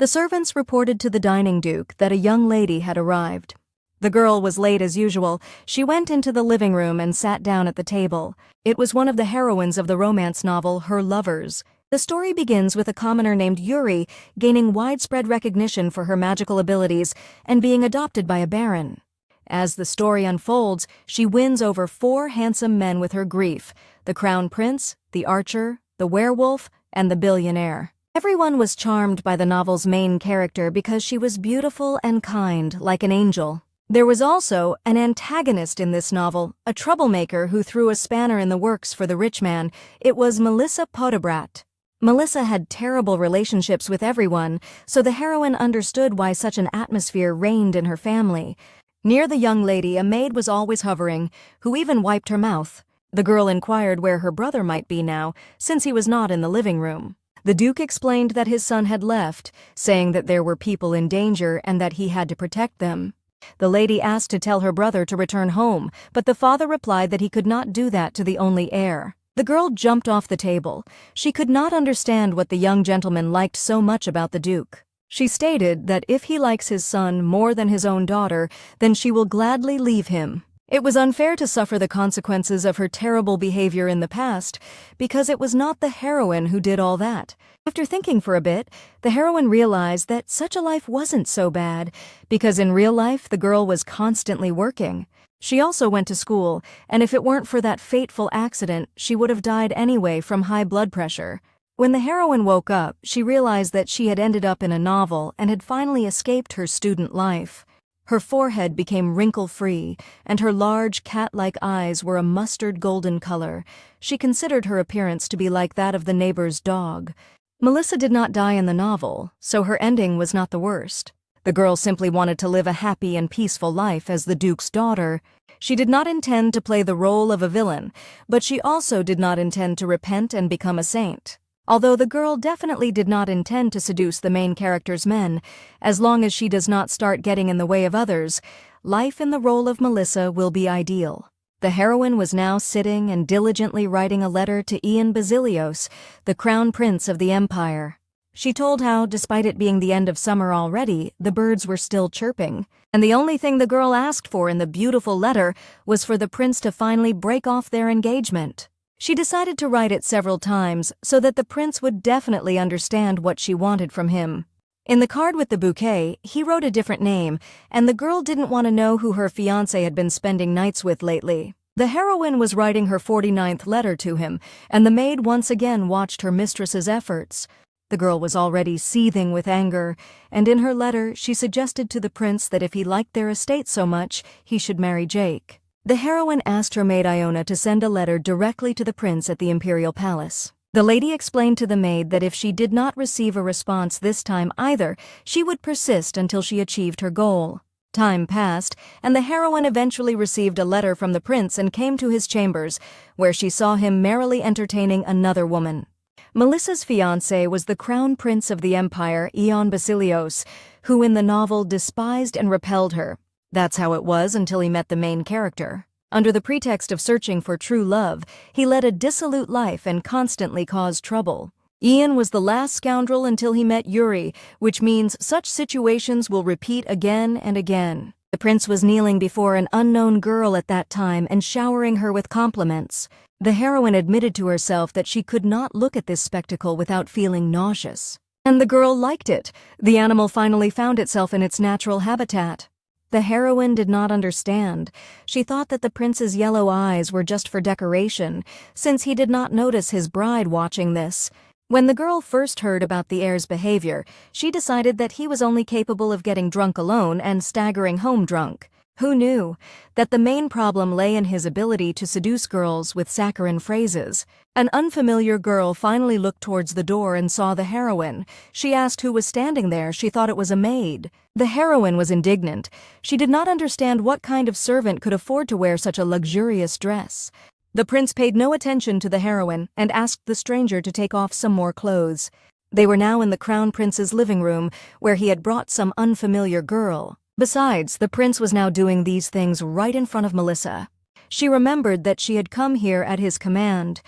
The servants reported to the dining duke that a young lady had arrived. The girl was late as usual. She went into the living room and sat down at the table. It was one of the heroines of the romance novel Her Lovers. The story begins with a commoner named Yuri gaining widespread recognition for her magical abilities and being adopted by a baron. As the story unfolds, she wins over 4 handsome men with her grief: the crown prince, the archer, the werewolf, and the billionaire. Everyone was charmed by the novel's main character because she was beautiful and kind, like an angel. There was also an antagonist in this novel, a troublemaker who threw a spanner in the works for the rich man. It was Melissa Podobrat. Melissa had terrible relationships with everyone, so the heroine understood why such an atmosphere reigned in her family. Near the young lady, a maid was always hovering, who even wiped her mouth. The girl inquired where her brother might be now, since he was not in the living room. The Duke explained that his son had left, saying that there were people in danger and that he had to protect them. The lady asked to tell her brother to return home, but the father replied that he could not do that to the only heir. The girl jumped off the table. She could not understand what the young gentleman liked so much about the Duke. She stated that if he likes his son more than his own daughter, then she will gladly leave him. It was unfair to suffer the consequences of her terrible behavior in the past, because it was not the heroine who did all that. After thinking for a bit, the heroine realized that such a life wasn't so bad, because in real life the girl was constantly working. She also went to school, and if it weren't for that fateful accident, she would have died anyway from high blood pressure. When the heroine woke up, she realized that she had ended up in a novel and had finally escaped her student life. Her forehead became wrinkle-free, and her large, cat-like eyes were a mustard golden color. She considered her appearance to be like that of the neighbor's dog. Melissa did not die in the novel, so her ending was not the worst. The girl simply wanted to live a happy and peaceful life as the Duke's daughter. She did not intend to play the role of a villain, but she also did not intend to repent and become a saint. Although the girl definitely did not intend to seduce the main character's men, as long as she does not start getting in the way of others, life in the role of Melissa will be ideal. The heroine was now sitting and diligently writing a letter to Ian Basilios, the crown prince of the empire. She told how, despite it being the end of summer already, the birds were still chirping, and the only thing the girl asked for in the beautiful letter was for the prince to finally break off their engagement. She decided to write it several times so that the prince would definitely understand what she wanted from him. In the card with the bouquet, he wrote a different name, and the girl didn't want to know who her fiancé had been spending nights with lately. The heroine was writing her 49th letter to him, and the maid once again watched her mistress's efforts. The girl was already seething with anger, and in her letter she suggested to the prince that if he liked their estate so much, he should marry Jake. The heroine asked her maid Iona to send a letter directly to the prince at the imperial palace. The lady explained to the maid that if she did not receive a response this time either, she would persist until she achieved her goal. Time passed, and the heroine eventually received a letter from the prince and came to his chambers, where she saw him merrily entertaining another woman. Melissa's fiancé was the crown prince of the empire, Ian Basilios, who in the novel despised and repelled her. That's how it was until he met the main character. Under the pretext of searching for true love, he led a dissolute life and constantly caused trouble. Ian was the last scoundrel until he met Yuri, which means such situations will repeat again and again. The prince was kneeling before an unknown girl at that time and showering her with compliments. The heroine admitted to herself that she could not look at this spectacle without feeling nauseous. And the girl liked it. The animal finally found itself in its natural habitat. The heroine did not understand. She thought that the prince's yellow eyes were just for decoration, since he did not notice his bride watching this. When the girl first heard about the heir's behavior, she decided that he was only capable of getting drunk alone and staggering home drunk. Who knew that the main problem lay in his ability to seduce girls with saccharine phrases? An unfamiliar girl finally looked towards the door and saw the heroine. She asked who was standing there. She thought it was a maid. The heroine was indignant. She did not understand what kind of servant could afford to wear such a luxurious dress. The prince paid no attention to the heroine and asked the stranger to take off some more clothes. They were now in the crown prince's living room, where he had brought some unfamiliar girl. Besides, the prince was now doing these things right in front of Melissa. She remembered that she had come here at his command.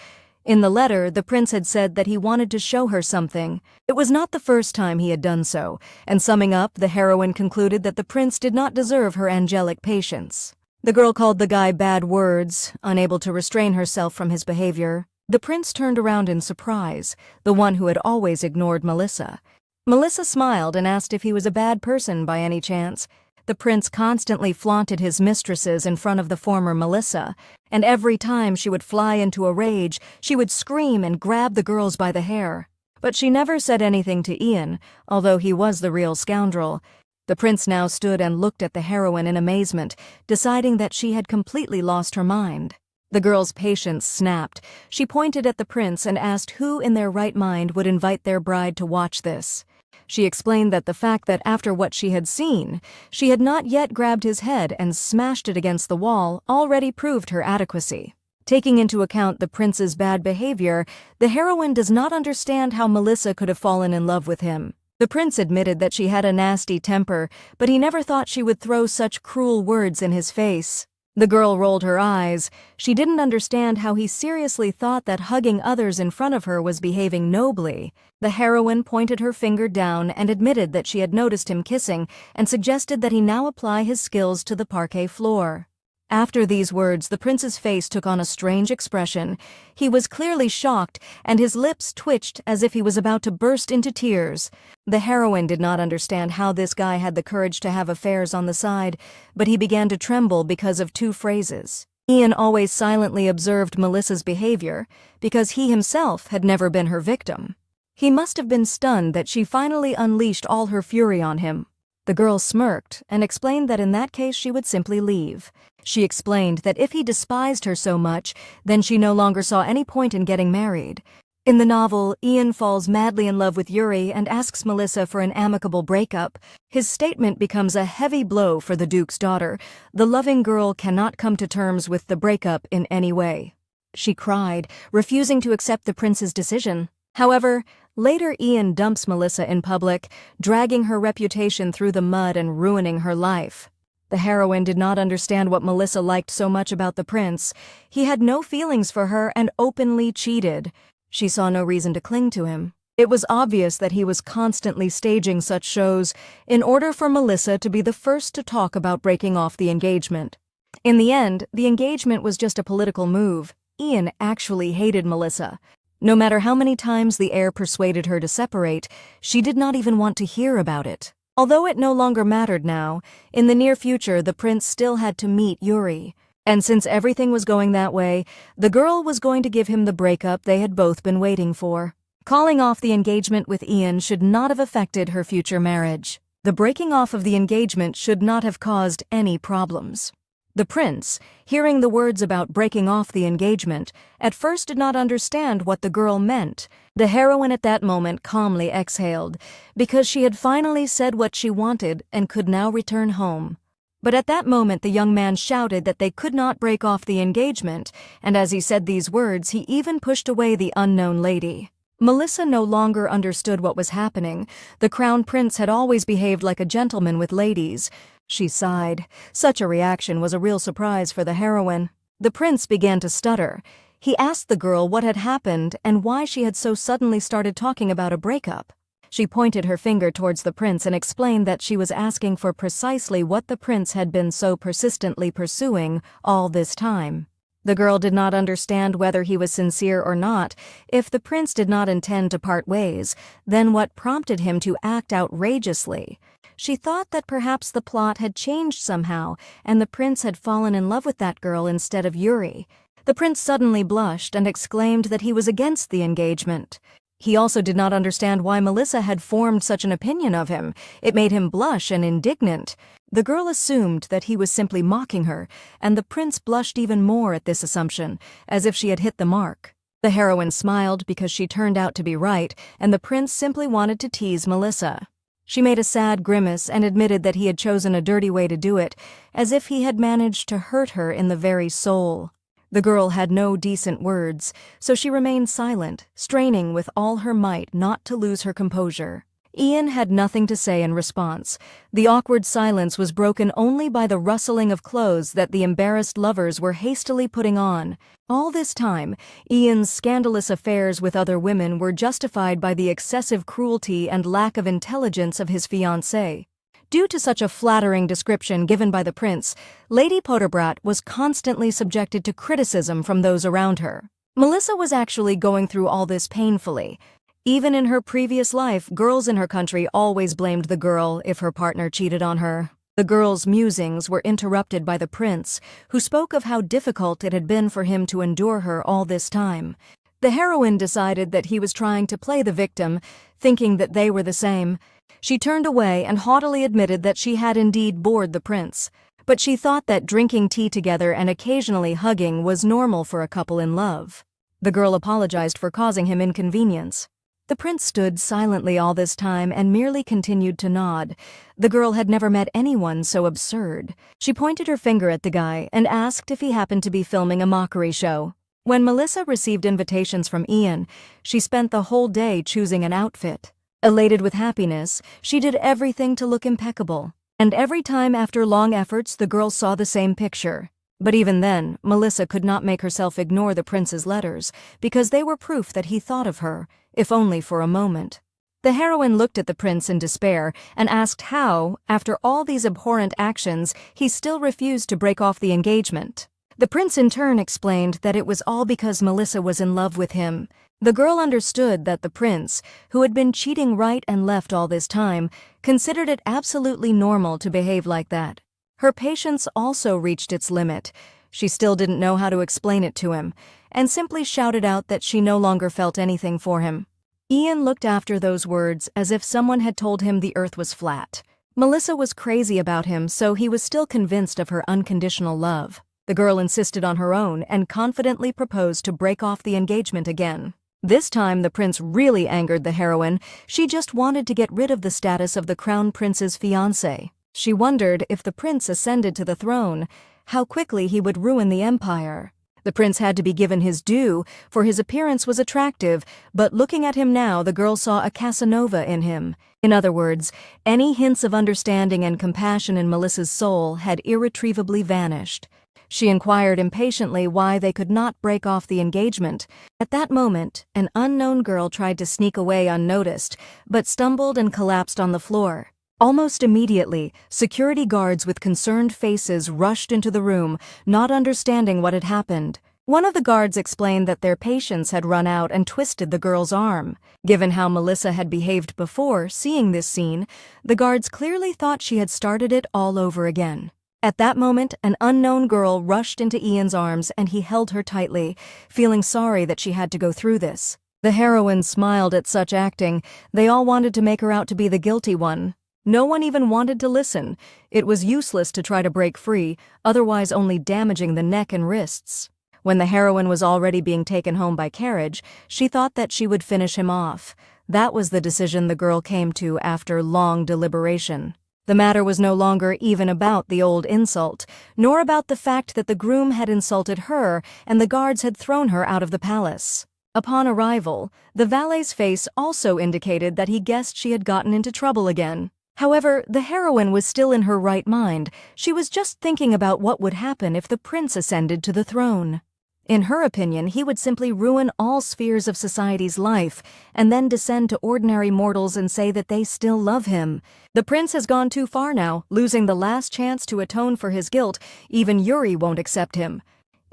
In the letter, the prince had said that he wanted to show her something. It was not the first time he had done so, and summing up, the heroine concluded that the prince did not deserve her angelic patience. The girl called the guy bad words, unable to restrain herself from his behavior. The prince turned around in surprise, the one who had always ignored Melissa. Melissa smiled and asked if he was a bad person by any chance. The prince constantly flaunted his mistresses in front of the former Melissa, and every time she would fly into a rage, she would scream and grab the girls by the hair. But she never said anything to Ian, although he was the real scoundrel. The prince now stood and looked at the heroine in amazement, deciding that she had completely lost her mind. The girl's patience snapped. She pointed at the prince and asked who in their right mind would invite their bride to watch this. She explained that the fact that after what she had seen, she had not yet grabbed his head and smashed it against the wall already proved her adequacy. Taking into account the prince's bad behavior, the heroine does not understand how Melissa could have fallen in love with him. The prince admitted that she had a nasty temper, but he never thought she would throw such cruel words in his face. The girl rolled her eyes. She didn't understand how he seriously thought that hugging others in front of her was behaving nobly. The heroine pointed her finger down and admitted that she had noticed him kissing and suggested that he now apply his skills to the parquet floor. After these words, the prince's face took on a strange expression. He was clearly shocked, and his lips twitched as if he was about to burst into tears. The heroine did not understand how this guy had the courage to have affairs on the side, but he began to tremble because of two phrases. Ian always silently observed Melissa's behavior, because he himself had never been her victim. He must have been stunned that she finally unleashed all her fury on him. The girl smirked and explained that in that case she would simply leave. She explained that if he despised her so much, then she no longer saw any point in getting married. In the novel, Ian falls madly in love with Yuri and asks Melissa for an amicable breakup. His statement becomes a heavy blow for the Duke's daughter. The loving girl cannot come to terms with the breakup in any way. She cried, refusing to accept the prince's decision. However, later Ian dumps Melissa in public, dragging her reputation through the mud and ruining her life. The heroine did not understand what Melissa liked so much about the prince. He had no feelings for her and openly cheated. She saw no reason to cling to him. It was obvious that he was constantly staging such shows in order for Melissa to be the first to talk about breaking off the engagement. In the end, the engagement was just a political move. Ian actually hated Melissa. No matter how many times the heir persuaded her to separate, she did not even want to hear about it. Although it no longer mattered now, in the near future the prince still had to meet Yuri. And since everything was going that way, the girl was going to give him the breakup they had both been waiting for. Calling off the engagement with Ian should not have affected her future marriage. The breaking off of the engagement should not have caused any problems. The prince, hearing the words about breaking off the engagement, at first did not understand what the girl meant. The heroine at that moment calmly exhaled, because she had finally said what she wanted and could now return home. But at that moment the young man shouted that they could not break off the engagement, and as he said these words he even pushed away the unknown lady. Melissa no longer understood what was happening. The crown prince had always behaved like a gentleman with ladies. She sighed. Such a reaction was a real surprise for the heroine. The prince began to stutter. He asked the girl what had happened and why she had so suddenly started talking about a breakup. She pointed her finger towards the prince and explained that she was asking for precisely what the prince had been so persistently pursuing all this time. The girl did not understand whether he was sincere or not. If the prince did not intend to part ways, then what prompted him to act outrageously? She thought that perhaps the plot had changed somehow, and the prince had fallen in love with that girl instead of Yuri. The prince suddenly blushed and exclaimed that he was against the engagement. He also did not understand why Melissa had formed such an opinion of him. It made him blush and indignant. The girl assumed that he was simply mocking her, and the prince blushed even more at this assumption, as if she had hit the mark. The heroine smiled because she turned out to be right, and the prince simply wanted to tease Melissa. She made a sad grimace and admitted that he had chosen a dirty way to do it, as if he had managed to hurt her in the very soul. The girl had no decent words, so she remained silent, straining with all her might not to lose her composure. Ian had nothing to say in response. The awkward silence was broken only by the rustling of clothes that the embarrassed lovers were hastily putting on. All this time, Ian's scandalous affairs with other women were justified by the excessive cruelty and lack of intelligence of his fiancée. Due to such a flattering description given by the prince, Lady Potterbrat was constantly subjected to criticism from those around her. Melissa was actually going through all this painfully. Even in her previous life, girls in her country always blamed the girl if her partner cheated on her. The girl's musings were interrupted by the prince, who spoke of how difficult it had been for him to endure her all this time. The heroine decided that he was trying to play the victim, thinking that they were the same. She turned away and haughtily admitted that she had indeed bored the prince. But she thought that drinking tea together and occasionally hugging was normal for a couple in love. The girl apologized for causing him inconvenience. The prince stood silently all this time and merely continued to nod. The girl had never met anyone so absurd. She pointed her finger at the guy and asked if he happened to be filming a mockery show. When Melissa received invitations from Ian, she spent the whole day choosing an outfit. Elated with happiness, she did everything to look impeccable. And every time after long efforts, the girl saw the same picture. But even then, Melissa could not make herself ignore the prince's letters, because they were proof that he thought of her, if only for a moment. The heroine looked at the prince in despair and asked how, after all these abhorrent actions, he still refused to break off the engagement. The prince in turn explained that it was all because Melissa was in love with him. The girl understood that the prince, who had been cheating right and left all this time, considered it absolutely normal to behave like that. Her patience also reached its limit. She still didn't know how to explain it to him, and simply shouted out that she no longer felt anything for him. Ian looked after those words as if someone had told him the earth was flat. Melissa was crazy about him, so he was still convinced of her unconditional love. The girl insisted on her own and confidently proposed to break off the engagement again. This time the prince really angered the heroine. She just wanted to get rid of the status of the crown prince's fiancé. She wondered if the prince ascended to the throne, how quickly he would ruin the empire. The prince had to be given his due, for his appearance was attractive, but looking at him now, the girl saw a Casanova in him. In other words, any hints of understanding and compassion in Melissa's soul had irretrievably vanished. She inquired impatiently why they could not break off the engagement. At that moment, an unknown girl tried to sneak away unnoticed, but stumbled and collapsed on the floor. Almost immediately, security guards with concerned faces rushed into the room, not understanding what had happened. One of the guards explained that their patience had run out and twisted the girl's arm. Given how Melissa had behaved before seeing this scene, the guards clearly thought she had started it all over again. At that moment, an unknown girl rushed into Ian's arms and he held her tightly, feeling sorry that she had to go through this. The heroine smiled at such acting. They all wanted to make her out to be the guilty one. No one even wanted to listen. It was useless to try to break free, otherwise only damaging the neck and wrists. When the heroine was already being taken home by carriage, she thought that she would finish him off. That was the decision the girl came to after long deliberation. The matter was no longer even about the old insult, nor about the fact that the groom had insulted her and the guards had thrown her out of the palace. Upon arrival, the valet's face also indicated that he guessed she had gotten into trouble again. However, the heroine was still in her right mind. She was just thinking about what would happen if the prince ascended to the throne. In her opinion, he would simply ruin all spheres of society's life and then descend to ordinary mortals and say that they still love him. The prince has gone too far now, losing the last chance to atone for his guilt. Even Yuri won't accept him.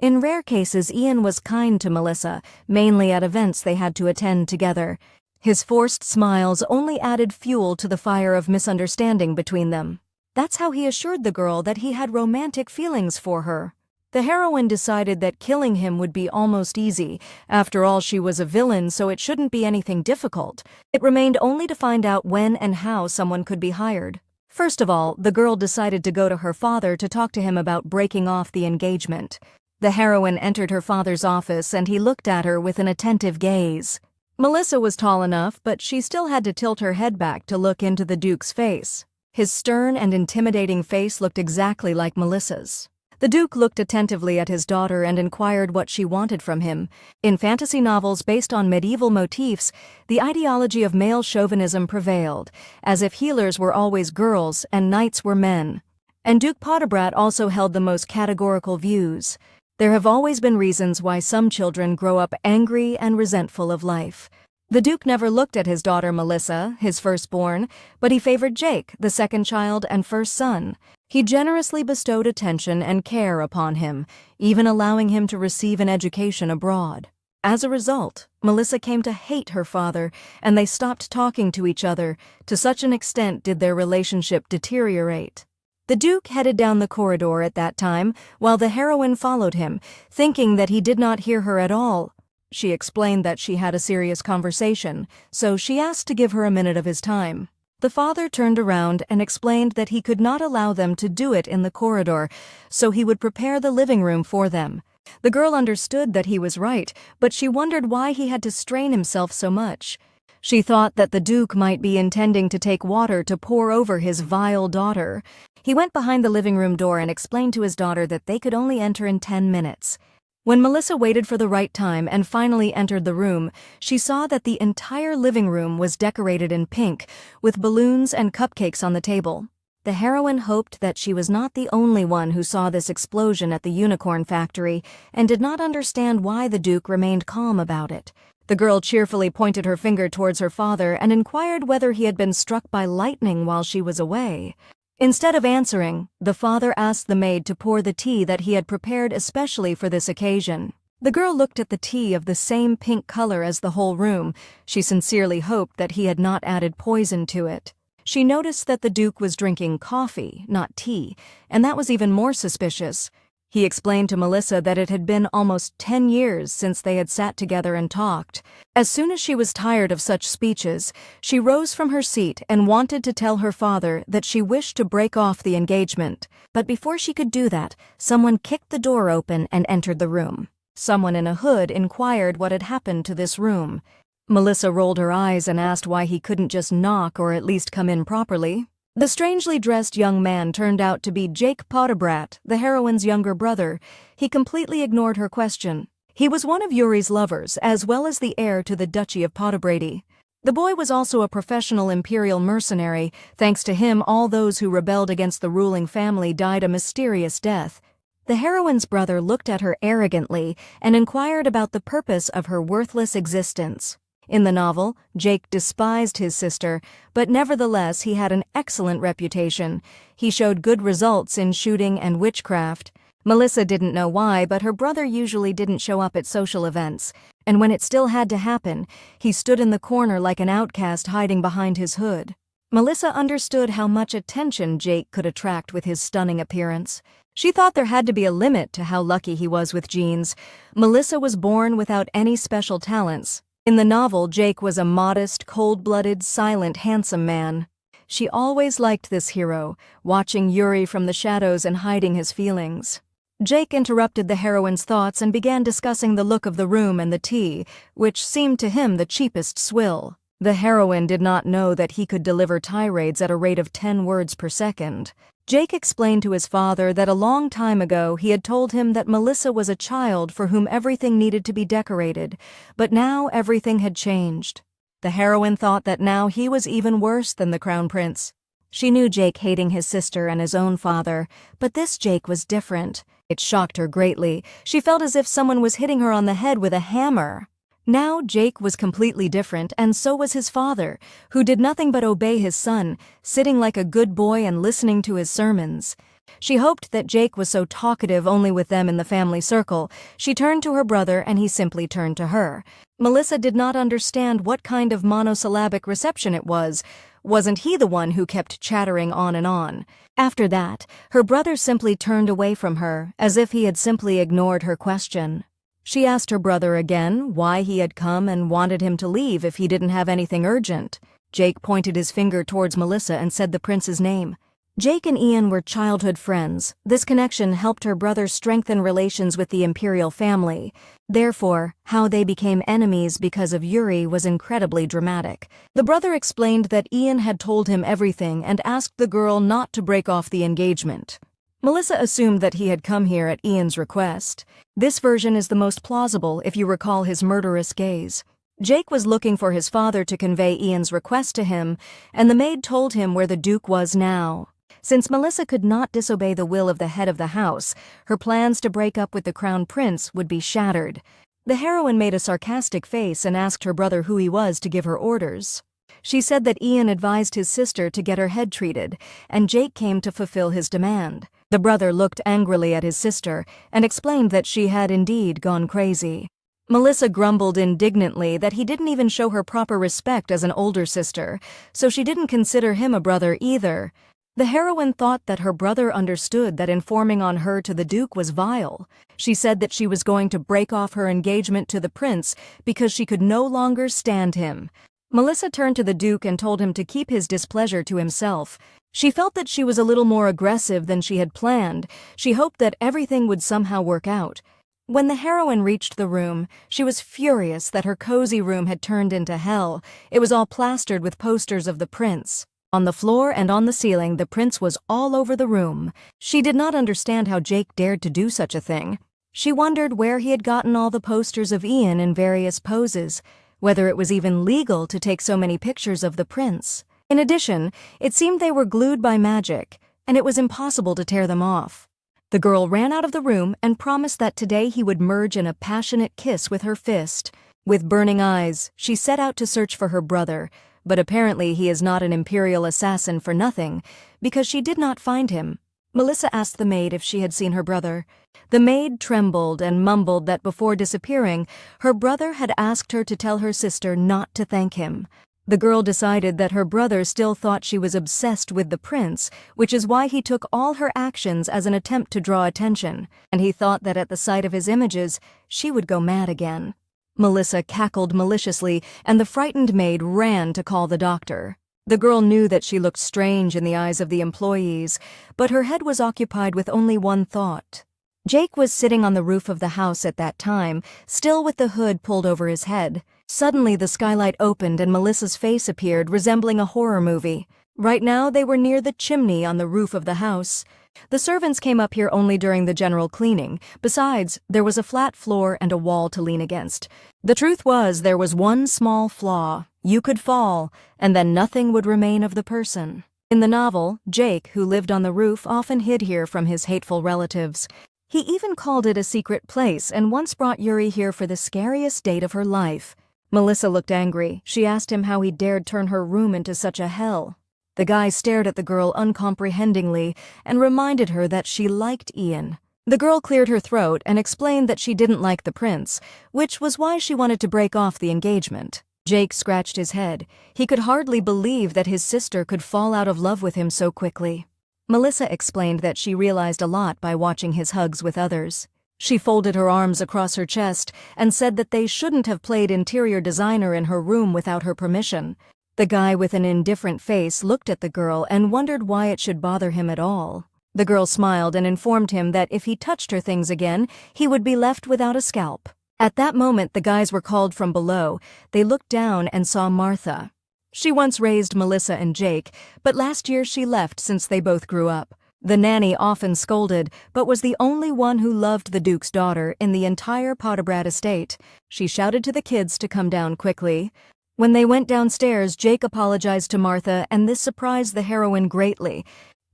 In rare cases, Ian was kind to Melissa, mainly at events they had to attend together. His forced smiles only added fuel to the fire of misunderstanding between them. That's how he assured the girl that he had romantic feelings for her. The heroine decided that killing him would be almost easy. After all, she was a villain, so it shouldn't be anything difficult. It remained only to find out when and how someone could be hired. First of all, the girl decided to go to her father to talk to him about breaking off the engagement. The heroine entered her father's office and he looked at her with an attentive gaze. Melissa was tall enough, but she still had to tilt her head back to look into the Duke's face. His stern and intimidating face looked exactly like Melissa's. The Duke looked attentively at his daughter and inquired what she wanted from him. In fantasy novels based on medieval motifs, the ideology of male chauvinism prevailed, as if healers were always girls and knights were men. And Duke Podebrat also held the most categorical views. There have always been reasons why some children grow up angry and resentful of life. The Duke never looked at his daughter Melissa, his firstborn, but he favored Jake, the second child and first son. He generously bestowed attention and care upon him, even allowing him to receive an education abroad. As a result, Melissa came to hate her father, and they stopped talking to each other. To such an extent did their relationship deteriorate. The Duke headed down the corridor at that time, while the heroine followed him, thinking that he did not hear her at all. She explained that she had a serious conversation, so she asked to give her a minute of his time. The father turned around and explained that he could not allow them to do it in the corridor, so he would prepare the living room for them. The girl understood that he was right, but she wondered why he had to strain himself so much. She thought that the Duke might be intending to take water to pour over his vile daughter. He went behind the living room door and explained to his daughter that they could only enter in 10 minutes. When Melissa waited for the right time and finally entered the room, she saw that the entire living room was decorated in pink, with balloons and cupcakes on the table. The heroine hoped that she was not the only one who saw this explosion at the unicorn factory and did not understand why the Duke remained calm about it. The girl cheerfully pointed her finger towards her father and inquired whether he had been struck by lightning while she was away. Instead of answering, the father asked the maid to pour the tea that he had prepared especially for this occasion. The girl looked at the tea of the same pink color as the whole room. She sincerely hoped that he had not added poison to it. She noticed that the Duke was drinking coffee, not tea, and that was even more suspicious. He explained to Melissa that it had been almost 10 years since they had sat together and talked. As soon as she was tired of such speeches, she rose from her seat and wanted to tell her father that she wished to break off the engagement. But before she could do that, someone kicked the door open and entered the room. Someone in a hood inquired what had happened to this room. Melissa rolled her eyes and asked why he couldn't just knock or at least come in properly. The strangely dressed young man turned out to be Jake Podebrat, the heroine's younger brother. He completely ignored her question. He was one of Yuri's lovers, as well as the heir to the Duchy of Podebrady. The boy was also a professional imperial mercenary. Thanks to him, all those who rebelled against the ruling family died a mysterious death. The heroine's brother looked at her arrogantly and inquired about the purpose of her worthless existence. In the novel, Jake despised his sister, but nevertheless he had an excellent reputation. He showed good results in shooting and witchcraft. Melissa didn't know why, but her brother usually didn't show up at social events, and when it still had to happen, he stood in the corner like an outcast hiding behind his hood. Melissa understood how much attention Jake could attract with his stunning appearance. She thought there had to be a limit to how lucky he was with genes. Melissa was born without any special talents. In the novel, Jake was a modest, cold-blooded, silent, handsome man. She always liked this hero, watching Yuri from the shadows and hiding his feelings. Jake interrupted the heroine's thoughts and began discussing the look of the room and the tea, which seemed to him the cheapest swill. The heroine did not know that he could deliver tirades at a rate of 10 words per second. Jake explained to his father that a long time ago he had told him that Melissa was a child for whom everything needed to be decorated, but now everything had changed. The heroine thought that now he was even worse than the crown prince. She knew Jake hating his sister and his own father, but this Jake was different. It shocked her greatly. She felt as if someone was hitting her on the head with a hammer. Now Jake was completely different, and so was his father, who did nothing but obey his son, sitting like a good boy and listening to his sermons. She hoped that Jake was so talkative only with them in the family circle. She turned to her brother, and he simply turned to her. Melissa did not understand what kind of monosyllabic reception it was. Wasn't he the one who kept chattering on and on? After that, her brother simply turned away from her, as if he had simply ignored her question. She asked her brother again why he had come and wanted him to leave if he didn't have anything urgent. Jake pointed his finger towards Melissa and said the prince's name. Jake and Ian were childhood friends. This connection helped her brother strengthen relations with the imperial family. Therefore, how they became enemies because of Yuri was incredibly dramatic. The brother explained that Ian had told him everything and asked the girl not to break off the engagement. Melissa assumed that he had come here at Ian's request. This version is the most plausible if you recall his murderous gaze. Jake was looking for his father to convey Ian's request to him, and the maid told him where the Duke was now. Since Melissa could not disobey the will of the head of the house, her plans to break up with the Crown Prince would be shattered. The heroine made a sarcastic face and asked her brother who he was to give her orders. She said that Ian advised his sister to get her head treated, and Jake came to fulfill his demand. The brother looked angrily at his sister and explained that she had indeed gone crazy. Melissa grumbled indignantly that he didn't even show her proper respect as an older sister, so she didn't consider him a brother either. The heroine thought that her brother understood that informing on her to the Duke was vile. She said that she was going to break off her engagement to the prince because she could no longer stand him. Melissa turned to the Duke and told him to keep his displeasure to himself. She felt that she was a little more aggressive than she had planned. She hoped that everything would somehow work out. When the heroine reached the room, she was furious that her cozy room had turned into hell. It was all plastered with posters of the prince. On the floor and on the ceiling, the prince was all over the room. She did not understand how Jake dared to do such a thing. She wondered where he had gotten all the posters of Ian in various poses, whether it was even legal to take so many pictures of the prince. In addition, it seemed they were glued by magic, and it was impossible to tear them off. The girl ran out of the room and promised that today he would merge in a passionate kiss with her fist. With burning eyes, she set out to search for her brother, but apparently he is not an imperial assassin for nothing, because she did not find him. Melissa asked the maid if she had seen her brother. The maid trembled and mumbled that before disappearing, her brother had asked her to tell her sister not to thank him. The girl decided that her brother still thought she was obsessed with the prince, which is why he took all her actions as an attempt to draw attention, and he thought that at the sight of his images, she would go mad again. Melissa cackled maliciously, and the frightened maid ran to call the doctor. The girl knew that she looked strange in the eyes of the employees, but her head was occupied with only one thought. Jake was sitting on the roof of the house at that time, still with the hood pulled over his head. Suddenly the skylight opened and Melissa's face appeared, resembling a horror movie. Right now they were near the chimney on the roof of the house. The servants came up here only during the general cleaning. Besides, there was a flat floor and a wall to lean against. The truth was, there was one small flaw. You could fall, and then nothing would remain of the person. In the novel, Jake, who lived on the roof, often hid here from his hateful relatives. He even called it a secret place and once brought Yuri here for the scariest date of her life. Melissa looked angry. She asked him how he dared turn her room into such a hell. The guy stared at the girl uncomprehendingly and reminded her that she liked Ian. The girl cleared her throat and explained that she didn't like the prince, which was why she wanted to break off the engagement. Jake scratched his head. He could hardly believe that his sister could fall out of love with him so quickly. Melissa explained that she realized a lot by watching his hugs with others. She folded her arms across her chest and said that they shouldn't have played interior designer in her room without her permission. The guy with an indifferent face looked at the girl and wondered why it should bother him at all. The girl smiled and informed him that if he touched her things again, he would be left without a scalp. At that moment, the guys were called from below. They looked down and saw Martha. She once raised Melissa and Jake, but last year she left since they both grew up. The nanny often scolded, but was the only one who loved the Duke's daughter in the entire Potterbrad estate. She shouted to the kids to come down quickly. When they went downstairs, Jake apologized to Martha, and this surprised the heroine greatly.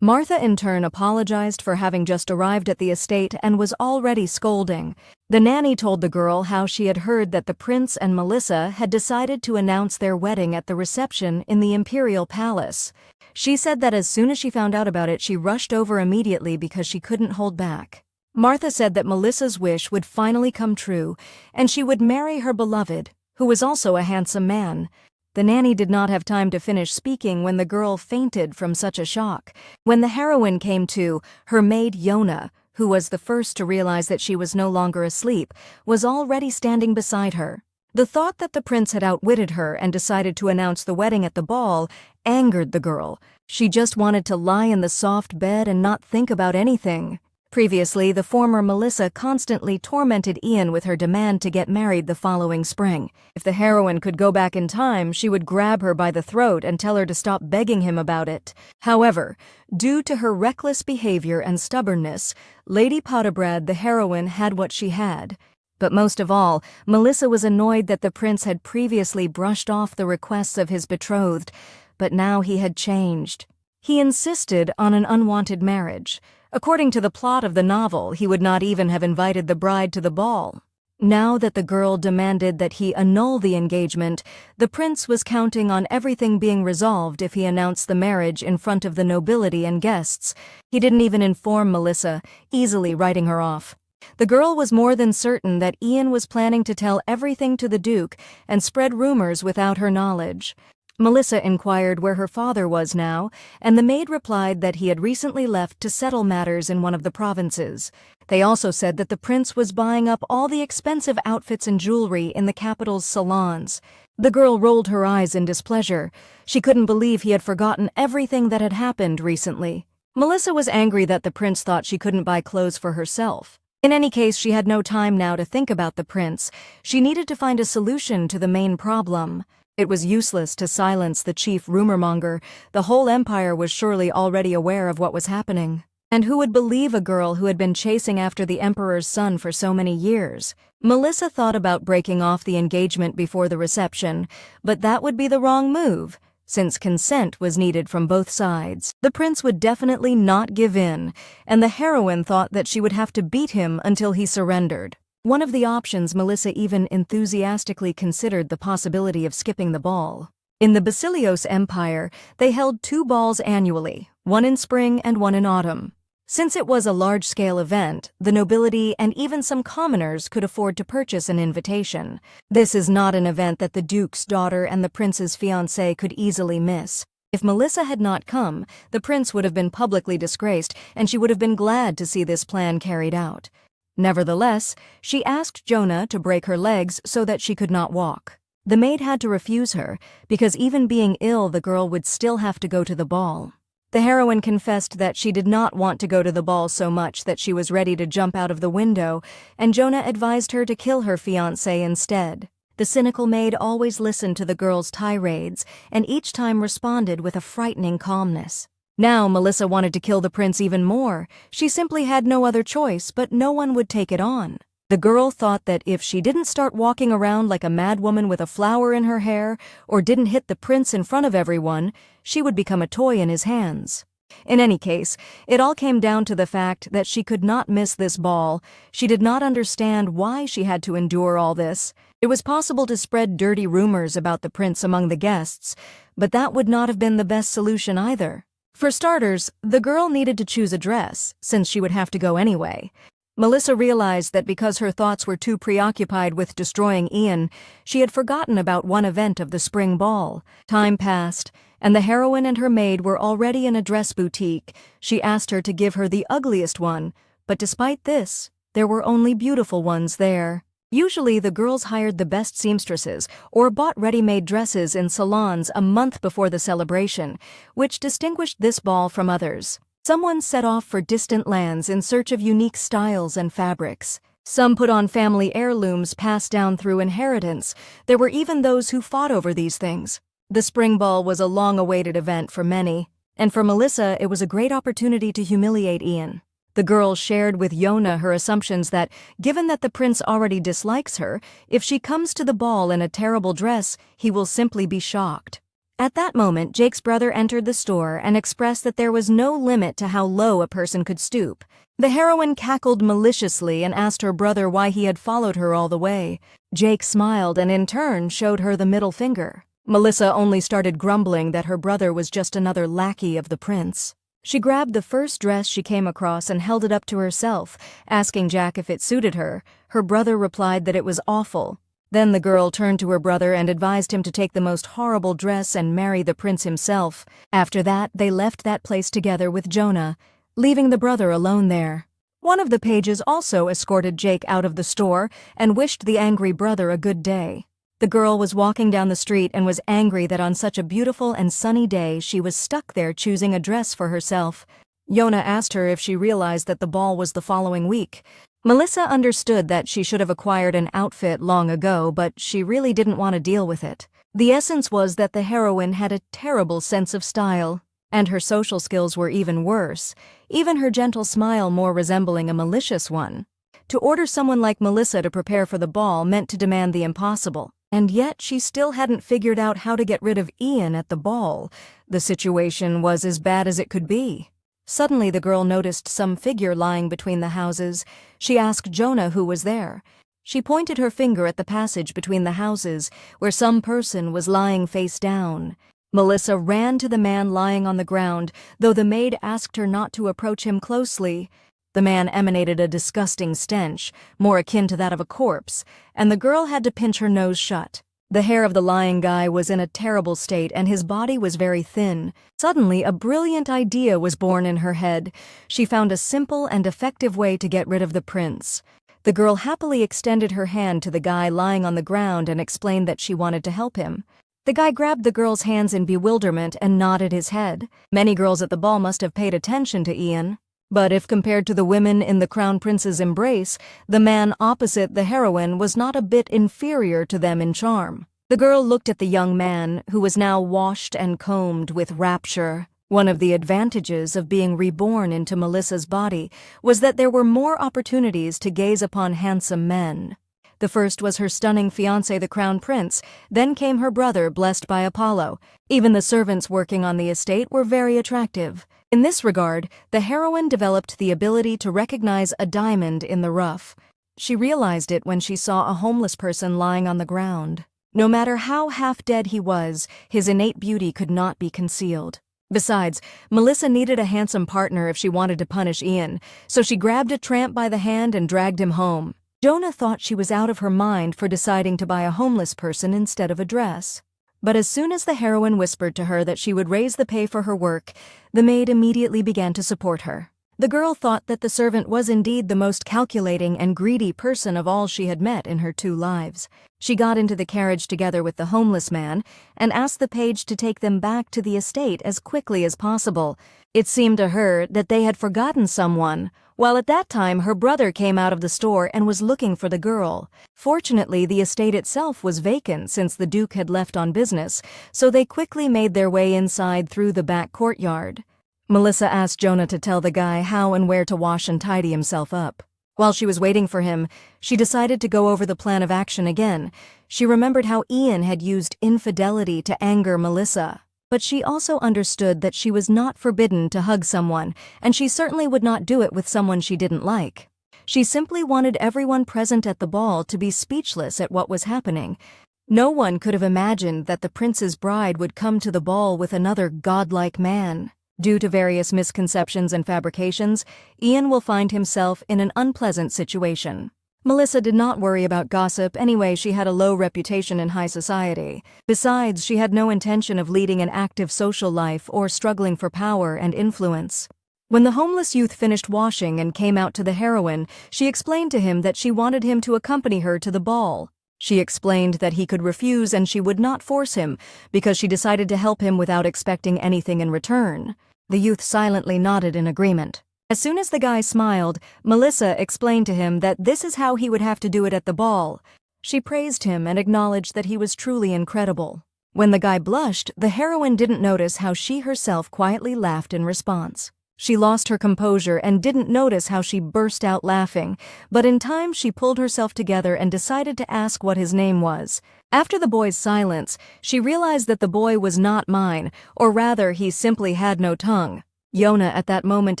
Martha in turn apologized for having just arrived at the estate and was already scolding. The nanny told the girl how she had heard that the prince and Melissa had decided to announce their wedding at the reception in the imperial palace. She said that as soon as she found out about it, she rushed over immediately because she couldn't hold back. Martha said that Melissa's wish would finally come true, and she would marry her beloved, who was also a handsome man. The nanny did not have time to finish speaking when the girl fainted from such a shock. When the heroine came to, her maid Yona, who was the first to realize that she was no longer asleep, was already standing beside her. The thought that the prince had outwitted her and decided to announce the wedding at the ball angered the girl. She just wanted to lie in the soft bed and not think about anything. Previously, the former Melissa constantly tormented Ian with her demand to get married the following spring. If the heroine could go back in time, she would grab her by the throat and tell her to stop begging him about it. However, due to her reckless behavior and stubbornness, Lady Potibrad, the heroine, had what she had. But most of all, Melissa was annoyed that the prince had previously brushed off the requests of his betrothed, but now he had changed. He insisted on an unwanted marriage. According to the plot of the novel, he would not even have invited the bride to the ball. Now that the girl demanded that he annul the engagement, the prince was counting on everything being resolved if he announced the marriage in front of the nobility and guests. He didn't even inform Melissa, easily writing her off. The girl was more than certain that Ian was planning to tell everything to the Duke and spread rumors without her knowledge. Melissa inquired where her father was now, and the maid replied that he had recently left to settle matters in one of the provinces. They also said that the prince was buying up all the expensive outfits and jewelry in the capital's salons. The girl rolled her eyes in displeasure. She couldn't believe he had forgotten everything that had happened recently. Melissa was angry that the prince thought she couldn't buy clothes for herself. In any case, she had no time now to think about the prince. She needed to find a solution to the main problem. It was useless to silence the chief rumormonger. The whole empire was surely already aware of what was happening. And who would believe a girl who had been chasing after the emperor's son for so many years? Melissa thought about breaking off the engagement before the reception, but that would be the wrong move, since consent was needed from both sides. The prince would definitely not give in, and the heroine thought that she would have to beat him until he surrendered. One of the options, Melissa even enthusiastically considered the possibility of skipping the ball. In the Basilios Empire, they held 2 balls annually, one in spring and one in autumn. Since it was a large-scale event, the nobility and even some commoners could afford to purchase an invitation. This is not an event that the duke's daughter and the prince's fiancé could easily miss. If Melissa had not come, the prince would have been publicly disgraced, and she would have been glad to see this plan carried out. Nevertheless, she asked Jonah to break her legs so that she could not walk. The maid had to refuse her, because even being ill, the girl would still have to go to the ball. The heroine confessed that she did not want to go to the ball so much that she was ready to jump out of the window, and Jonah advised her to kill her fiancé instead. The cynical maid always listened to the girl's tirades, and each time responded with a frightening calmness. Now Melissa wanted to kill the prince even more. She simply had no other choice, but no one would take it on. The girl thought that if she didn't start walking around like a madwoman with a flower in her hair, or didn't hit the prince in front of everyone, she would become a toy in his hands. In any case, it all came down to the fact that she could not miss this ball. She did not understand why she had to endure all this. It was possible to spread dirty rumors about the prince among the guests, but that would not have been the best solution either. For starters, the girl needed to choose a dress, since she would have to go anyway. Melissa realized that because her thoughts were too preoccupied with destroying Ian, she had forgotten about one event of the spring ball. Time passed, and the heroine and her maid were already in a dress boutique. She asked her to give her the ugliest one, but despite this, there were only beautiful ones there. Usually, the girls hired the best seamstresses or bought ready-made dresses in salons a month before the celebration, which distinguished this ball from others. Someone set off for distant lands in search of unique styles and fabrics. Some put on family heirlooms passed down through inheritance. There were even those who fought over these things. The spring ball was a long-awaited event for many, and for Melissa it was a great opportunity to humiliate Ian. The girl shared with Yona her assumptions that, given that the prince already dislikes her, if she comes to the ball in a terrible dress, he will simply be shocked. At that moment, Jake's brother entered the store and expressed that there was no limit to how low a person could stoop. The heroine cackled maliciously and asked her brother why he had followed her all the way. Jake smiled and in turn showed her the middle finger. Melissa only started grumbling that her brother was just another lackey of the prince. She grabbed the first dress she came across and held it up to herself, asking Jack if it suited her. Her brother replied that it was awful. Then the girl turned to her brother and advised him to take the most horrible dress and marry the prince himself. After that, they left that place together with Jonah, leaving the brother alone there. One of the pages also escorted Jake out of the store and wished the angry brother a good day. The girl was walking down the street and was angry that on such a beautiful and sunny day she was stuck there choosing a dress for herself. Yona asked her if she realized that the ball was the following week. Melissa understood that she should have acquired an outfit long ago, but she really didn't want to deal with it. The essence was that the heroine had a terrible sense of style, and her social skills were even worse, even her gentle smile more resembling a malicious one. To order someone like Melissa to prepare for the ball meant to demand the impossible, and yet she still hadn't figured out how to get rid of Ian at the ball. The situation was as bad as it could be. Suddenly the girl noticed some figure lying between the houses. She asked Jonah who was there. She pointed her finger at the passage between the houses, where some person was lying face down. Melissa ran to the man lying on the ground, though the maid asked her not to approach him closely. The man emanated a disgusting stench, more akin to that of a corpse, and the girl had to pinch her nose shut. The hair of the lying guy was in a terrible state, and his body was very thin. Suddenly, a brilliant idea was born in her head. She found a simple and effective way to get rid of the prince. The girl happily extended her hand to the guy lying on the ground and explained that she wanted to help him. The guy grabbed the girl's hands in bewilderment and nodded his head. Many girls at the ball must have paid attention to Ian. But if compared to the women in the crown prince's embrace, the man opposite the heroine was not a bit inferior to them in charm. The girl looked at the young man, who was now washed and combed with rapture. One of the advantages of being reborn into Melissa's body was that there were more opportunities to gaze upon handsome men. The first was her stunning fiancé, the crown prince. Then came her brother, blessed by Apollo. Even the servants working on the estate were very attractive. In this regard, the heroine developed the ability to recognize a diamond in the rough. She realized it when she saw a homeless person lying on the ground. No matter how half-dead he was, his innate beauty could not be concealed. Besides, Melissa needed a handsome partner if she wanted to punish Ian, so she grabbed a tramp by the hand and dragged him home. Jonah thought she was out of her mind for deciding to buy a homeless person instead of a dress. But as soon as the heroine whispered to her that she would raise the pay for her work, the maid immediately began to support her. The girl thought that the servant was indeed the most calculating and greedy person of all she had met in her 2 lives. She got into the carriage together with the homeless man and asked the page to take them back to the estate as quickly as possible. It seemed to her that they had forgotten someone, while at that time her brother came out of the store and was looking for the girl. Fortunately, the estate itself was vacant since the Duke had left on business, so they quickly made their way inside through the back courtyard. Melissa asked Jonah to tell the guy how and where to wash and tidy himself up. While she was waiting for him, she decided to go over the plan of action again. She remembered how Ian had used infidelity to anger Melissa. But she also understood that she was not forbidden to hug someone, and she certainly would not do it with someone she didn't like. She simply wanted everyone present at the ball to be speechless at what was happening. No one could have imagined that the prince's bride would come to the ball with another godlike man. Due to various misconceptions and fabrications, Ian will find himself in an unpleasant situation. Melissa did not worry about gossip anyway. She had a low reputation in high society. Besides, she had no intention of leading an active social life or struggling for power and influence. When the homeless youth finished washing and came out to the heroine, she explained to him that she wanted him to accompany her to the ball. She explained that he could refuse and she would not force him, because she decided to help him without expecting anything in return. The youth silently nodded in agreement. As soon as the guy smiled, Melissa explained to him that this is how he would have to do it at the ball. She praised him and acknowledged that he was truly incredible. When the guy blushed, the heroine didn't notice how she herself quietly laughed in response. She lost her composure and didn't notice how she burst out laughing, but in time she pulled herself together and decided to ask what his name was. After the boy's silence, she realized that the boy was not mine, or rather he simply had no tongue. Yona at that moment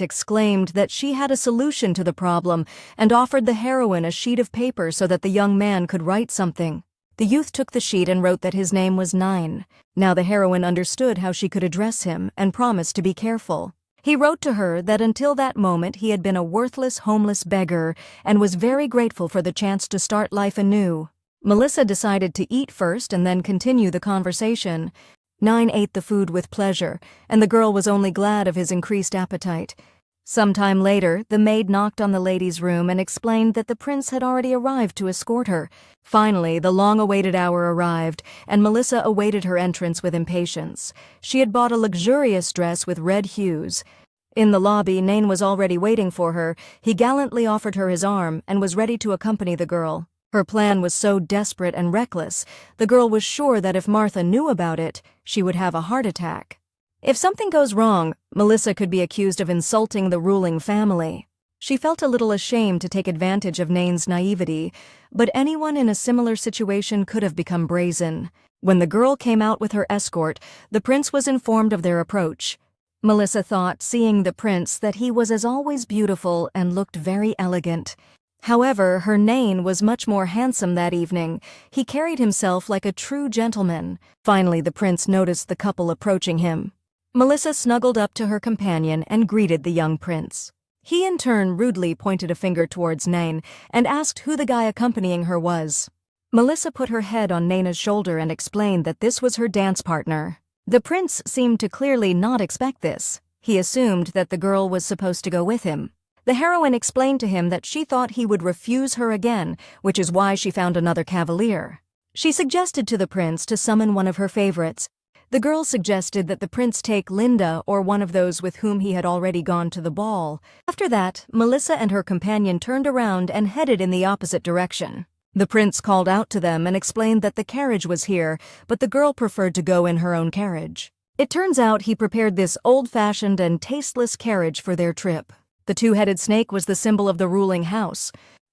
exclaimed that she had a solution to the problem and offered the heroine a sheet of paper so that the young man could write something. The youth took the sheet and wrote that his name was Nine. Now the heroine understood how she could address him and promised to be careful. He wrote to her that until that moment he had been a worthless, homeless beggar and was very grateful for the chance to start life anew. Melissa decided to eat first and then continue the conversation. Nine ate the food with pleasure, and the girl was only glad of his increased appetite. Some time later, the maid knocked on the lady's room and explained that the prince had already arrived to escort her. Finally, the long-awaited hour arrived, and Melissa awaited her entrance with impatience. She had bought a luxurious dress with red hues. In the lobby, Nain was already waiting for her. He gallantly offered her his arm and was ready to accompany the girl. Her plan was so desperate and reckless, the girl was sure that if Martha knew about it, she would have a heart attack. If something goes wrong, Melissa could be accused of insulting the ruling family. She felt a little ashamed to take advantage of Nain's naivety, but anyone in a similar situation could have become brazen. When the girl came out with her escort, the prince was informed of their approach. Melissa thought, seeing the prince, that he was as always beautiful and looked very elegant. However, her Nain was much more handsome that evening. He carried himself like a true gentleman. Finally, the prince noticed the couple approaching him. Melissa snuggled up to her companion and greeted the young prince. He in turn rudely pointed a finger towards Nain and asked who the guy accompanying her was. Melissa put her head on Naina's shoulder and explained that this was her dance partner. The prince seemed to clearly not expect this. He assumed that the girl was supposed to go with him. The heroine explained to him that she thought he would refuse her again, which is why she found another cavalier. She suggested to the prince to summon one of her favorites. The girl suggested that the prince take Linda or one of those with whom he had already gone to the ball. After that, Melissa and her companion turned around and headed in the opposite direction. The prince called out to them and explained that the carriage was here, but the girl preferred to go in her own carriage. It turns out he prepared this old-fashioned and tasteless carriage for their trip. The two-headed snake was the symbol of the ruling house.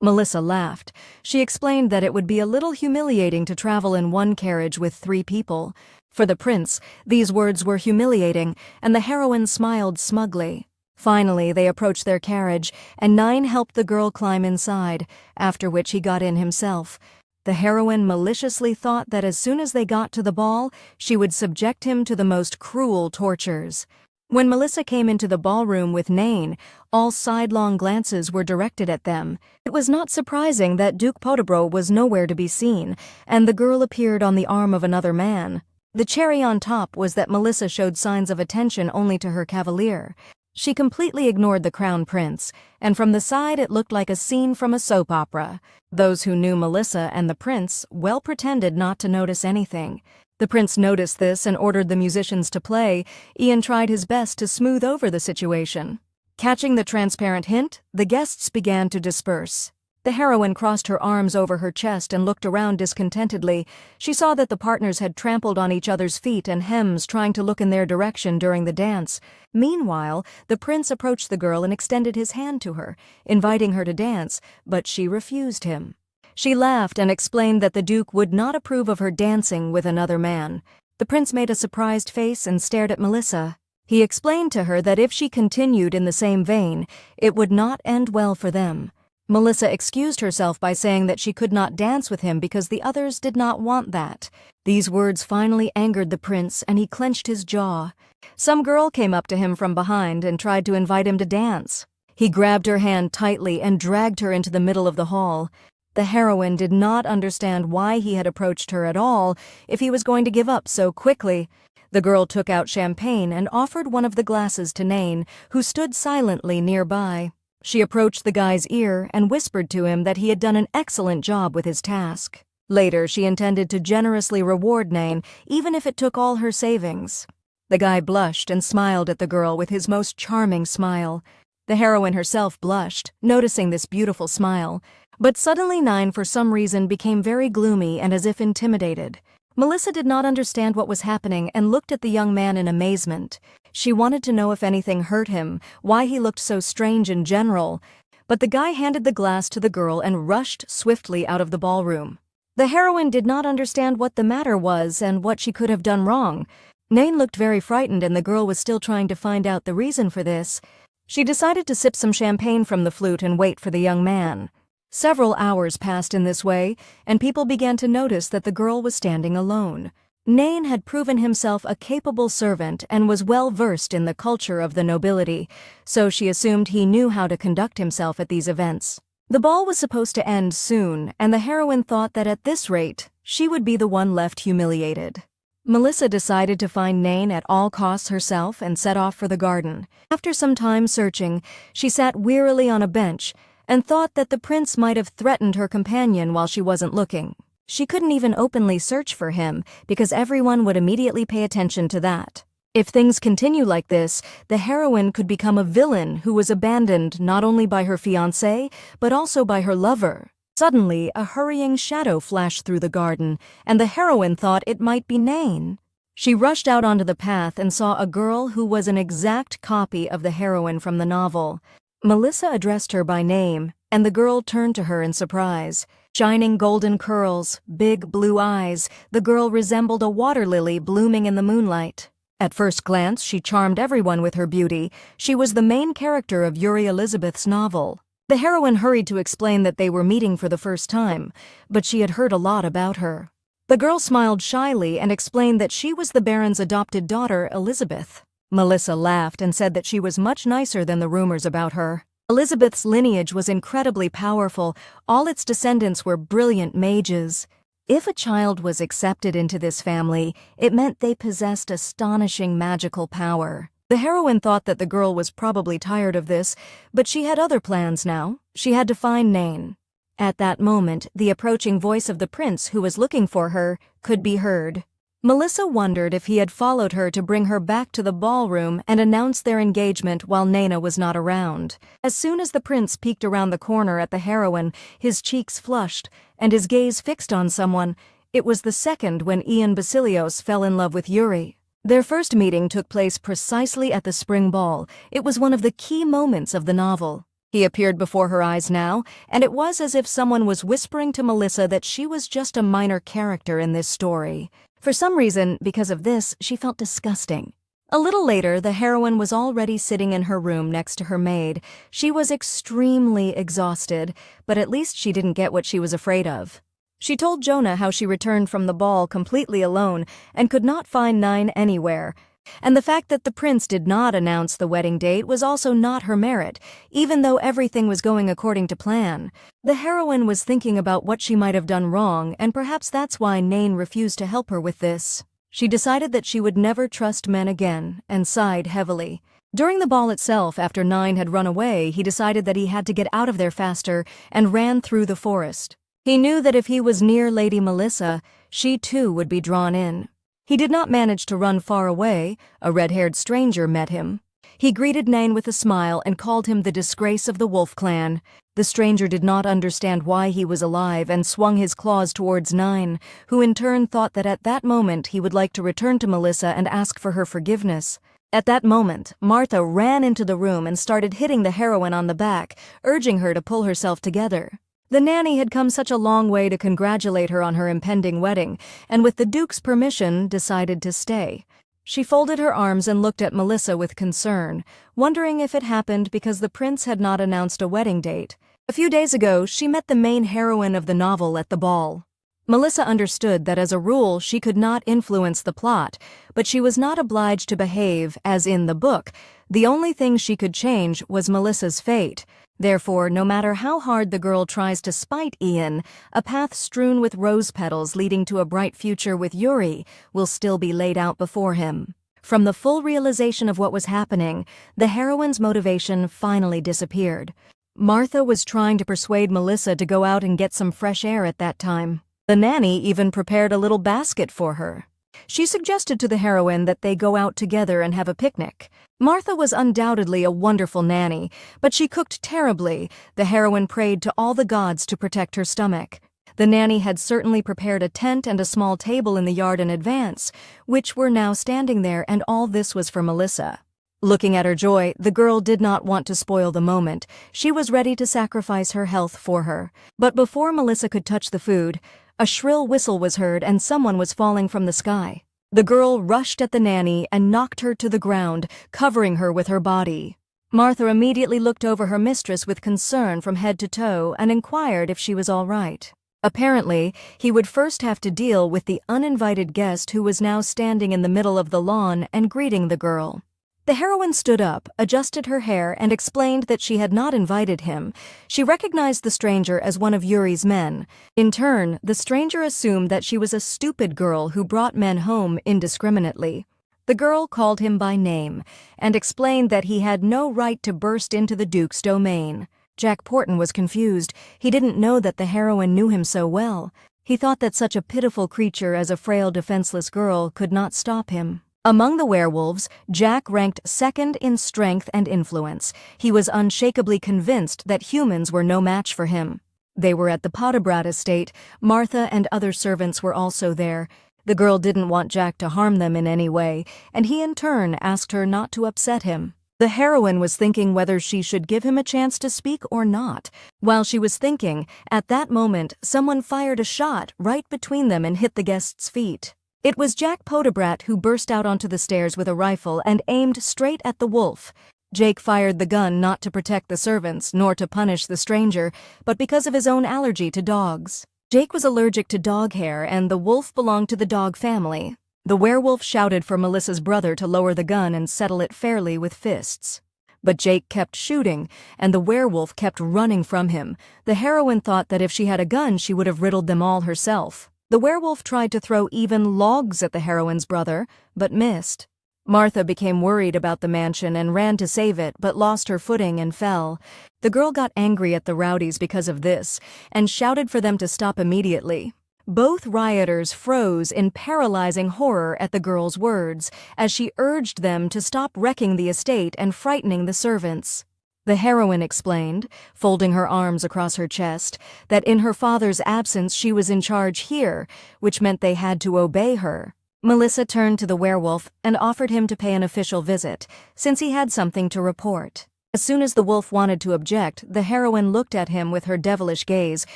Melissa laughed. She explained that it would be a little humiliating to travel in one carriage with 3 people. For the prince, these words were humiliating, and the heroine smiled smugly. Finally, they approached their carriage, and Nain helped the girl climb inside, after which he got in himself. The heroine maliciously thought that as soon as they got to the ball, she would subject him to the most cruel tortures. When Melissa came into the ballroom with Nain, all sidelong glances were directed at them. It was not surprising that Duke Podobro was nowhere to be seen, and the girl appeared on the arm of another man. The cherry on top was that Melissa showed signs of attention only to her cavalier. She completely ignored the crown prince, and from the side it looked like a scene from a soap opera. Those who knew Melissa and the prince well pretended not to notice anything. The prince noticed this and ordered the musicians to play. Ian tried his best to smooth over the situation. Catching the transparent hint, the guests began to disperse. The heroine crossed her arms over her chest and looked around discontentedly. She saw that the partners had trampled on each other's feet and hems, trying to look in their direction during the dance. Meanwhile, the prince approached the girl and extended his hand to her, inviting her to dance, but she refused him. She laughed and explained that the duke would not approve of her dancing with another man. The prince made a surprised face and stared at Melissa. He explained to her that if she continued in the same vein, it would not end well for them. Melissa excused herself by saying that she could not dance with him because the others did not want that. These words finally angered the prince, and he clenched his jaw. Some girl came up to him from behind and tried to invite him to dance. He grabbed her hand tightly and dragged her into the middle of the hall. The heroine did not understand why he had approached her at all if he was going to give up so quickly. The girl took out champagne and offered one of the glasses to Nain, who stood silently nearby. She approached the guy's ear and whispered to him that he had done an excellent job with his task. Later, she intended to generously reward Nain, even if it took all her savings. The guy blushed and smiled at the girl with his most charming smile. The heroine herself blushed, noticing this beautiful smile. But suddenly Nain, for some reason, became very gloomy and as if intimidated. Melissa did not understand what was happening and looked at the young man in amazement. She wanted to know if anything hurt him, why he looked so strange in general. But the guy handed the glass to the girl and rushed swiftly out of the ballroom. The heroine did not understand what the matter was and what she could have done wrong. Nain looked very frightened, and the girl was still trying to find out the reason for this. She decided to sip some champagne from the flute and wait for the young man. Several hours passed in this way, and people began to notice that the girl was standing alone. Nain had proven himself a capable servant and was well versed in the culture of the nobility, so she assumed he knew how to conduct himself at these events. The ball was supposed to end soon, and the heroine thought that at this rate, she would be the one left humiliated. Melissa decided to find Nain at all costs herself and set off for the garden. After some time searching, she sat wearily on a bench and thought that the prince might have threatened her companion while she wasn't looking. She couldn't even openly search for him because everyone would immediately pay attention to that. If things continue like this, the heroine could become a villain who was abandoned not only by her fiancé, but also by her lover. Suddenly, a hurrying shadow flashed through the garden, and the heroine thought it might be Nain. She rushed out onto the path and saw a girl who was an exact copy of the heroine from the novel. Melissa addressed her by name, and the girl turned to her in surprise. Shining golden curls, big blue eyes, the girl resembled a water lily blooming in the moonlight. At first glance, she charmed everyone with her beauty. She was the main character of Yuri Elizabeth's novel. The heroine hurried to explain that they were meeting for the first time, but she had heard a lot about her. The girl smiled shyly and explained that she was the Baron's adopted daughter, Elizabeth. Melissa laughed and said that she was much nicer than the rumors about her. Elizabeth's lineage was incredibly powerful. All its descendants were brilliant mages. If a child was accepted into this family, it meant they possessed astonishing magical power. The heroine thought that the girl was probably tired of this, but she had other plans now. She had to find Nain. At that moment, the approaching voice of the prince who was looking for her could be heard. Melissa wondered if he had followed her to bring her back to the ballroom and announce their engagement while Naina was not around. As soon as the prince peeked around the corner at the heroine, his cheeks flushed, and his gaze fixed on someone. It was the second when Ian Basilios fell in love with Yuri. Their first meeting took place precisely at the spring ball. It was one of the key moments of the novel. He appeared before her eyes now, and it was as if someone was whispering to Melissa that she was just a minor character in this story. For some reason, because of this, she felt disgusting. A little later, the heroine was already sitting in her room next to her maid. She was extremely exhausted, but at least she didn't get what she was afraid of. She told Jonah how she returned from the ball completely alone and could not find Nain anywhere. And the fact that the prince did not announce the wedding date was also not her merit, even though everything was going according to plan. The heroine was thinking about what she might have done wrong, and perhaps that's why Nain refused to help her with this. She decided that she would never trust men again, and sighed heavily. During the ball itself, after Nain had run away, he decided that he had to get out of there faster and ran through the forest. He knew that if he was near Lady Melissa, she too would be drawn in. He did not manage to run far away. A red-haired stranger met him. He greeted Nain with a smile and called him the disgrace of the wolf clan. The stranger did not understand why he was alive and swung his claws towards Nain, who in turn thought that at that moment he would like to return to Melissa and ask for her forgiveness. At that moment, Martha ran into the room and started hitting the heroine on the back, urging her to pull herself together. The nanny had come such a long way to congratulate her on her impending wedding, and with the Duke's permission, decided to stay. She folded her arms and looked at Melissa with concern, wondering if it happened because the prince had not announced a wedding date. A few days ago, she met the main heroine of the novel at the ball. Melissa understood that as a rule she could not influence the plot, but she was not obliged to behave as in the book. The only thing she could change was Melissa's fate. Therefore, no matter how hard the girl tries to spite Ian, a path strewn with rose petals leading to a bright future with Yuri will still be laid out before him. From the full realization of what was happening, the heroine's motivation finally disappeared. Martha was trying to persuade Melissa to go out and get some fresh air at that time. The nanny even prepared a little basket for her. She suggested to the heroine that they go out together and have a picnic. Martha was undoubtedly a wonderful nanny, but she cooked terribly. The heroine prayed to all the gods to protect her stomach. The nanny had certainly prepared a tent and a small table in the yard in advance, which were now standing there, and all this was for Melissa. Looking at her joy, the girl did not want to spoil the moment. She was ready to sacrifice her health for her. But before Melissa could touch the food, a shrill whistle was heard and someone was falling from the sky. The girl rushed at the nanny and knocked her to the ground, covering her with her body. Martha immediately looked over her mistress with concern from head to toe and inquired if she was all right. Apparently, he would first have to deal with the uninvited guest who was now standing in the middle of the lawn and greeting the girl. The heroine stood up, adjusted her hair, and explained that she had not invited him. She recognized the stranger as one of Yuri's men. In turn, the stranger assumed that she was a stupid girl who brought men home indiscriminately. The girl called him by name and explained that he had no right to burst into the Duke's domain. Jack Porton was confused. He didn't know that the heroine knew him so well. He thought that such a pitiful creature as a frail, defenseless girl could not stop him. Among the werewolves, Jack ranked second in strength and influence. He was unshakably convinced that humans were no match for him. They were at the Pottebrad estate. Martha and other servants were also there. The girl didn't want Jack to harm them in any way, and he in turn asked her not to upset him. The heroine was thinking whether she should give him a chance to speak or not. While she was thinking, at that moment, someone fired a shot right between them and hit the guest's feet. It was Jack Potebrat who burst out onto the stairs with a rifle and aimed straight at the wolf. Jake fired the gun not to protect the servants nor to punish the stranger, but because of his own allergy to dogs. Jake was allergic to dog hair, and the wolf belonged to the dog family. The werewolf shouted for Melissa's brother to lower the gun and settle it fairly with fists. But Jake kept shooting, and the werewolf kept running from him. The heroine thought that if she had a gun, she would have riddled them all herself. The werewolf tried to throw even logs at the heroine's brother, but missed. Martha became worried about the mansion and ran to save it, but lost her footing and fell. The girl got angry at the rowdies because of this, and shouted for them to stop immediately. Both rioters froze in paralyzing horror at the girl's words, as she urged them to stop wrecking the estate and frightening the servants. The heroine explained, folding her arms across her chest, that in her father's absence she was in charge here, which meant they had to obey her. Melissa turned to the werewolf and offered him to pay an official visit, since he had something to report. As soon as the wolf wanted to object, the heroine looked at him with her devilish gaze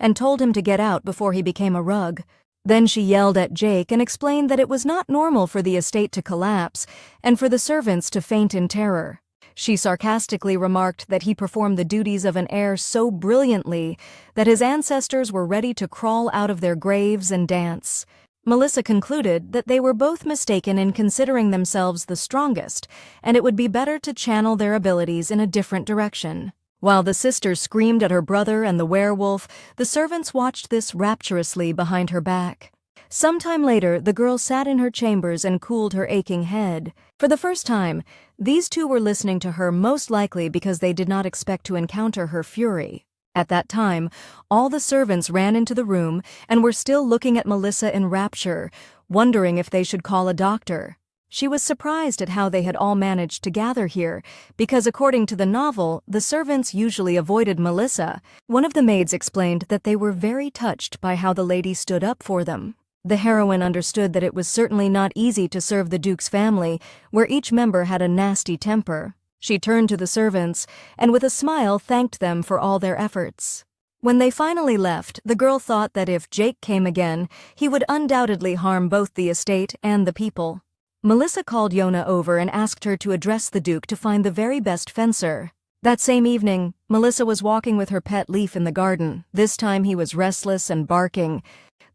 and told him to get out before he became a rug. Then she yelled at Jake and explained that it was not normal for the estate to collapse and for the servants to faint in terror. She sarcastically remarked that he performed the duties of an heir so brilliantly that his ancestors were ready to crawl out of their graves and dance. Melissa concluded that they were both mistaken in considering themselves the strongest, and it would be better to channel their abilities in a different direction. While the sister screamed at her brother and the werewolf, the servants watched this rapturously behind her back. Sometime later, the girl sat in her chambers and cooled her aching head. For the first time, these two were listening to her, most likely because they did not expect to encounter her fury. At that time, all the servants ran into the room and were still looking at Melissa in rapture, wondering if they should call a doctor. She was surprised at how they had all managed to gather here, because according to the novel, the servants usually avoided Melissa. One of the maids explained that they were very touched by how the lady stood up for them. The heroine understood that it was certainly not easy to serve the Duke's family, where each member had a nasty temper. She turned to the servants, and with a smile thanked them for all their efforts. When they finally left, the girl thought that if Jake came again, he would undoubtedly harm both the estate and the people. Melissa called Yona over and asked her to address the Duke to find the very best fencer. That same evening, Melissa was walking with her pet Leaf in the garden. This time he was restless and barking.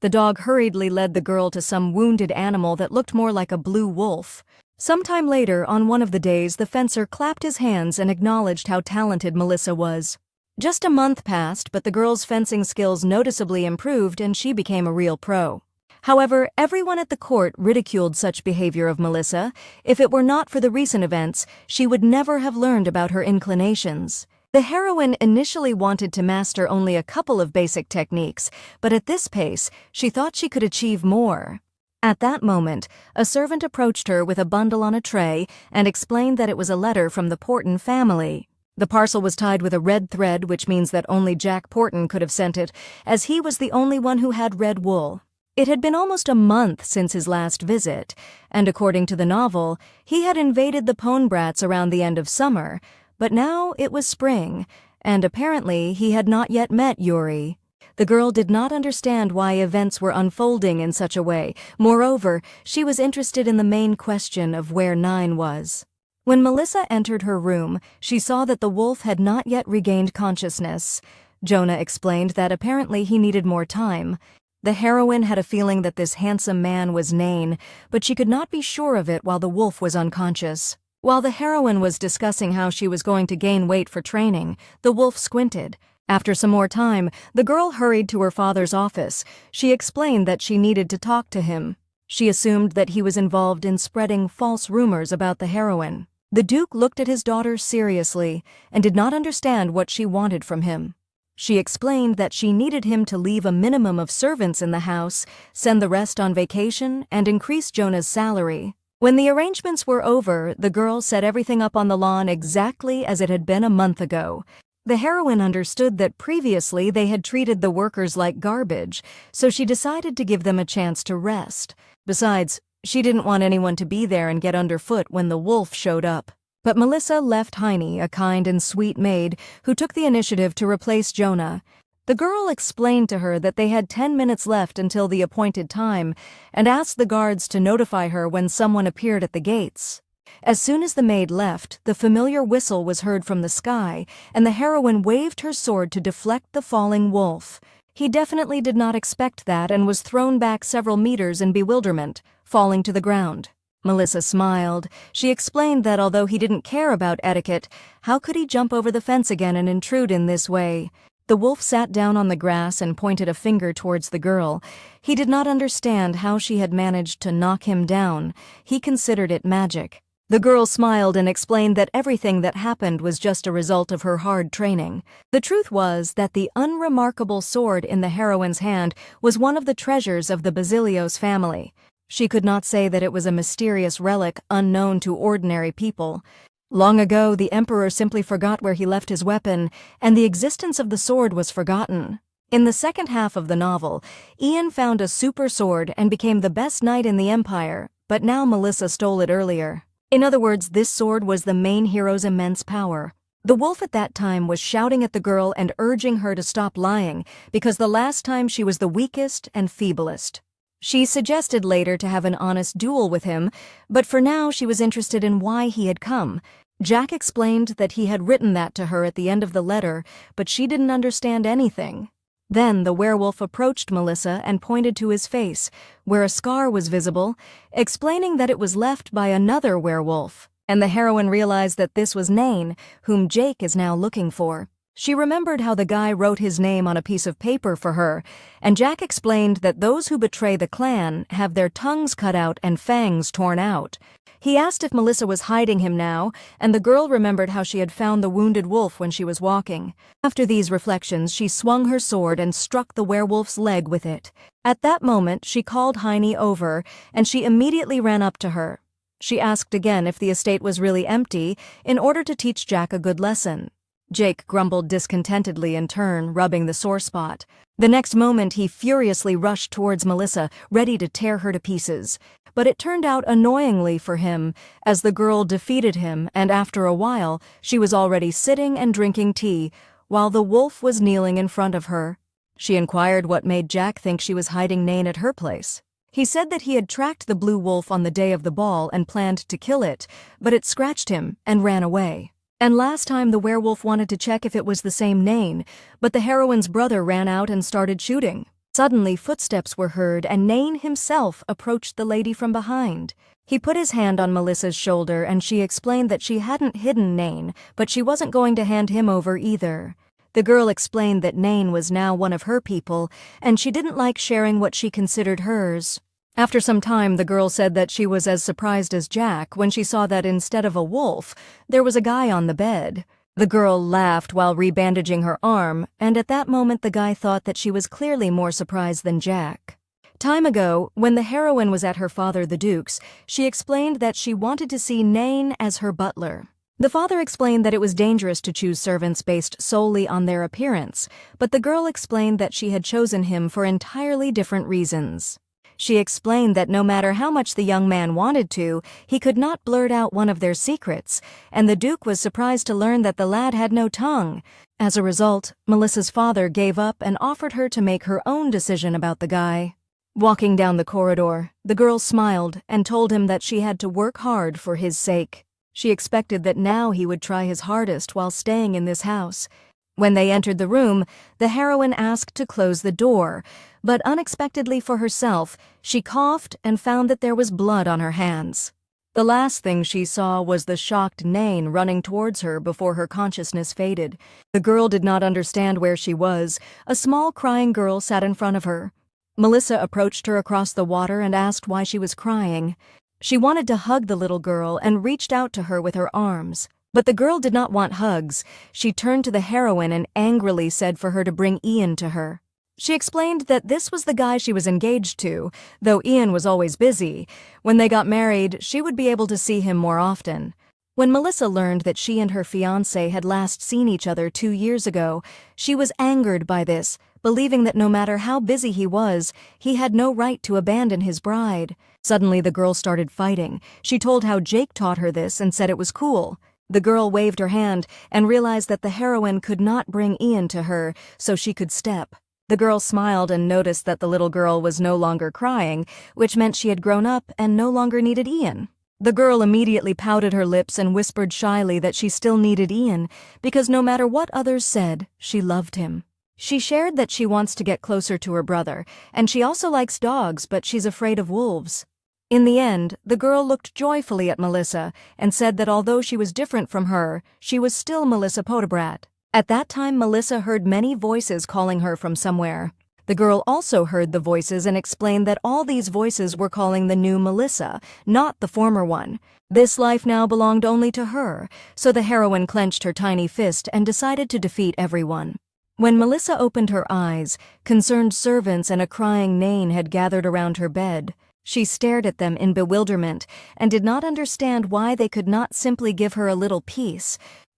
The dog hurriedly led the girl to some wounded animal that looked more like a blue wolf. Sometime later, on one of the days, the fencer clapped his hands and acknowledged how talented Melissa was. Just a month passed, but the girl's fencing skills noticeably improved and she became a real pro. However, everyone at the court ridiculed such behavior of Melissa. If it were not for the recent events, she would never have learned about her inclinations. The heroine initially wanted to master only a couple of basic techniques, but at this pace, she thought she could achieve more. At that moment, a servant approached her with a bundle on a tray and explained that it was a letter from the Porton family. The parcel was tied with a red thread, which means that only Jack Porton could have sent it, as he was the only one who had red wool. It had been almost a month since his last visit, and according to the novel, he had invaded the Ponebrats around the end of summer, but now it was spring, and apparently he had not yet met Yuri. The girl did not understand why events were unfolding in such a way. Moreover, she was interested in the main question of where Nine was. When Melissa entered her room, she saw that the wolf had not yet regained consciousness. Jonah explained that apparently he needed more time. The heroine had a feeling that this handsome man was Nain, but she could not be sure of it while the wolf was unconscious. While the heroine was discussing how she was going to gain weight for training, the wolf squinted. After some more time, the girl hurried to her father's office. She explained that she needed to talk to him. She assumed that he was involved in spreading false rumors about the heroine. The Duke looked at his daughter seriously and did not understand what she wanted from him. She explained that she needed him to leave a minimum of servants in the house, send the rest on vacation, and increase Jonah's salary. When the arrangements were over, the girl set everything up on the lawn exactly as it had been a month ago. The heroine understood that previously they had treated the workers like garbage, so she decided to give them a chance to rest. Besides, she didn't want anyone to be there and get underfoot when the wolf showed up. But Melissa left Heine, a kind and sweet maid, who took the initiative to replace Jonah. The girl explained to her that they had 10 minutes left until the appointed time and asked the guards to notify her when someone appeared at the gates. As soon as the maid left, the familiar whistle was heard from the sky, and the heroine waved her sword to deflect the falling wolf. He definitely did not expect that and was thrown back several meters in bewilderment, falling to the ground. Melissa smiled. She explained that although he didn't care about etiquette, how could he jump over the fence again and intrude in this way? The wolf sat down on the grass and pointed a finger towards the girl. He did not understand how she had managed to knock him down. He considered it magic. The girl smiled and explained that everything that happened was just a result of her hard training. The truth was that the unremarkable sword in the heroine's hand was one of the treasures of the Basilios family. She could not say that it was a mysterious relic unknown to ordinary people. Long ago, the emperor simply forgot where he left his weapon, and the existence of the sword was forgotten. In the second half of the novel, Ian found a super sword and became the best knight in the empire, but now Melissa stole it earlier. In other words, this sword was the main hero's immense power. The wolf at that time was shouting at the girl and urging her to stop lying, because the last time she was the weakest and feeblest. She suggested later to have an honest duel with him, but for now she was interested in why he had come. Jack explained that he had written that to her at the end of the letter, but she didn't understand anything. Then the werewolf approached Melissa and pointed to his face, where a scar was visible, explaining that it was left by another werewolf, and the heroine realized that this was Nain, whom Jake is now looking for. She remembered how the guy wrote his name on a piece of paper for her, and Jack explained that those who betray the clan have their tongues cut out and fangs torn out. He asked if Melissa was hiding him now, and the girl remembered how she had found the wounded wolf when she was walking. After these reflections, she swung her sword and struck the werewolf's leg with it. At that moment, she called Heine over, and she immediately ran up to her. She asked again if the estate was really empty, in order to teach Jack a good lesson. Jake grumbled discontentedly in turn, rubbing the sore spot. The next moment, he furiously rushed towards Melissa, ready to tear her to pieces. But it turned out annoyingly for him, as the girl defeated him, and after a while, she was already sitting and drinking tea, while the wolf was kneeling in front of her. She inquired what made Jack think she was hiding Nain at her place. He said that he had tracked the blue wolf on the day of the ball and planned to kill it, but it scratched him and ran away. And last time the werewolf wanted to check if it was the same Nain, but the heroine's brother ran out and started shooting. Suddenly, footsteps were heard, and Nain himself approached the lady from behind. He put his hand on Melissa's shoulder, and she explained that she hadn't hidden Nain, but she wasn't going to hand him over either. The girl explained that Nain was now one of her people, and she didn't like sharing what she considered hers. After some time, the girl said that she was as surprised as Jack when she saw that instead of a wolf, there was a guy on the bed. The girl laughed while rebandaging her arm, and at that moment the guy thought that she was clearly more surprised than Jack. Time ago, when the heroine was at her father the Duke's, she explained that she wanted to see Nain as her butler. The father explained that it was dangerous to choose servants based solely on their appearance, but the girl explained that she had chosen him for entirely different reasons. She explained that no matter how much the young man wanted to, he could not blurt out one of their secrets, and the Duke was surprised to learn that the lad had no tongue. As a result, Melissa's father gave up and offered her to make her own decision about the guy. Walking down the corridor, the girl smiled and told him that she had to work hard for his sake. She expected that now he would try his hardest while staying in this house. When they entered the room, the heroine asked to close the door, but unexpectedly for herself, she coughed and found that there was blood on her hands. The last thing she saw was the shocked Nain running towards her before her consciousness faded. The girl did not understand where she was. A small crying girl sat in front of her. Melissa approached her across the water and asked why she was crying. She wanted to hug the little girl and reached out to her with her arms. But the girl did not want hugs. She turned to the heroine and angrily said for her to bring Ian to her. She explained that this was the guy she was engaged to, though Ian was always busy. When they got married, she would be able to see him more often. When Melissa learned that she and her fiancé had last seen each other 2 years ago, she was angered by this, believing that no matter how busy he was, he had no right to abandon his bride. Suddenly the girl started fighting. She told how Jake taught her this and said it was cool. The girl waved her hand and realized that the heroine could not bring Ian to her, so she could step. The girl smiled and noticed that the little girl was no longer crying, which meant she had grown up and no longer needed Ian. The girl immediately pouted her lips and whispered shyly that she still needed Ian, because no matter what others said, she loved him. She shared that she wants to get closer to her brother, and she also likes dogs, but she's afraid of wolves. In the end, the girl looked joyfully at Melissa and said that although she was different from her, she was still Melissa Podobrat. At that time, Melissa heard many voices calling her from somewhere. The girl also heard the voices and explained that all these voices were calling the new Melissa, not the former one. This life now belonged only to her, so the heroine clenched her tiny fist and decided to defeat everyone. When Melissa opened her eyes, concerned servants and a crying Nain had gathered around her bed. She stared at them in bewilderment and did not understand why they could not simply give her a little peace.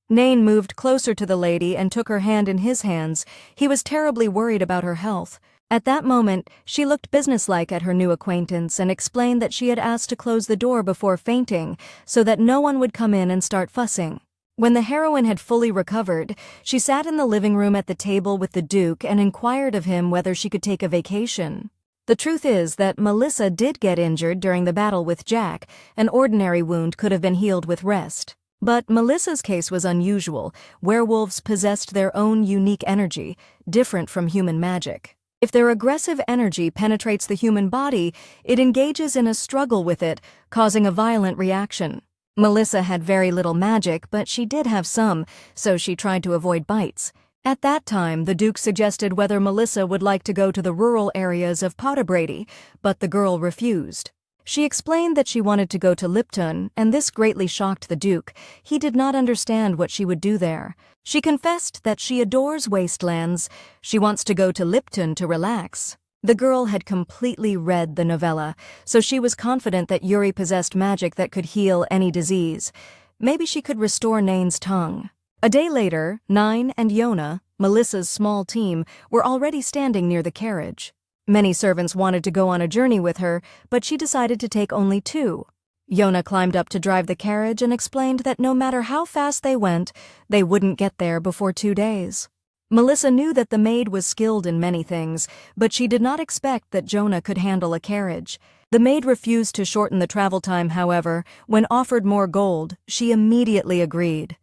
Nain moved closer to the lady and took her hand in his hands. He was terribly worried about her health. At that moment, she looked businesslike at her new acquaintance and explained that she had asked to close the door before fainting so that no one would come in and start fussing. When the heroine had fully recovered, she sat in the living room at the table with the Duke and inquired of him whether she could take a vacation. The truth is that Melissa did get injured during the battle with Jack. An ordinary wound could have been healed with rest. But Melissa's case was unusual. Werewolves possessed their own unique energy, different from human magic. If their aggressive energy penetrates the human body, it engages in a struggle with it, causing a violent reaction. Melissa had very little magic, but she did have some, so she tried to avoid bites. At that time, the Duke suggested whether Melissa would like to go to the rural areas of Podobrady, but the girl refused. She explained that she wanted to go to Lipton, and this greatly shocked the Duke. He did not understand what she would do there. She confessed that she adores wastelands. She wants to go to Lipton to relax. The girl had completely read the novella, so she was confident that Yuri possessed magic that could heal any disease. Maybe she could restore Nain's tongue. A day later, Nine and Yona, Melissa's small team, were already standing near the carriage. Many servants wanted to go on a journey with her, but she decided to take only 2. Yona climbed up to drive the carriage and explained that no matter how fast they went, they wouldn't get there before 2 days. Melissa knew that the maid was skilled in many things, but she did not expect that Yona could handle a carriage. The maid refused to shorten the travel time, however. When offered more gold, she immediately agreed.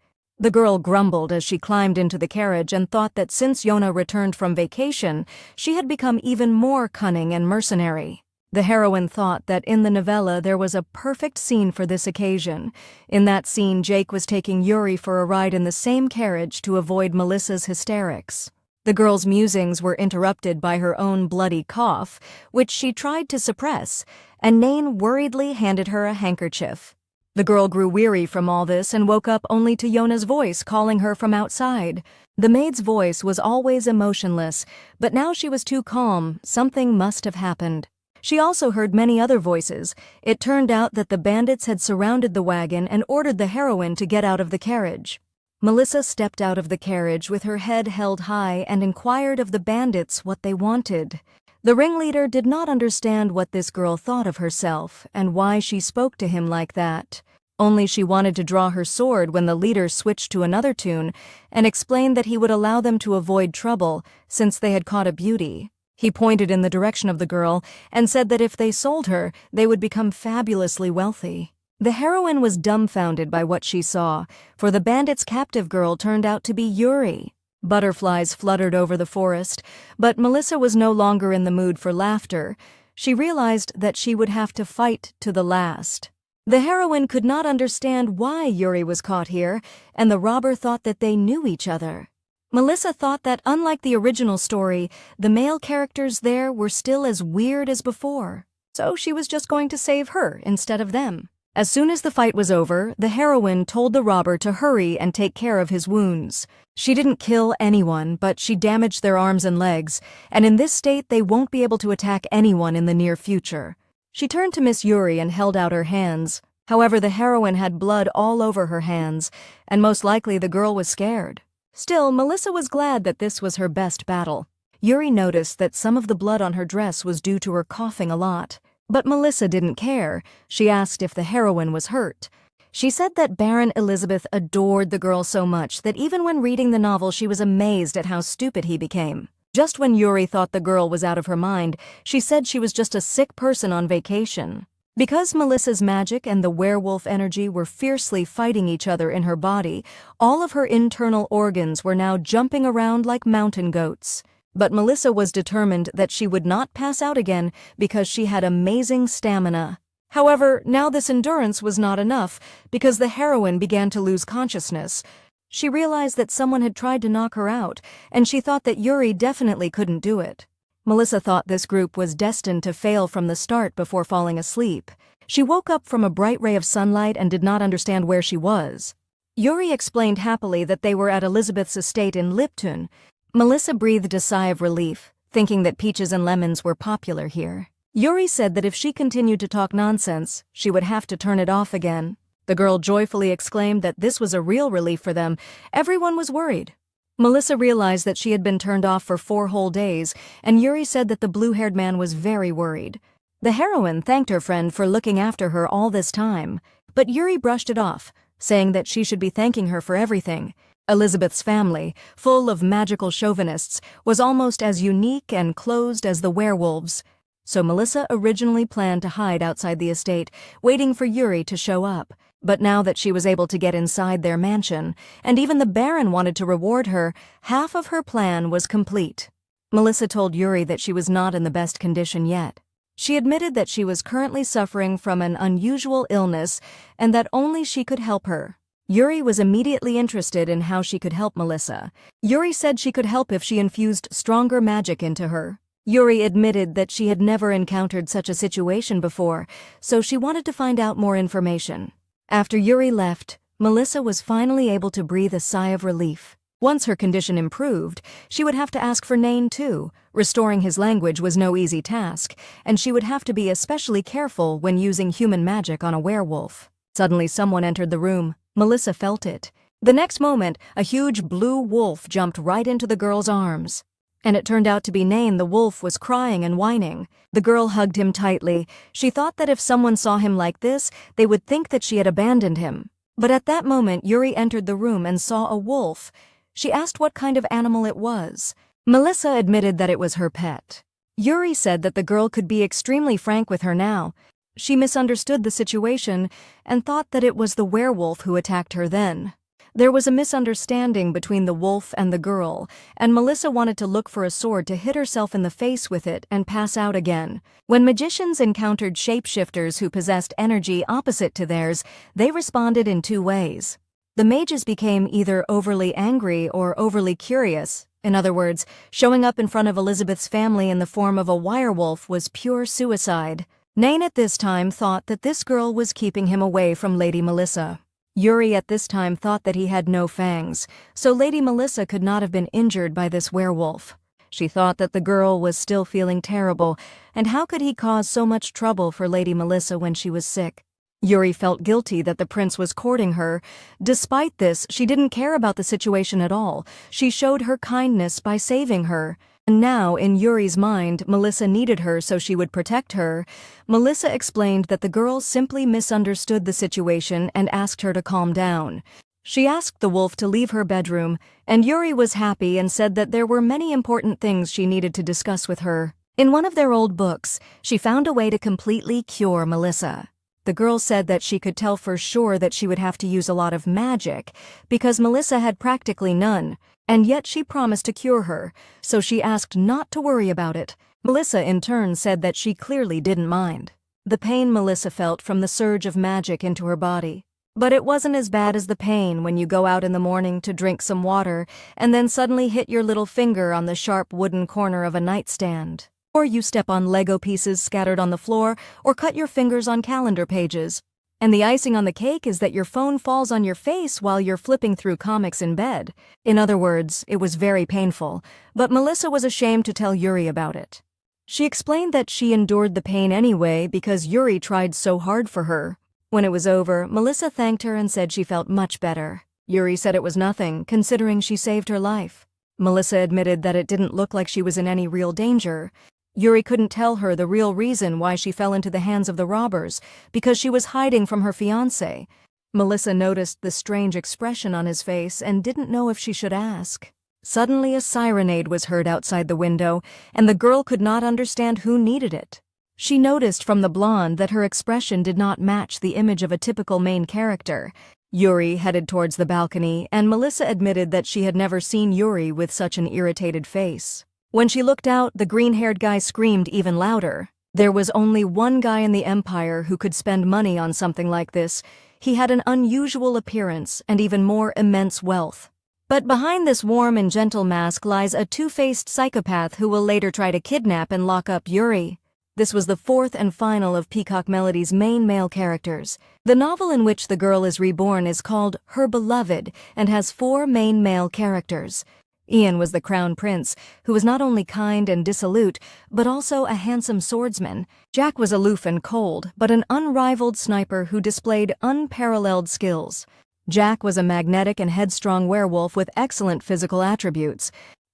The girl grumbled as she climbed into the carriage and thought that since Yona returned from vacation, she had become even more cunning and mercenary. The heroine thought that in the novella there was a perfect scene for this occasion. In that scene, Jake was taking Yuri for a ride in the same carriage to avoid Melissa's hysterics. The girl's musings were interrupted by her own bloody cough, which she tried to suppress, and Nain worriedly handed her a handkerchief. The girl grew weary from all this and woke up only to Yona's voice calling her from outside. The maid's voice was always emotionless, but now she was too calm. Something must have happened. She also heard many other voices. It turned out that the bandits had surrounded the wagon and ordered the heroine to get out of the carriage. Melissa stepped out of the carriage with her head held high and inquired of the bandits what they wanted. The ringleader did not understand what this girl thought of herself and why she spoke to him like that. Only she wanted to draw her sword when the leader switched to another tune and explained that he would allow them to avoid trouble since they had caught a beauty. He pointed in the direction of the girl and said that if they sold her, they would become fabulously wealthy. The heroine was dumbfounded by what she saw, for the bandit's captive girl turned out to be Yuri. Butterflies fluttered over the forest, but Melissa was no longer in the mood for laughter. She realized that she would have to fight to the last. The heroine could not understand why Yuri was caught here, and the robber thought that they knew each other. Melissa thought that unlike the original story, the male characters there were still as weird as before, so she was just going to save her instead of them. As soon as the fight was over, the heroine told the robber to hurry and take care of his wounds. She didn't kill anyone, but she damaged their arms and legs, and in this state they won't be able to attack anyone in the near future. She turned to Miss Yuri and held out her hands. However, the heroine had blood all over her hands, and most likely the girl was scared. Still, Melissa was glad that this was her best battle. Yuri noticed that some of the blood on her dress was due to her coughing a lot. But Melissa didn't care. She asked if the heroine was hurt. She said that Baron Elizabeth adored the girl so much that even when reading the novel she was amazed at how stupid he became. Just when Yuri thought the girl was out of her mind, she said she was just a sick person on vacation. Because Melissa's magic and the werewolf energy were fiercely fighting each other in her body, all of her internal organs were now jumping around like mountain goats. But Melissa was determined that she would not pass out again because she had amazing stamina. However, now this endurance was not enough because the heroine began to lose consciousness. She realized that someone had tried to knock her out, and she thought that Yuri definitely couldn't do it. Melissa thought this group was destined to fail from the start before falling asleep. She woke up from a bright ray of sunlight and did not understand where she was. Yuri explained happily that they were at Elizabeth's estate in Liptun. Melissa breathed a sigh of relief, thinking that peaches and lemons were popular here. Yuri said that if she continued to talk nonsense, she would have to turn it off again. The girl joyfully exclaimed that this was a real relief for them. Everyone was worried. Melissa realized that she had been turned off for 4 whole days, and Yuri said that the blue-haired man was very worried. The heroine thanked her friend for looking after her all this time, but Yuri brushed it off, saying that she should be thanking her for everything. Elizabeth's family, full of magical chauvinists, was almost as unique and closed as the werewolves. So Melissa originally planned to hide outside the estate, waiting for Yuri to show up. But now that she was able to get inside their mansion, and even the Baron wanted to reward her, half of her plan was complete. Melissa told Yuri that she was not in the best condition yet. She admitted that she was currently suffering from an unusual illness and that only she could help her. Yuri was immediately interested in how she could help Melissa. Yuri said she could help if she infused stronger magic into her. Yuri admitted that she had never encountered such a situation before, so she wanted to find out more information. After Yuri left, Melissa was finally able to breathe a sigh of relief. Once her condition improved, she would have to ask for Nain too. Restoring his language was no easy task, and she would have to be especially careful when using human magic on a werewolf. Suddenly someone entered the room. Melissa felt it. The next moment, a huge blue wolf jumped right into the girl's arms. And it turned out to be Nain. The wolf was crying and whining. The girl hugged him tightly. She thought that if someone saw him like this, they would think that she had abandoned him. But at that moment, Yuri entered the room and saw a wolf. She asked what kind of animal it was. Melissa admitted that it was her pet. Yuri said that the girl could be extremely frank with her now. She misunderstood the situation and thought that it was the werewolf who attacked her then. There was a misunderstanding between the wolf and the girl, and Melissa wanted to look for a sword to hit herself in the face with it and pass out again. When magicians encountered shapeshifters who possessed energy opposite to theirs, they responded in 2 ways. The mages became either overly angry or overly curious. In other words, showing up in front of Elizabeth's family in the form of a wirewolf was pure suicide. Nain at this time thought that this girl was keeping him away from Lady Melissa. Yuri at this time thought that he had no fangs, so Lady Melissa could not have been injured by this werewolf. She thought that the girl was still feeling terrible, and how could he cause so much trouble for Lady Melissa when she was sick? Yuri felt guilty that the prince was courting her. Despite this, she didn't care about the situation at all. She showed her kindness by saving her. And now, in Yuri's mind, Melissa needed her so she would protect her. Melissa explained that the girl simply misunderstood the situation and asked her to calm down. She asked the wolf to leave her bedroom, and Yuri was happy and said that there were many important things she needed to discuss with her. In one of their old books, she found a way to completely cure Melissa. The girl said that she could tell for sure that she would have to use a lot of magic, because Melissa had practically none. And yet she promised to cure her, so she asked not to worry about it. Melissa in turn said that she clearly didn't mind the pain Melissa felt from the surge of magic into her body. But it wasn't as bad as the pain when you go out in the morning to drink some water and then suddenly hit your little finger on the sharp wooden corner of a nightstand. Or you step on Lego pieces scattered on the floor or cut your fingers on calendar pages. And the icing on the cake is that your phone falls on your face while you're flipping through comics in bed. In other words, it was very painful, but Melissa was ashamed to tell Yuri about it. She explained that she endured the pain anyway because Yuri tried so hard for her. When it was over, Melissa thanked her and said she felt much better. Yuri said it was nothing, considering she saved her life. Melissa admitted that it didn't look like she was in any real danger. Yuri couldn't tell her the real reason why she fell into the hands of the robbers, because she was hiding from her fiancé. Melissa noticed the strange expression on his face and didn't know if she should ask. Suddenly a sirenade was heard outside the window, and the girl could not understand who needed it. She noticed from the blonde that her expression did not match the image of a typical main character. Yuri headed towards the balcony, and Melissa admitted that she had never seen Yuri with such an irritated face. When she looked out, the green-haired guy screamed even louder. There was only one guy in the Empire who could spend money on something like this. He had an unusual appearance and even more immense wealth. But behind this warm and gentle mask lies a two-faced psychopath who will later try to kidnap and lock up Yuri. This was the fourth and final of Peacock Melody's main male characters. The novel in which the girl is reborn is called Her Beloved and has 4 main male characters. Ian was the crown prince, who was not only kind and dissolute, but also a handsome swordsman. Jack was aloof and cold, but an unrivaled sniper who displayed unparalleled skills. Jack was a magnetic and headstrong werewolf with excellent physical attributes.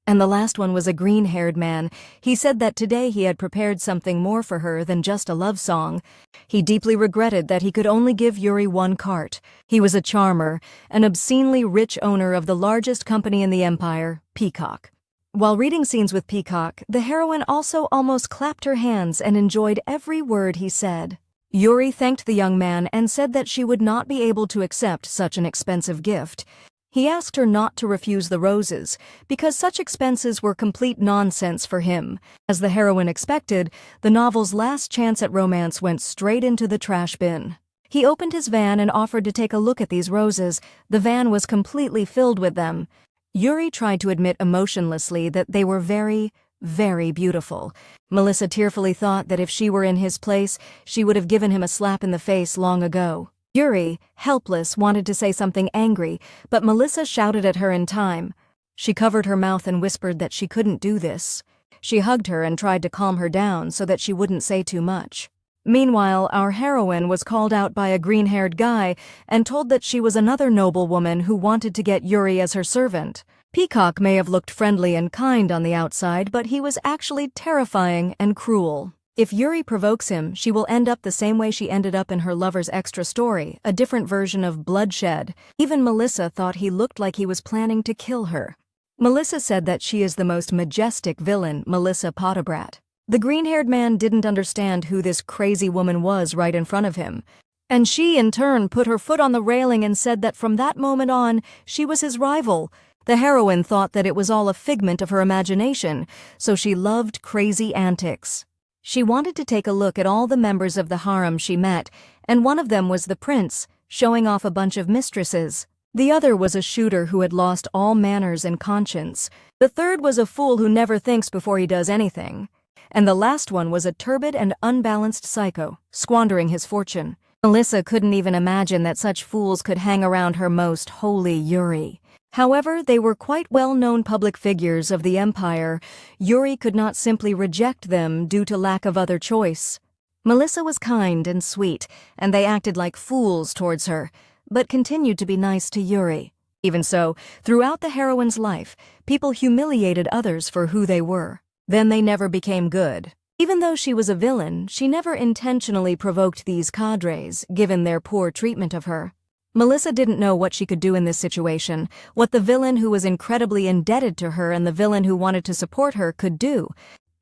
And the last one was a green-haired man. He said that today he had prepared something more for her than just a love song. He deeply regretted that he could only give Yuri 1 cart. He was a charmer, an obscenely rich owner of the largest company in the Empire, Peacock. While reading scenes with Peacock, the heroine also almost clapped her hands and enjoyed every word he said. Yuri thanked the young man and said that she would not be able to accept such an expensive gift. He asked her not to refuse the roses, because such expenses were complete nonsense for him. As the heroine expected, the novel's last chance at romance went straight into the trash bin. He opened his van and offered to take a look at these roses. The van was completely filled with them. Yuri tried to admit emotionlessly that they were very, very beautiful. Melissa tearfully thought that if she were in his place, she would have given him a slap in the face long ago. Yuri, helpless, wanted to say something angry, but Melissa shouted at her in time. She covered her mouth and whispered that she couldn't do this. She hugged her and tried to calm her down so that she wouldn't say too much. Meanwhile, our heroine was called out by a green-haired guy and told that she was another noblewoman who wanted to get Yuri as her servant. Peacock may have looked friendly and kind on the outside, but he was actually terrifying and cruel. If Yuri provokes him, she will end up the same way she ended up in her lover's extra story, a different version of bloodshed. Even Melissa thought he looked like he was planning to kill her. Melissa said that she is the most majestic villain, Melissa Pottabrat. The green-haired man didn't understand who this crazy woman was right in front of him. And she, in turn, put her foot on the railing and said that from that moment on, she was his rival. The heroine thought that it was all a figment of her imagination, so she loved crazy antics. She wanted to take a look at all the members of the harem she met, and one of them was the prince, showing off a bunch of mistresses. The other was a shooter who had lost all manners and conscience. The third was a fool who never thinks before he does anything. And the last one was a turbid and unbalanced psycho, squandering his fortune. Melissa couldn't even imagine that such fools could hang around her most holy Yuri. However, they were quite well-known public figures of the Empire. Yuri could not simply reject them due to lack of other choice. Melissa was kind and sweet, and they acted like fools towards her, but continued to be nice to Yuri. Even so, throughout the heroine's life, people humiliated others for who they were. Then they never became good. Even though she was a villain, she never intentionally provoked these cadres, given their poor treatment of her. Melissa didn't know what she could do in this situation, what the villain who was incredibly indebted to her and the villain who wanted to support her could do.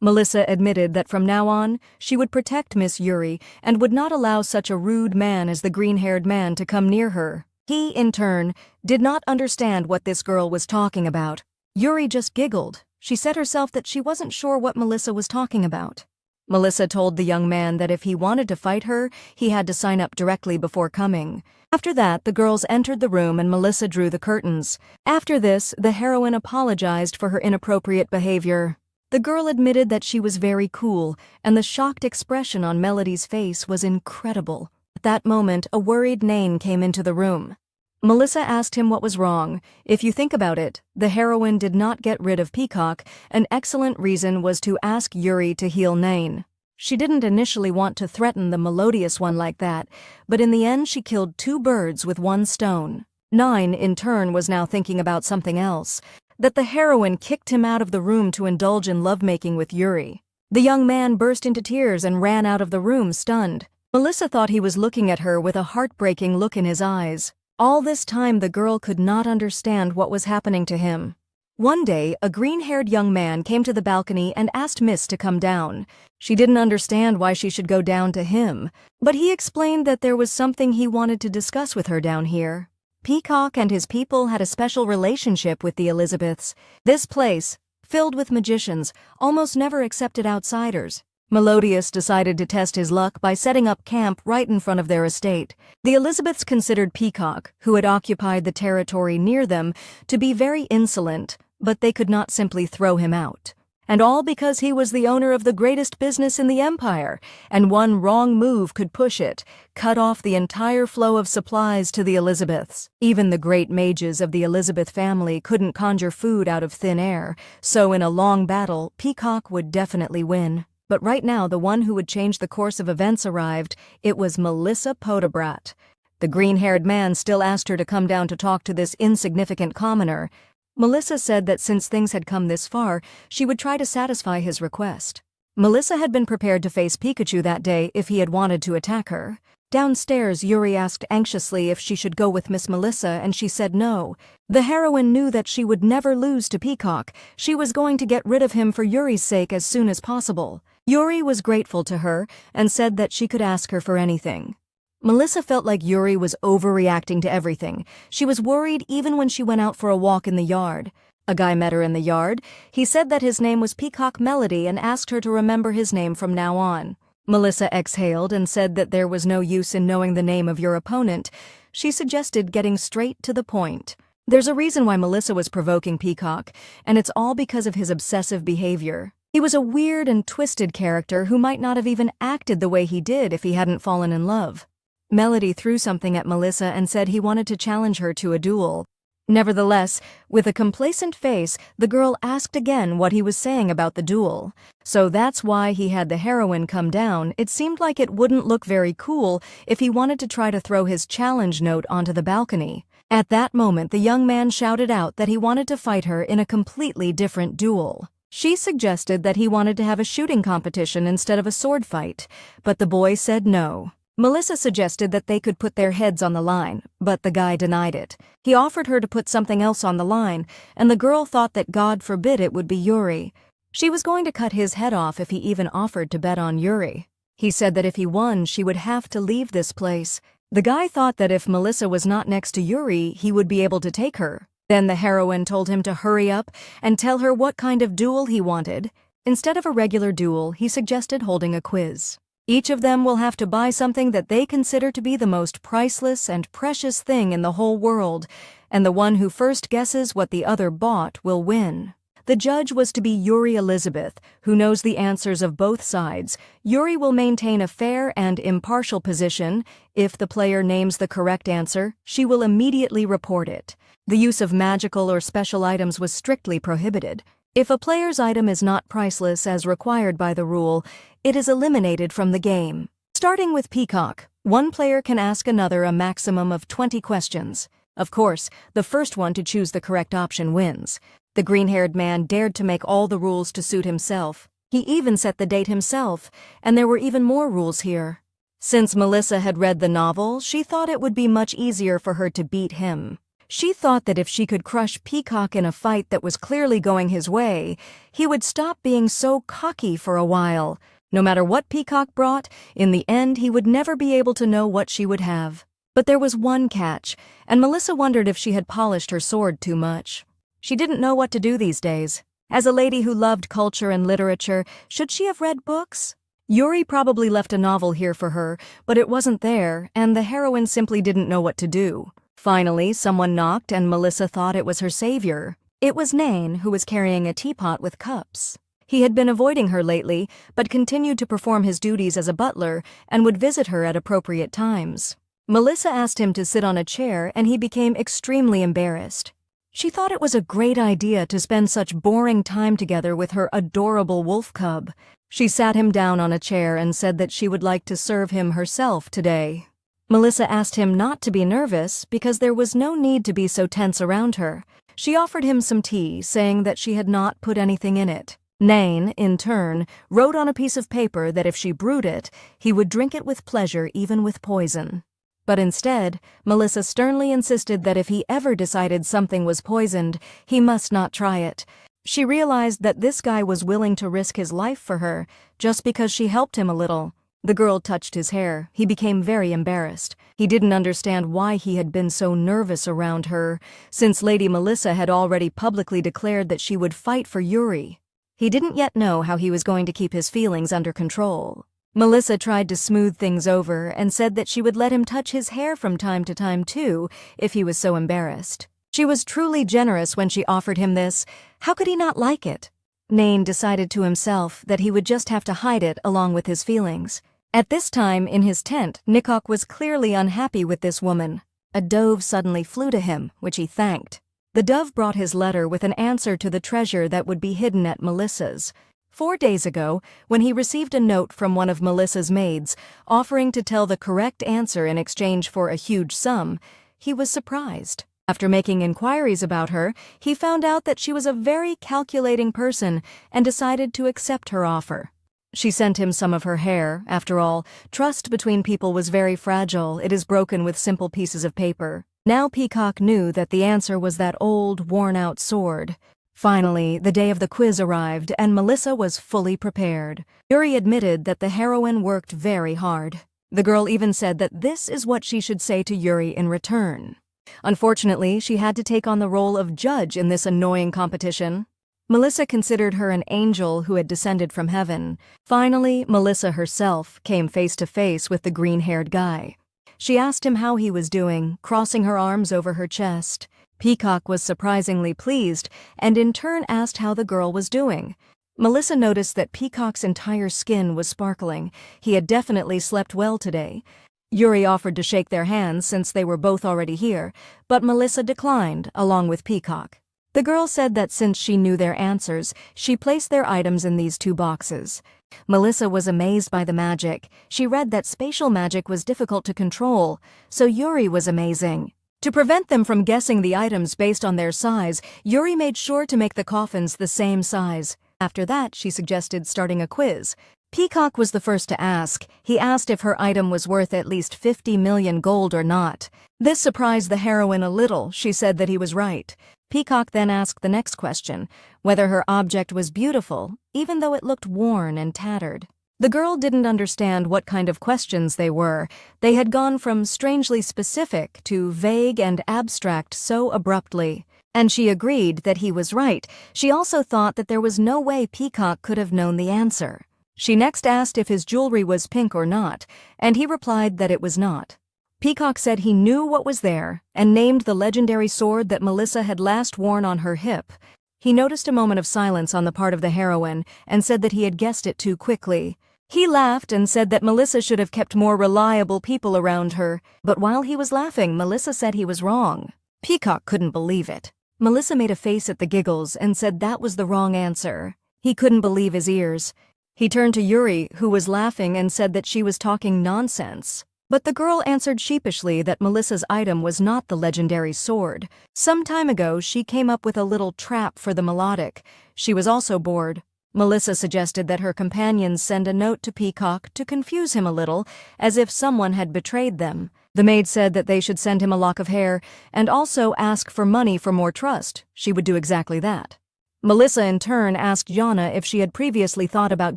Melissa admitted that from now on, she would protect Miss Yuri and would not allow such a rude man as the green-haired man to come near her. He, in turn, did not understand what this girl was talking about. Yuri just giggled. She said herself that she wasn't sure what Melissa was talking about. Melissa told the young man that if he wanted to fight her, he had to sign up directly before coming. After that, the girls entered the room and Melissa drew the curtains. After this, the heroine apologized for her inappropriate behavior. The girl admitted that she was very cool, and the shocked expression on Melody's face was incredible. At that moment, a worried Nain came into the room. Melissa asked him what was wrong. If you think about it, the heroine did not get rid of Peacock. An excellent reason was to ask Yuri to heal Nain. She didn't initially want to threaten the melodious one like that, but in the end she killed 2 birds with 1 stone. Nain, in turn, was now thinking about something else. That the heroine kicked him out of the room to indulge in lovemaking with Yuri. The young man burst into tears and ran out of the room, stunned. Melissa thought he was looking at her with a heartbreaking look in his eyes. All this time the girl could not understand what was happening to him. One day, a green-haired young man came to the balcony and asked Miss to come down. She didn't understand why she should go down to him, but he explained that there was something he wanted to discuss with her down here. Peacock and his people had a special relationship with the Elizabeths. This place, filled with magicians, almost never accepted outsiders. Melodious decided to test his luck by setting up camp right in front of their estate. The Elizabeths considered Peacock, who had occupied the territory near them, to be very insolent, but they could not simply throw him out. And all because he was the owner of the greatest business in the empire, and one wrong move could push it, cut off the entire flow of supplies to the Elizabeths. Even the great mages of the Elizabeth family couldn't conjure food out of thin air, so in a long battle, Peacock would definitely win. But right now the one who would change the course of events arrived. It was Melissa Podobrat. The green-haired man still asked her to come down to talk to this insignificant commoner. Melissa said that since things had come this far, she would try to satisfy his request. Melissa had been prepared to face Pikachu that day if he had wanted to attack her. Downstairs, Yuri asked anxiously if she should go with Miss Melissa, and she said no. The heroine knew that she would never lose to Peacock. She was going to get rid of him for Yuri's sake as soon as possible. Yuri was grateful to her and said that she could ask her for anything. Melissa felt like Yuri was overreacting to everything. She was worried even when she went out for a walk in the yard. A guy met her in the yard. He said that his name was Peacock Melody and asked her to remember his name from now on. Melissa exhaled and said that there was no use in knowing the name of your opponent. She suggested getting straight to the point. There's a reason why Melissa was provoking Peacock, and it's all because of his obsessive behavior. He was a weird and twisted character who might not have even acted the way he did if he hadn't fallen in love. Melody threw something at Melissa and said he wanted to challenge her to a duel. Nevertheless, with a complacent face, the girl asked again what he was saying about the duel. So that's why he had the heroine come down. It seemed like it wouldn't look very cool if he wanted to try to throw his challenge note onto the balcony. At that moment, the young man shouted out that he wanted to fight her in a completely different duel. She suggested that he wanted to have a shooting competition instead of a sword fight, but the boy said no. Melissa suggested that they could put their heads on the line, but the guy denied it. He offered her to put something else on the line, and the girl thought that God forbid it would be Yuri. She was going to cut his head off if he even offered to bet on Yuri. He said that if he won, she would have to leave this place. The guy thought that if Melissa was not next to Yuri, he would be able to take her. Then the heroine told him to hurry up and tell her what kind of duel he wanted. Instead of a regular duel, he suggested holding a quiz. Each of them will have to buy something that they consider to be the most priceless and precious thing in the whole world, and the one who first guesses what the other bought will win. The judge was to be Yuri Elizabeth, who knows the answers of both sides. Yuri will maintain a fair and impartial position. If the player names the correct answer, she will immediately report it. The use of magical or special items was strictly prohibited. If a player's item is not priceless as required by the rule, it is eliminated from the game. Starting with Peacock, one player can ask another a maximum of 20 questions. Of course, the first one to choose the correct option wins. The green-haired man dared to make all the rules to suit himself. He even set the date himself, and there were even more rules here. Since Melissa had read the novel, she thought it would be much easier for her to beat him. She thought that if she could crush Peacock in a fight that was clearly going his way, he would stop being so cocky for a while. No matter what Peacock brought, in the end he would never be able to know what she would have. But there was one catch, and Melissa wondered if she had polished her sword too much. She didn't know what to do these days. As a lady who loved culture and literature, should she have read books? Yuri probably left a novel here for her, but it wasn't there, and the heroine simply didn't know what to do. Finally, someone knocked, and Melissa thought it was her savior. It was Nain, who was carrying a teapot with cups. He had been avoiding her lately, but continued to perform his duties as a butler and would visit her at appropriate times. Melissa asked him to sit on a chair and he became extremely embarrassed. She thought it was a great idea to spend such boring time together with her adorable wolf cub. She sat him down on a chair and said that she would like to serve him herself today. Melissa asked him not to be nervous because there was no need to be so tense around her. She offered him some tea, saying that she had not put anything in it. Nain, in turn, wrote on a piece of paper that if she brewed it, he would drink it with pleasure even with poison. But instead, Melissa sternly insisted that if he ever decided something was poisoned, he must not try it. She realized that this guy was willing to risk his life for her, just because she helped him a little. The girl touched his hair. He became very embarrassed. He didn't understand why he had been so nervous around her, since Lady Melissa had already publicly declared that she would fight for Yuri. He didn't yet know how he was going to keep his feelings under control. Melissa tried to smooth things over and said that she would let him touch his hair from time to time too, if he was so embarrassed. She was truly generous when she offered him this. How could he not like it? Nain decided to himself that he would just have to hide it along with his feelings. At this time, in his tent, Nikok was clearly unhappy with this woman. A dove suddenly flew to him, which he thanked. The dove brought his letter with an answer to the treasure that would be hidden at Melissa's. 4 days ago, when he received a note from one of Melissa's maids, offering to tell the correct answer in exchange for a huge sum, he was surprised. After making inquiries about her, he found out that she was a very calculating person and decided to accept her offer. She sent him some of her hair. After all, trust between people was very fragile. It is broken with simple pieces of paper. Now Peacock knew that the answer was that old, worn-out sword. Finally, the day of the quiz arrived, and Melissa was fully prepared. Yuri admitted that the heroine worked very hard. The girl even said that this is what she should say to Yuri in return. Unfortunately, she had to take on the role of judge in this annoying competition. Melissa considered her an angel who had descended from heaven. Finally, Melissa herself came face to face with the green-haired guy. She asked him how he was doing, crossing her arms over her chest. Peacock was surprisingly pleased and in turn asked how the girl was doing. Melissa noticed that Peacock's entire skin was sparkling. He had definitely slept well today. Yuri offered to shake their hands since they were both already here, but Melissa declined, along with Peacock. The girl said that since she knew their answers, she placed their items in these 2 boxes. Melissa was amazed by the magic. She read that spatial magic was difficult to control, so Yuri was amazing. To prevent them from guessing the items based on their size, Yuri made sure to make the coffins the same size. After that, she suggested starting a quiz. Peacock was the first to ask. He asked if her item was worth at least 50 million gold or not. This surprised the heroine a little. She said that he was right. Peacock then asked the next question, whether her object was beautiful, even though it looked worn and tattered. The girl didn't understand what kind of questions they were. They had gone from strangely specific to vague and abstract so abruptly. And she agreed that he was right. She also thought that there was no way Peacock could have known the answer. She next asked if his jewelry was pink or not, and he replied that it was not. Peacock said he knew what was there and named the legendary sword that Melissa had last worn on her hip. He noticed a moment of silence on the part of the heroine and said that he had guessed it too quickly. He laughed and said that Melissa should have kept more reliable people around her, but while he was laughing, Melissa said he was wrong. Peacock couldn't believe it. Melissa made a face at the giggles and said that was the wrong answer. He couldn't believe his ears. He turned to Yuri, who was laughing, and said that she was talking nonsense. But the girl answered sheepishly that Melissa's item was not the legendary sword. Some time ago, she came up with a little trap for the melodic. She was also bored. Melissa suggested that her companions send a note to Peacock to confuse him a little, as if someone had betrayed them. The maid said that they should send him a lock of hair and also ask for money for more trust. She would do exactly that. Melissa in turn asked Yana if she had previously thought about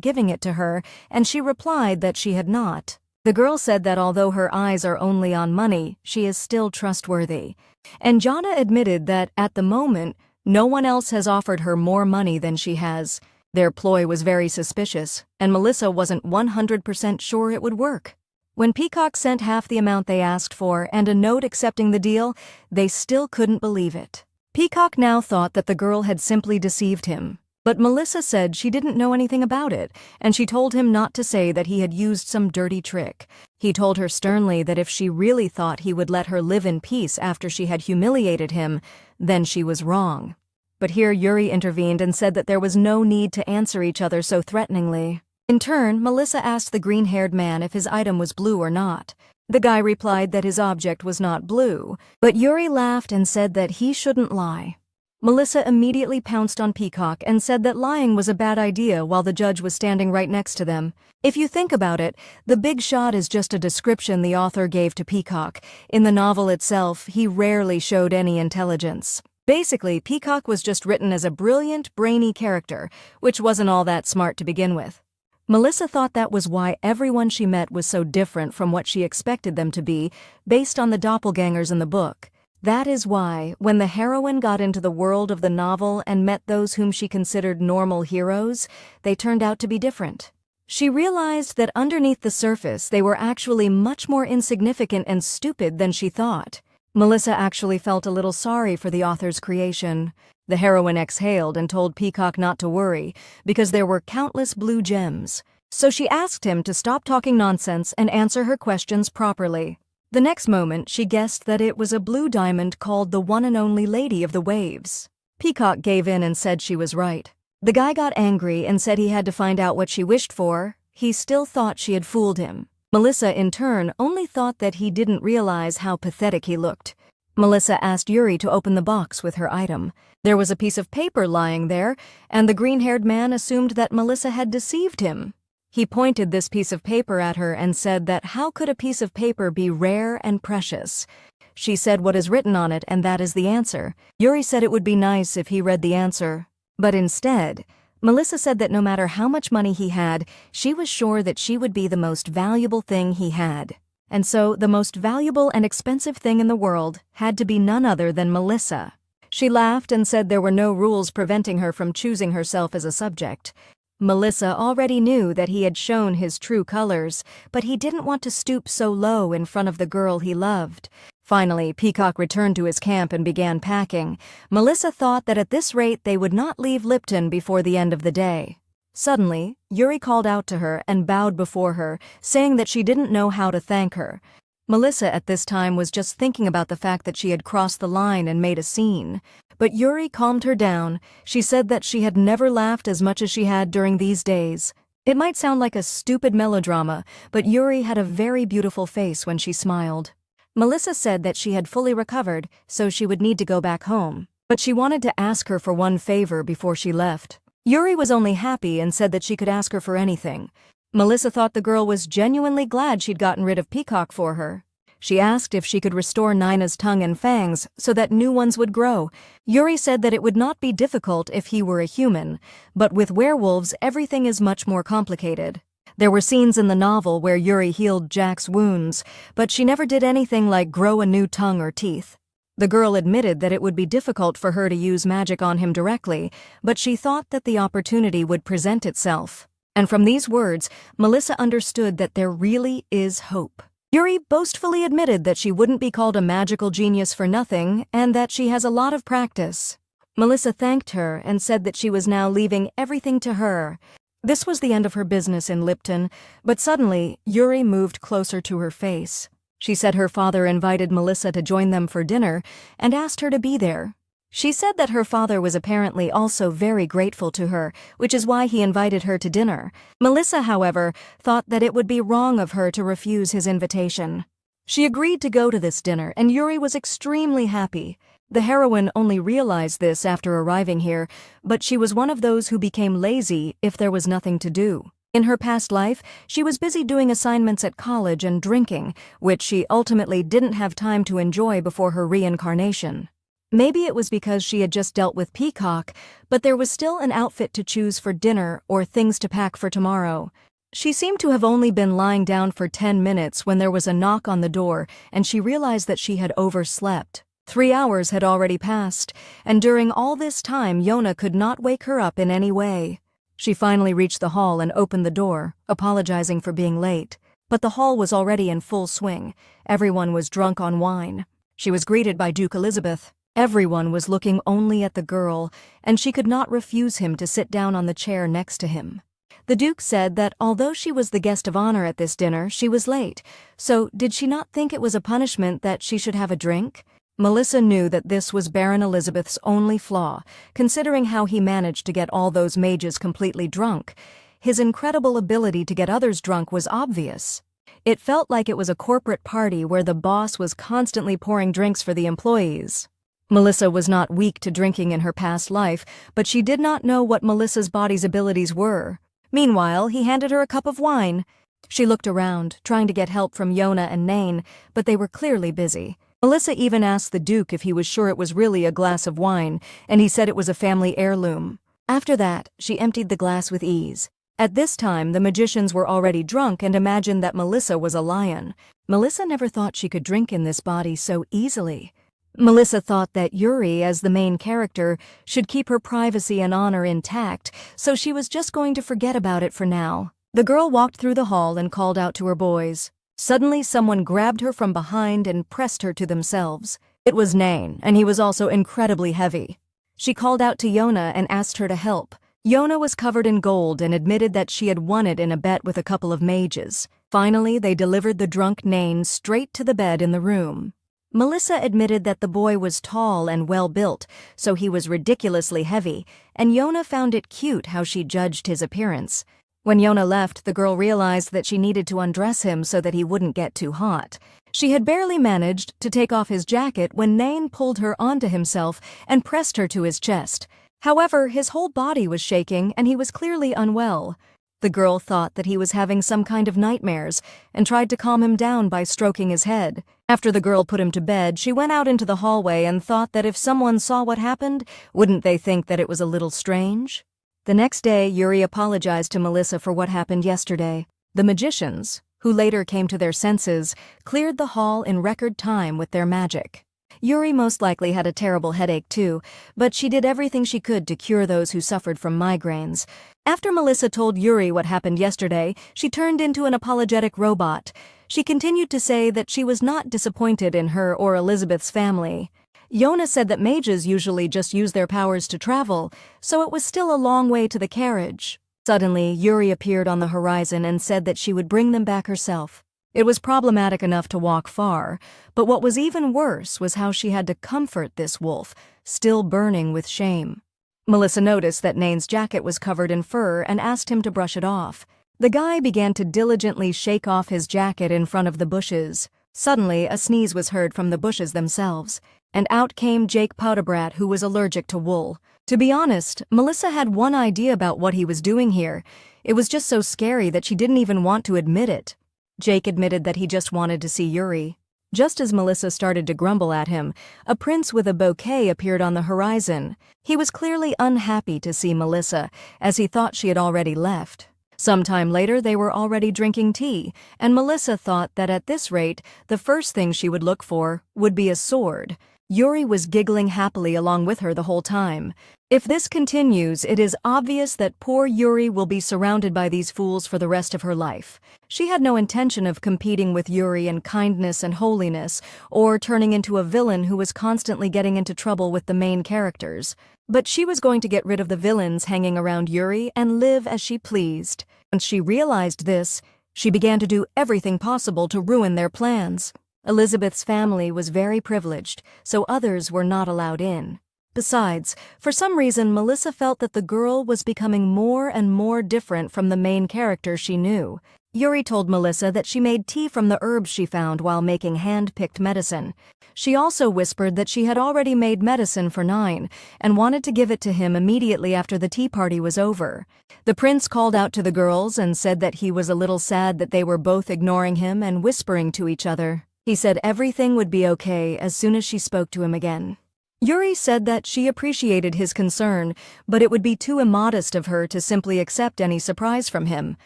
giving it to her, and she replied that she had not. The girl said that although her eyes are only on money, she is still trustworthy. And Yana admitted that, at the moment, no one else has offered her more money than she has. Their ploy was very suspicious, and Melissa wasn't 100% sure it would work. When Peacock sent half the amount they asked for and a note accepting the deal, they still couldn't believe it. Peacock now thought that the girl had simply deceived him. But Melissa said she didn't know anything about it, and she told him not to say that he had used some dirty trick. He told her sternly that if she really thought he would let her live in peace after she had humiliated him, then she was wrong. But here Yuri intervened and said that there was no need to answer each other so threateningly. In turn, Melissa asked the green-haired man if his item was blue or not. The guy replied that his object was not blue, but Yuri laughed and said that he shouldn't lie. Melissa immediately pounced on Peacock and said that lying was a bad idea while the judge was standing right next to them. If you think about it, the big shot is just a description the author gave to Peacock. In the novel itself, he rarely showed any intelligence. Basically, Peacock was just written as a brilliant, brainy character, which wasn't all that smart to begin with. Melissa thought that was why everyone she met was so different from what she expected them to be, based on the doppelgangers in the book. That is why, when the heroine got into the world of the novel and met those whom she considered normal heroes, they turned out to be different. She realized that underneath the surface they were actually much more insignificant and stupid than she thought. Melissa actually felt a little sorry for the author's creation. The heroine exhaled and told Peacock not to worry, because there were countless blue gems. So she asked him to stop talking nonsense and answer her questions properly. The next moment, she guessed that it was a blue diamond called the one and only Lady of the Waves. Peacock gave in and said she was right. The guy got angry and said he had to find out what she wished for. He still thought she had fooled him. Melissa, in turn, only thought that he didn't realize how pathetic he looked. Melissa asked Yuri to open the box with her item. There was a piece of paper lying there, and the green-haired man assumed that Melissa had deceived him. He pointed this piece of paper at her and said that how could a piece of paper be rare and precious? She said what is written on it, and that is the answer. Yuri said it would be nice if he read the answer. But instead, Melissa said that no matter how much money he had, she was sure that she would be the most valuable thing he had. And so, the most valuable and expensive thing in the world had to be none other than Melissa. She laughed and said there were no rules preventing her from choosing herself as a subject. Melissa already knew that he had shown his true colors, but he didn't want to stoop so low in front of the girl he loved. Finally, Peacock returned to his camp and began packing. Melissa thought that at this rate they would not leave Lipton before the end of the day. Suddenly, Yuri called out to her and bowed before her, saying that she didn't know how to thank her. Melissa at this time was just thinking about the fact that she had crossed the line and made a scene. But Yuri calmed her down. She said that she had never laughed as much as she had during these days. It might sound like a stupid melodrama, but Yuri had a very beautiful face when she smiled. Melissa said that she had fully recovered, so she would need to go back home. But she wanted to ask her for one favor before she left. Yuri was only happy and said that she could ask her for anything. Melissa thought the girl was genuinely glad she'd gotten rid of Peacock for her. She asked if she could restore Nina's tongue and fangs so that new ones would grow. Yuri said that it would not be difficult if he were a human, but with werewolves everything is much more complicated. There were scenes in the novel where Yuri healed Jack's wounds, but she never did anything like grow a new tongue or teeth. The girl admitted that it would be difficult for her to use magic on him directly, but she thought that the opportunity would present itself. And from these words, Melissa understood that there really is hope. Yuri boastfully admitted that she wouldn't be called a magical genius for nothing and that she has a lot of practice. Melissa thanked her and said that she was now leaving everything to her. This was the end of her business in Lipton, but suddenly Yuri moved closer to her face. She said her father invited Melissa to join them for dinner and asked her to be there. She said that her father was apparently also very grateful to her, which is why he invited her to dinner. Melissa, however, thought that it would be wrong of her to refuse his invitation. She agreed to go to this dinner, and Yuri was extremely happy. The heroine only realized this after arriving here, but she was one of those who became lazy if there was nothing to do. In her past life, she was busy doing assignments at college and drinking, which she ultimately didn't have time to enjoy before her reincarnation. Maybe it was because she had just dealt with Peacock, but there was still an outfit to choose for dinner or things to pack for tomorrow. She seemed to have only been lying down for 10 minutes when there was a knock on the door, and she realized that she had overslept. 3 hours had already passed, and during all this time Yona could not wake her up in any way. She finally reached the hall and opened the door, apologizing for being late. But the hall was already in full swing. Everyone was drunk on wine. She was greeted by Duke Elizabeth. Everyone was looking only at the girl, and she could not refuse him to sit down on the chair next to him. The Duke said that although she was the guest of honor at this dinner, she was late, so did she not think it was a punishment that she should have a drink? Melissa knew that this was Baron Elizabeth's only flaw, considering how he managed to get all those mages completely drunk. His incredible ability to get others drunk was obvious. It felt like it was a corporate party where the boss was constantly pouring drinks for the employees. Melissa was not weak to drinking in her past life, but she did not know what Melissa's body's abilities were. Meanwhile, he handed her a cup of wine. She looked around, trying to get help from Yona and Nain, but they were clearly busy. Melissa even asked the Duke if he was sure it was really a glass of wine, and he said it was a family heirloom. After that, she emptied the glass with ease. At this time, the magicians were already drunk and imagined that Melissa was a lion. Melissa never thought she could drink in this body so easily. Melissa thought that Yuri, as the main character, should keep her privacy and honor intact, so she was just going to forget about it for now. The girl walked through the hall and called out to her boys. Suddenly, someone grabbed her from behind and pressed her to themselves. It was Nain, and he was also incredibly heavy. She called out to Yona and asked her to help. Yona was covered in gold and admitted that she had won it in a bet with a couple of mages. Finally, they delivered the drunk Nain straight to the bed in the room. Melissa admitted that the boy was tall and well-built, so he was ridiculously heavy, and Yona found it cute how she judged his appearance. When Yona left, the girl realized that she needed to undress him so that he wouldn't get too hot. She had barely managed to take off his jacket when Nain pulled her onto himself and pressed her to his chest. However, his whole body was shaking and he was clearly unwell. The girl thought that he was having some kind of nightmares and tried to calm him down by stroking his head. After the girl put him to bed, she went out into the hallway and thought that if someone saw what happened, wouldn't they think that it was a little strange? The next day, Yuri apologized to Melissa for what happened yesterday. The magicians, who later came to their senses, cleared the hall in record time with their magic. Yuri most likely had a terrible headache too, but she did everything she could to cure those who suffered from migraines. After Melissa told Yuri what happened yesterday, she turned into an apologetic robot. She continued to say that she was not disappointed in her or Elizabeth's family. Yona said that mages usually just use their powers to travel, so it was still a long way to the carriage. Suddenly, Yuri appeared on the horizon and said that she would bring them back herself. It was problematic enough to walk far, but what was even worse was how she had to comfort this wolf, still burning with shame. Melissa noticed that Nain's jacket was covered in fur and asked him to brush it off. The guy began to diligently shake off his jacket in front of the bushes. Suddenly, a sneeze was heard from the bushes themselves, and out came Jake Powderbrat, who was allergic to wool. To be honest, Melissa had one idea about what he was doing here. It was just so scary that she didn't even want to admit it. Jake admitted that he just wanted to see Yuri. Just as Melissa started to grumble at him, a prince with a bouquet appeared on the horizon. He was clearly unhappy to see Melissa, as he thought she had already left. Sometime later, they were already drinking tea, and Melissa thought that at this rate, the first thing she would look for would be a sword. Yuri was giggling happily along with her the whole time. If this continues, it is obvious that poor Yuri will be surrounded by these fools for the rest of her life. She had no intention of competing with Yuri in kindness and holiness, or turning into a villain who was constantly getting into trouble with the main characters. But she was going to get rid of the villains hanging around Yuri and live as she pleased. Once she realized this, she began to do everything possible to ruin their plans. Elizabeth's family was very privileged, so others were not allowed in. Besides, for some reason, Melissa felt that the girl was becoming more and more different from the main character she knew. Yuri told Melissa that she made tea from the herbs she found while making hand-picked medicine. She also whispered that she had already made medicine for Nain and wanted to give it to him immediately after the tea party was over. The prince called out to the girls and said that he was a little sad that they were both ignoring him and whispering to each other. He said everything would be okay as soon as she spoke to him again. Yuri said that she appreciated his concern, but it would be too immodest of her to simply accept any surprise from him.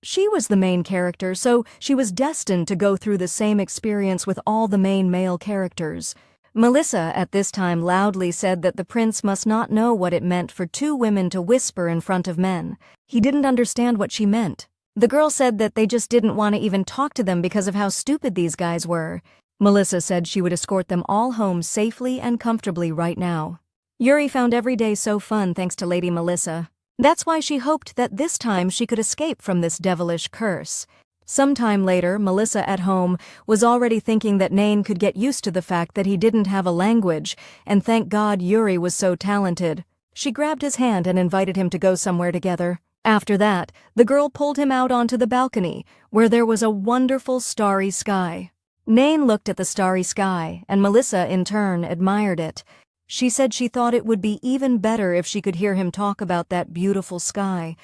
She was the main character, so she was destined to go through the same experience with all the main male characters. Melissa at this time loudly said that the prince must not know what it meant for two women to whisper in front of men. He didn't understand what she meant. The girl said that they just didn't want to even talk to them because of how stupid these guys were. Melissa said she would escort them all home safely and comfortably right now. Yuri found every day so fun thanks to Lady Melissa. That's why she hoped that this time she could escape from this devilish curse. Sometime later, Melissa at home was already thinking that Nain could get used to the fact that he didn't have a language, and thank God Yuri was so talented. She grabbed his hand and invited him to go somewhere together. After that, the girl pulled him out onto the balcony, where there was a wonderful starry sky. Nain looked at the starry sky, and Melissa, in turn, admired it. She said she thought it would be even better if she could hear him talk about that beautiful sky.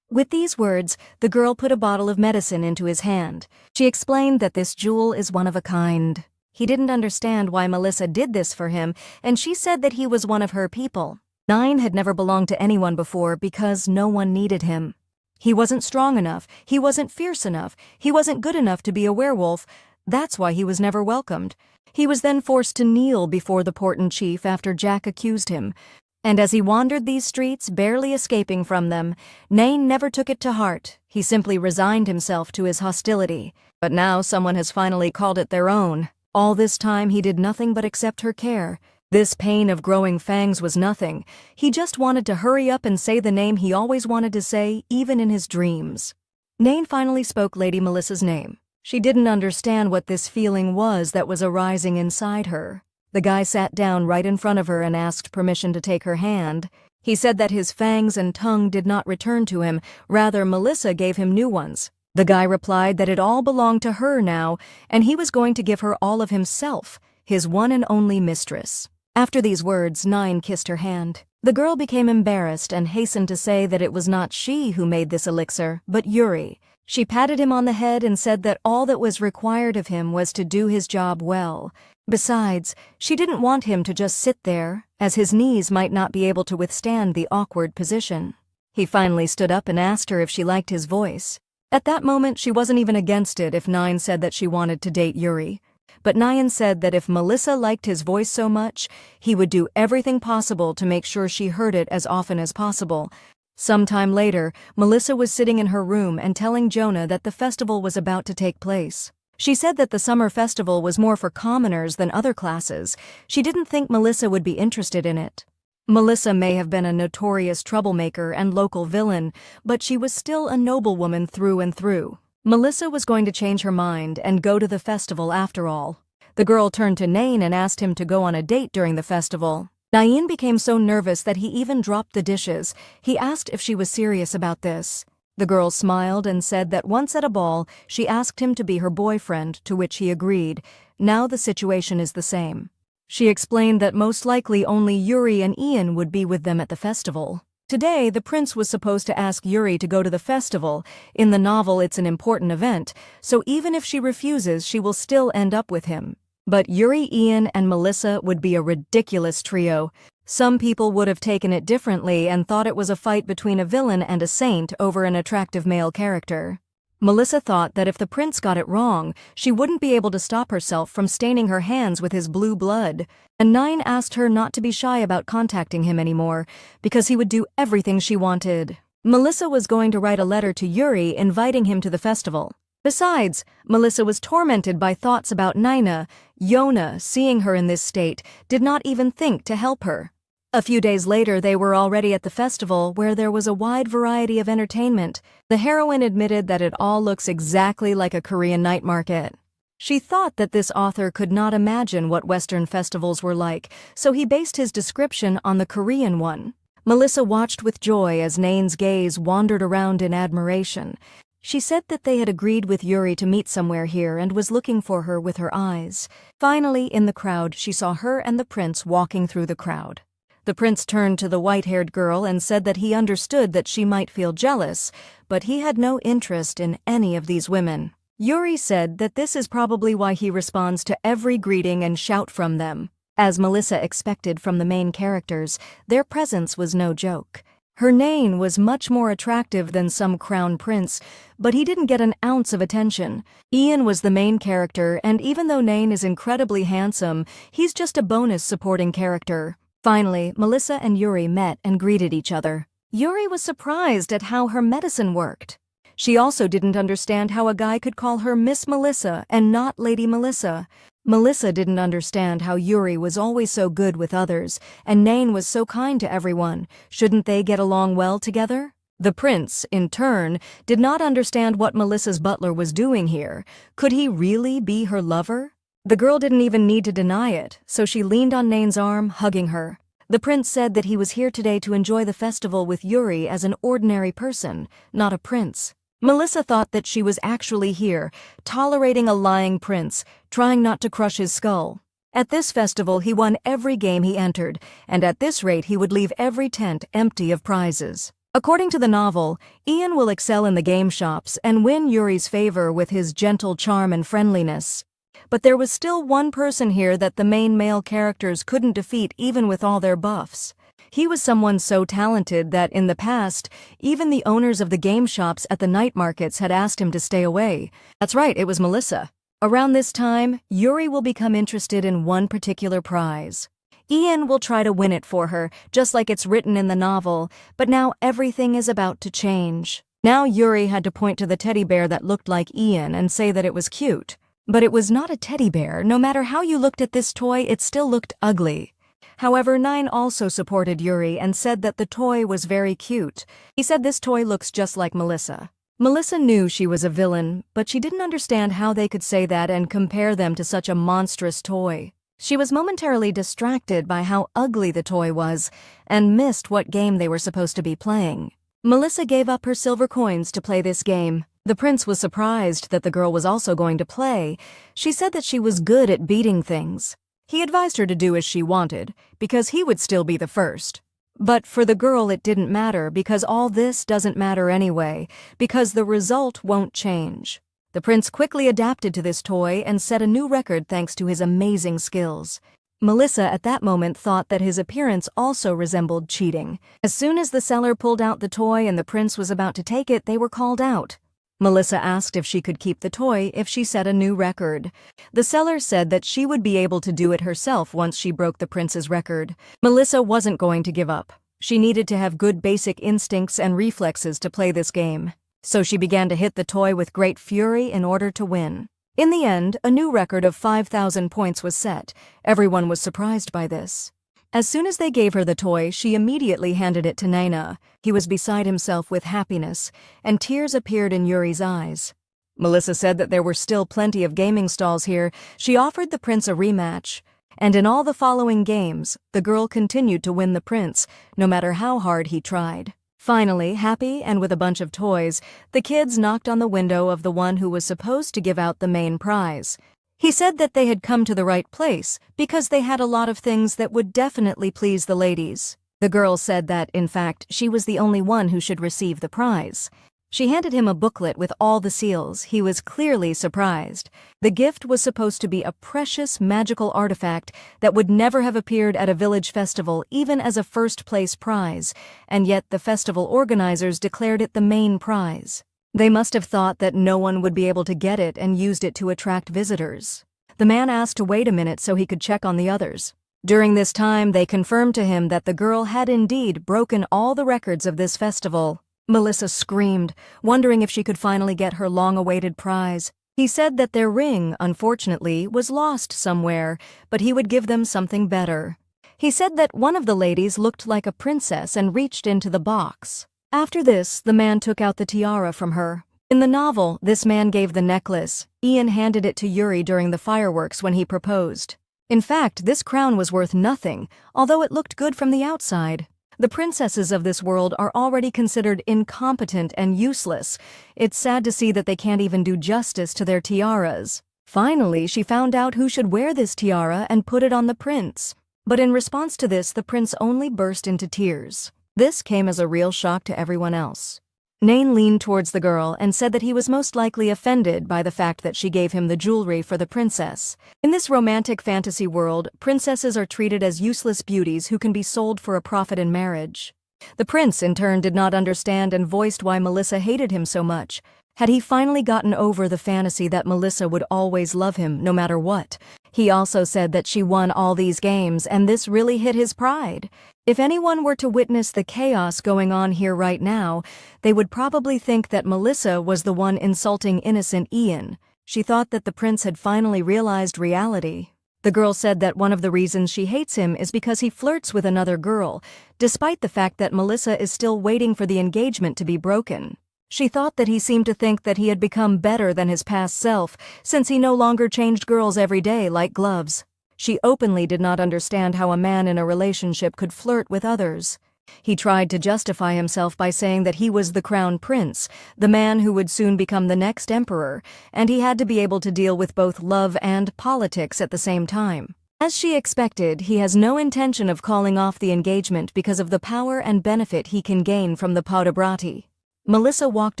With these words, the girl put a bottle of medicine into his hand. She explained that this jewel is one of a kind. He didn't understand why Melissa did this for him, and she said that he was one of her people. Nain had never belonged to anyone before because no one needed him. He wasn't strong enough, he wasn't fierce enough, he wasn't good enough to be a werewolf. That's why he was never welcomed. He was then forced to kneel before the Portent chief after Jack accused him. And as he wandered these streets, barely escaping from them, Nain never took it to heart. He simply resigned himself to his hostility. But now someone has finally called it their own. All this time he did nothing but accept her care. This pain of growing fangs was nothing. He just wanted to hurry up and say the name he always wanted to say, even in his dreams. Nain finally spoke Lady Melissa's name. She didn't understand what this feeling was that was arising inside her. The guy sat down right in front of her and asked permission to take her hand. He said that his fangs and tongue did not return to him, rather Melissa gave him new ones. The guy replied that it all belonged to her now, and he was going to give her all of himself, his one and only mistress. After these words, Nain kissed her hand. The girl became embarrassed and hastened to say that it was not she who made this elixir, but Yuri. She patted him on the head and said that all that was required of him was to do his job well. Besides, she didn't want him to just sit there, as his knees might not be able to withstand the awkward position. He finally stood up and asked her if she liked his voice. At that moment, she wasn't even against it if Nain said that she wanted to date Yuri. But Nain said that if Melissa liked his voice so much, he would do everything possible to make sure she heard it as often as possible. Sometime later, Melissa was sitting in her room and telling Jonah that the festival was about to take place. She said that the summer festival was more for commoners than other classes. She didn't think Melissa would be interested in it. Melissa may have been a notorious troublemaker and local villain, but she was still a noblewoman through and through. Melissa was going to change her mind and go to the festival after all. The girl turned to Nain and asked him to go on a date during the festival. Nain became so nervous that he even dropped the dishes. He asked if she was serious about this. The girl smiled and said that once at a ball, she asked him to be her boyfriend, to which he agreed. Now the situation is the same. She explained that most likely only Yuri and Ian would be with them at the festival. Today, the prince was supposed to ask Yuri to go to the festival. In the novel, it's an important event, so even if she refuses, she will still end up with him. But Yuri, Ian, and Melissa would be a ridiculous trio. Some people would have taken it differently and thought it was a fight between a villain and a saint over an attractive male character. Melissa thought that if the prince got it wrong, she wouldn't be able to stop herself from staining her hands with his blue blood. And Nain asked her not to be shy about contacting him anymore, because he would do everything she wanted. Melissa was going to write a letter to Yuri inviting him to the festival. Besides, Melissa was tormented by thoughts about Naina. Yona, seeing her in this state, did not even think to help her. A few days later, they were already at the festival where there was a wide variety of entertainment. The heroine admitted that it all looks exactly like a Korean night market. She thought that this author could not imagine what Western festivals were like, so he based his description on the Korean one. Melissa watched with joy as Nain's gaze wandered around in admiration. She said that they had agreed with Yuri to meet somewhere here and was looking for her with her eyes. Finally, in the crowd, she saw her and the prince walking through the crowd. The prince turned to the white-haired girl and said that he understood that she might feel jealous, but he had no interest in any of these women. Yuri said that this is probably why he responds to every greeting and shout from them. As Melissa expected from the main characters, their presence was no joke. Her Nain was much more attractive than some crown prince, but he didn't get an ounce of attention. Ian was the main character, and even though Nain is incredibly handsome, he's just a bonus supporting character. Finally, Melissa and Yuri met and greeted each other. Yuri was surprised at how her medicine worked. She also didn't understand how a guy could call her Miss Melissa and not Lady Melissa. Melissa didn't understand how Yuri was always so good with others, and Nain was so kind to everyone. Shouldn't they get along well together? The prince, in turn, did not understand what Melissa's butler was doing here. Could he really be her lover? The girl didn't even need to deny it, so she leaned on Nain's arm, hugging her. The prince said that he was here today to enjoy the festival with Yuri as an ordinary person, not a prince. Melissa thought that she was actually here, tolerating a lying prince, trying not to crush his skull. At this festival he won every game he entered, and at this rate he would leave every tent empty of prizes. According to the novel, Ian will excel in the game shops and win Yuri's favor with his gentle charm and friendliness. But there was still one person here that the main male characters couldn't defeat even with all their buffs. He was someone so talented that in the past, even the owners of the game shops at the night markets had asked him to stay away. That's right, it was Melissa. Around this time, Yuri will become interested in one particular prize. Ian will try to win it for her, just like it's written in the novel, but now everything is about to change. Now Yuri had to point to the teddy bear that looked like Ian and say that it was cute. But it was not a teddy bear. No matter how you looked at this toy, it still looked ugly. However, Nain also supported Yuri and said that the toy was very cute. He said this toy looks just like Melissa. Melissa knew she was a villain, but she didn't understand how they could say that and compare them to such a monstrous toy. She was momentarily distracted by how ugly the toy was and missed what game they were supposed to be playing. Melissa gave up her silver coins to play this game. The prince was surprised that the girl was also going to play. She said that she was good at beating things. He advised her to do as she wanted, because he would still be the first. But for the girl it didn't matter, because all this doesn't matter anyway, because the result won't change. The prince quickly adapted to this toy and set a new record thanks to his amazing skills. Melissa at that moment thought that his appearance also resembled cheating. As soon as the seller pulled out the toy and the prince was about to take it, they were called out. Melissa asked if she could keep the toy if she set a new record. The seller said that she would be able to do it herself once she broke the prince's record. Melissa wasn't going to give up. She needed to have good basic instincts and reflexes to play this game. So she began to hit the toy with great fury in order to win. In the end, a new record of 5,000 points was set. Everyone was surprised by this. As soon as they gave her the toy, she immediately handed it to Naina. He was beside himself with happiness, and tears appeared in Yuri's eyes. Melissa said that there were still plenty of gaming stalls here. She offered the prince a rematch. And in all the following games, the girl continued to win the prince, no matter how hard he tried. Finally, happy and with a bunch of toys, the kids knocked on the window of the one who was supposed to give out the main prize. He said that they had come to the right place because they had a lot of things that would definitely please the ladies. The girl said that, in fact, she was the only one who should receive the prize. She handed him a booklet with all the seals. He was clearly surprised. The gift was supposed to be a precious magical artifact that would never have appeared at a village festival even as a first-place prize, and yet the festival organizers declared it the main prize. They must have thought that no one would be able to get it and used it to attract visitors. The man asked to wait a minute so he could check on the others. During this time, they confirmed to him that the girl had indeed broken all the records of this festival. Melissa screamed, wondering if she could finally get her long-awaited prize. He said that their ring, unfortunately, was lost somewhere, but he would give them something better. He said that one of the ladies looked like a princess and reached into the box. After this, the man took out the tiara from her. In the novel, this man gave the necklace. Ian handed it to Yuri during the fireworks when he proposed. In fact, this crown was worth nothing, although it looked good from the outside. The princesses of this world are already considered incompetent and useless. It's sad to see that they can't even do justice to their tiaras. Finally, she found out who should wear this tiara and put it on the prince. But in response to this, the prince only burst into tears. This came as a real shock to everyone else. Nain leaned towards the girl and said that he was most likely offended by the fact that she gave him the jewelry for the princess. In this romantic fantasy world, princesses are treated as useless beauties who can be sold for a profit in marriage. The prince, in turn, did not understand and voiced why Melissa hated him so much. Had he finally gotten over the fantasy that Melissa would always love him, no matter what? He also said that she won all these games, and this really hit his pride. If anyone were to witness the chaos going on here right now, they would probably think that Melissa was the one insulting innocent Ian. She thought that the prince had finally realized reality. The girl said that one of the reasons she hates him is because he flirts with another girl, despite the fact that Melissa is still waiting for the engagement to be broken. She thought that he seemed to think that he had become better than his past self, since he no longer changed girls every day like gloves. She openly did not understand how a man in a relationship could flirt with others. He tried to justify himself by saying that he was the crown prince, the man who would soon become the next emperor, and he had to be able to deal with both love and politics at the same time. As she expected, he has no intention of calling off the engagement because of the power and benefit he can gain from the Paudabrati. Melissa walked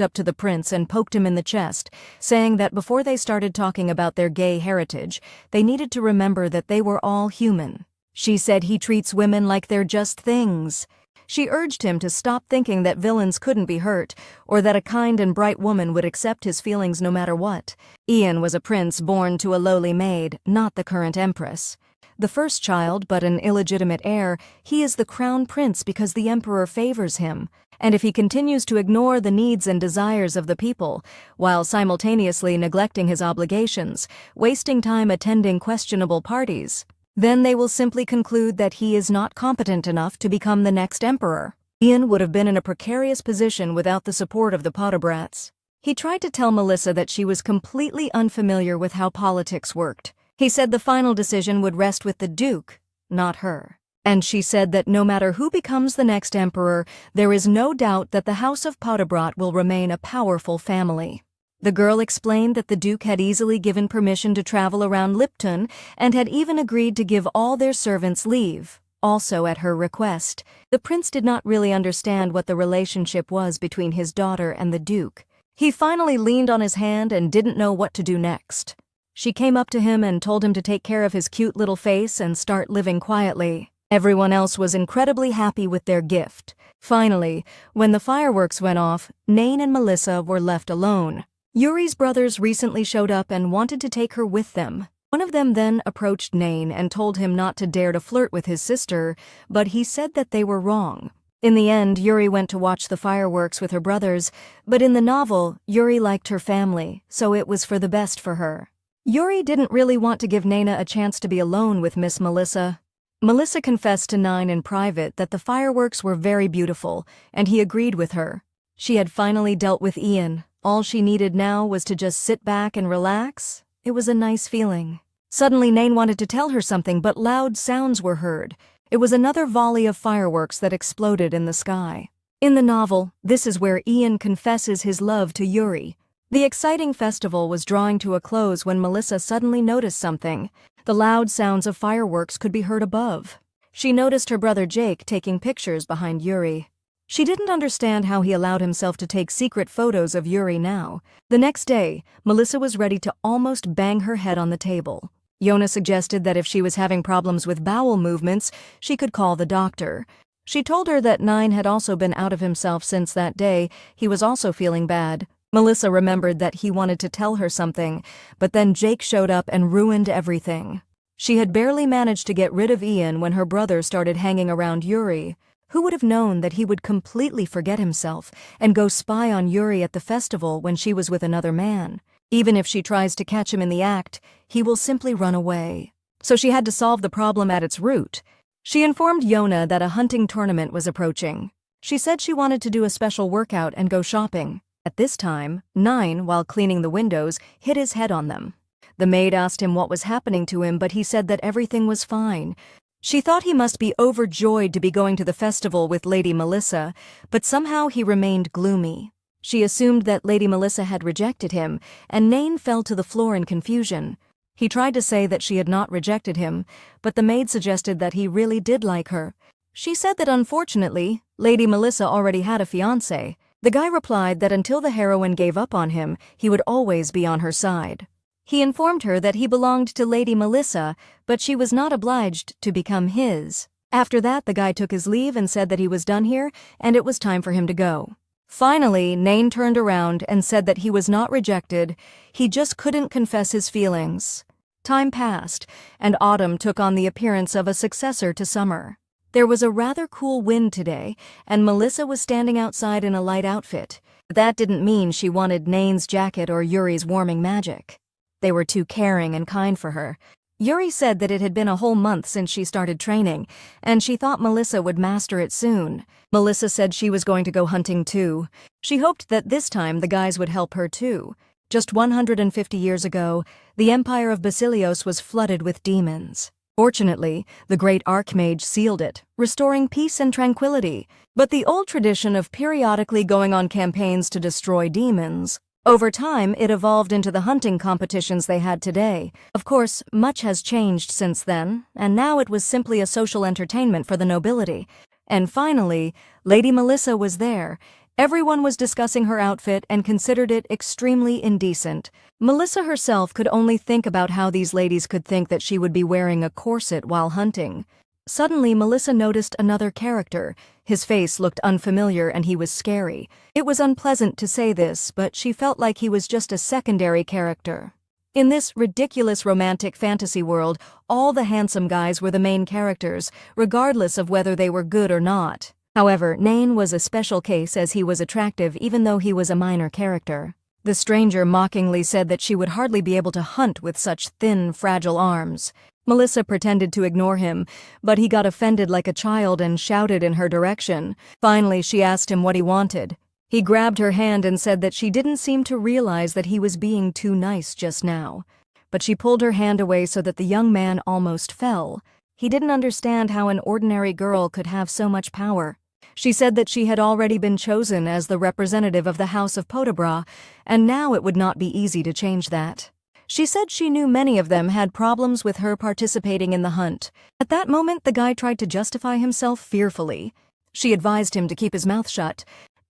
up to the prince and poked him in the chest, saying that before they started talking about their gay heritage, they needed to remember that they were all human. She said he treats women like they're just things. She urged him to stop thinking that villains couldn't be hurt, or that a kind and bright woman would accept his feelings no matter what. Ian was a prince born to a lowly maid, not the current empress. The first child, but an illegitimate heir, he is the crown prince because the emperor favors him. And if he continues to ignore the needs and desires of the people, while simultaneously neglecting his obligations, wasting time attending questionable parties, then they will simply conclude that he is not competent enough to become the next emperor. Ian would have been in a precarious position without the support of the Paudabrats. He tried to tell Melissa that she was completely unfamiliar with how politics worked. He said the final decision would rest with the Duke, not her. And she said that no matter who becomes the next emperor, there is no doubt that the House of Paudabrat will remain a powerful family. The girl explained that the Duke had easily given permission to travel around Lipton and had even agreed to give all their servants leave, also at her request. The prince did not really understand what the relationship was between his daughter and the Duke. He finally leaned on his hand and didn't know what to do next. She came up to him and told him to take care of his cute little face and start living quietly. Everyone else was incredibly happy with their gift. Finally, when the fireworks went off, Nain and Melissa were left alone. Yuri's brothers recently showed up and wanted to take her with them. One of them then approached Nain and told him not to dare to flirt with his sister, but he said that they were wrong. In the end, Yuri went to watch the fireworks with her brothers, but in the novel, Yuri liked her family, so it was for the best for her. Yuri didn't really want to give Naina a chance to be alone with Miss Melissa. Melissa confessed to Nain in private that the fireworks were very beautiful, and he agreed with her. She had finally dealt with Ian. All she needed now was to just sit back and relax. It was a nice feeling. Suddenly Nain wanted to tell her something, but loud sounds were heard. It was another volley of fireworks that exploded in the sky. In the novel, this is where Ian confesses his love to Yuri. The exciting festival was drawing to a close when Melissa suddenly noticed something. The loud sounds of fireworks could be heard above. She noticed her brother Jake taking pictures behind Yuri. She didn't understand how he allowed himself to take secret photos of Yuri now. The next day, Melissa was ready to almost bang her head on the table. Yona suggested that if she was having problems with bowel movements, she could call the doctor. She told her that Nain had also been out of himself since that day. He was also feeling bad. Melissa remembered that he wanted to tell her something, but then Jake showed up and ruined everything. She had barely managed to get rid of Ian when her brother started hanging around Yuri. Who would have known that he would completely forget himself and go spy on Yuri at the festival when she was with another man? Even if she tries to catch him in the act, he will simply run away. So she had to solve the problem at its root. She informed Yona that a hunting tournament was approaching. She said she wanted to do a special workout and go shopping. At this time, Nain, while cleaning the windows, hit his head on them. The maid asked him what was happening to him, but he said that everything was fine. She thought he must be overjoyed to be going to the festival with Lady Melissa, but somehow he remained gloomy. She assumed that Lady Melissa had rejected him, and Nain fell to the floor in confusion. He tried to say that she had not rejected him, but the maid suggested that he really did like her. She said that unfortunately, Lady Melissa already had a fiancé. The guy replied that until the heroine gave up on him, he would always be on her side. He informed her that he belonged to Lady Melissa, but she was not obliged to become his. After that, the guy took his leave and said that he was done here, and it was time for him to go. Finally, Nain turned around and said that he was not rejected, he just couldn't confess his feelings. Time passed, and autumn took on the appearance of a successor to summer. There was a rather cool wind today, and Melissa was standing outside in a light outfit. That didn't mean she wanted Nain's jacket or Yuri's warming magic. They were too caring and kind for her. Yuri said that it had been a whole month since she started training, and she thought Melissa would master it soon. Melissa said she was going to go hunting too. She hoped that this time the guys would help her too. Just 150 years ago, the empire of Basilios was flooded with demons. Fortunately, the great Archmage sealed it, restoring peace and tranquility. But the old tradition of periodically going on campaigns to destroy demons, over time it evolved into the hunting competitions they had today. Of course, much has changed since then, and now it was simply a social entertainment for the nobility. And finally, Lady Melissa was there. Everyone was discussing her outfit and considered it extremely indecent. Melissa herself could only think about how these ladies could think that she would be wearing a corset while hunting. Suddenly, Melissa noticed another character. His face looked unfamiliar and he was scary. It was unpleasant to say this, but she felt like he was just a secondary character. In this ridiculous romantic fantasy world, all the handsome guys were the main characters, regardless of whether they were good or not. However, Nain was a special case as he was attractive even though he was a minor character. The stranger mockingly said that she would hardly be able to hunt with such thin, fragile arms. Melissa pretended to ignore him, but he got offended like a child and shouted in her direction. Finally, she asked him what he wanted. He grabbed her hand and said that she didn't seem to realize that he was being too nice just now. But she pulled her hand away so that the young man almost fell. He didn't understand how an ordinary girl could have so much power. She said that she had already been chosen as the representative of the House of Podobra, and now it would not be easy to change that. She said she knew many of them had problems with her participating in the hunt. At that moment, the guy tried to justify himself fearfully. She advised him to keep his mouth shut.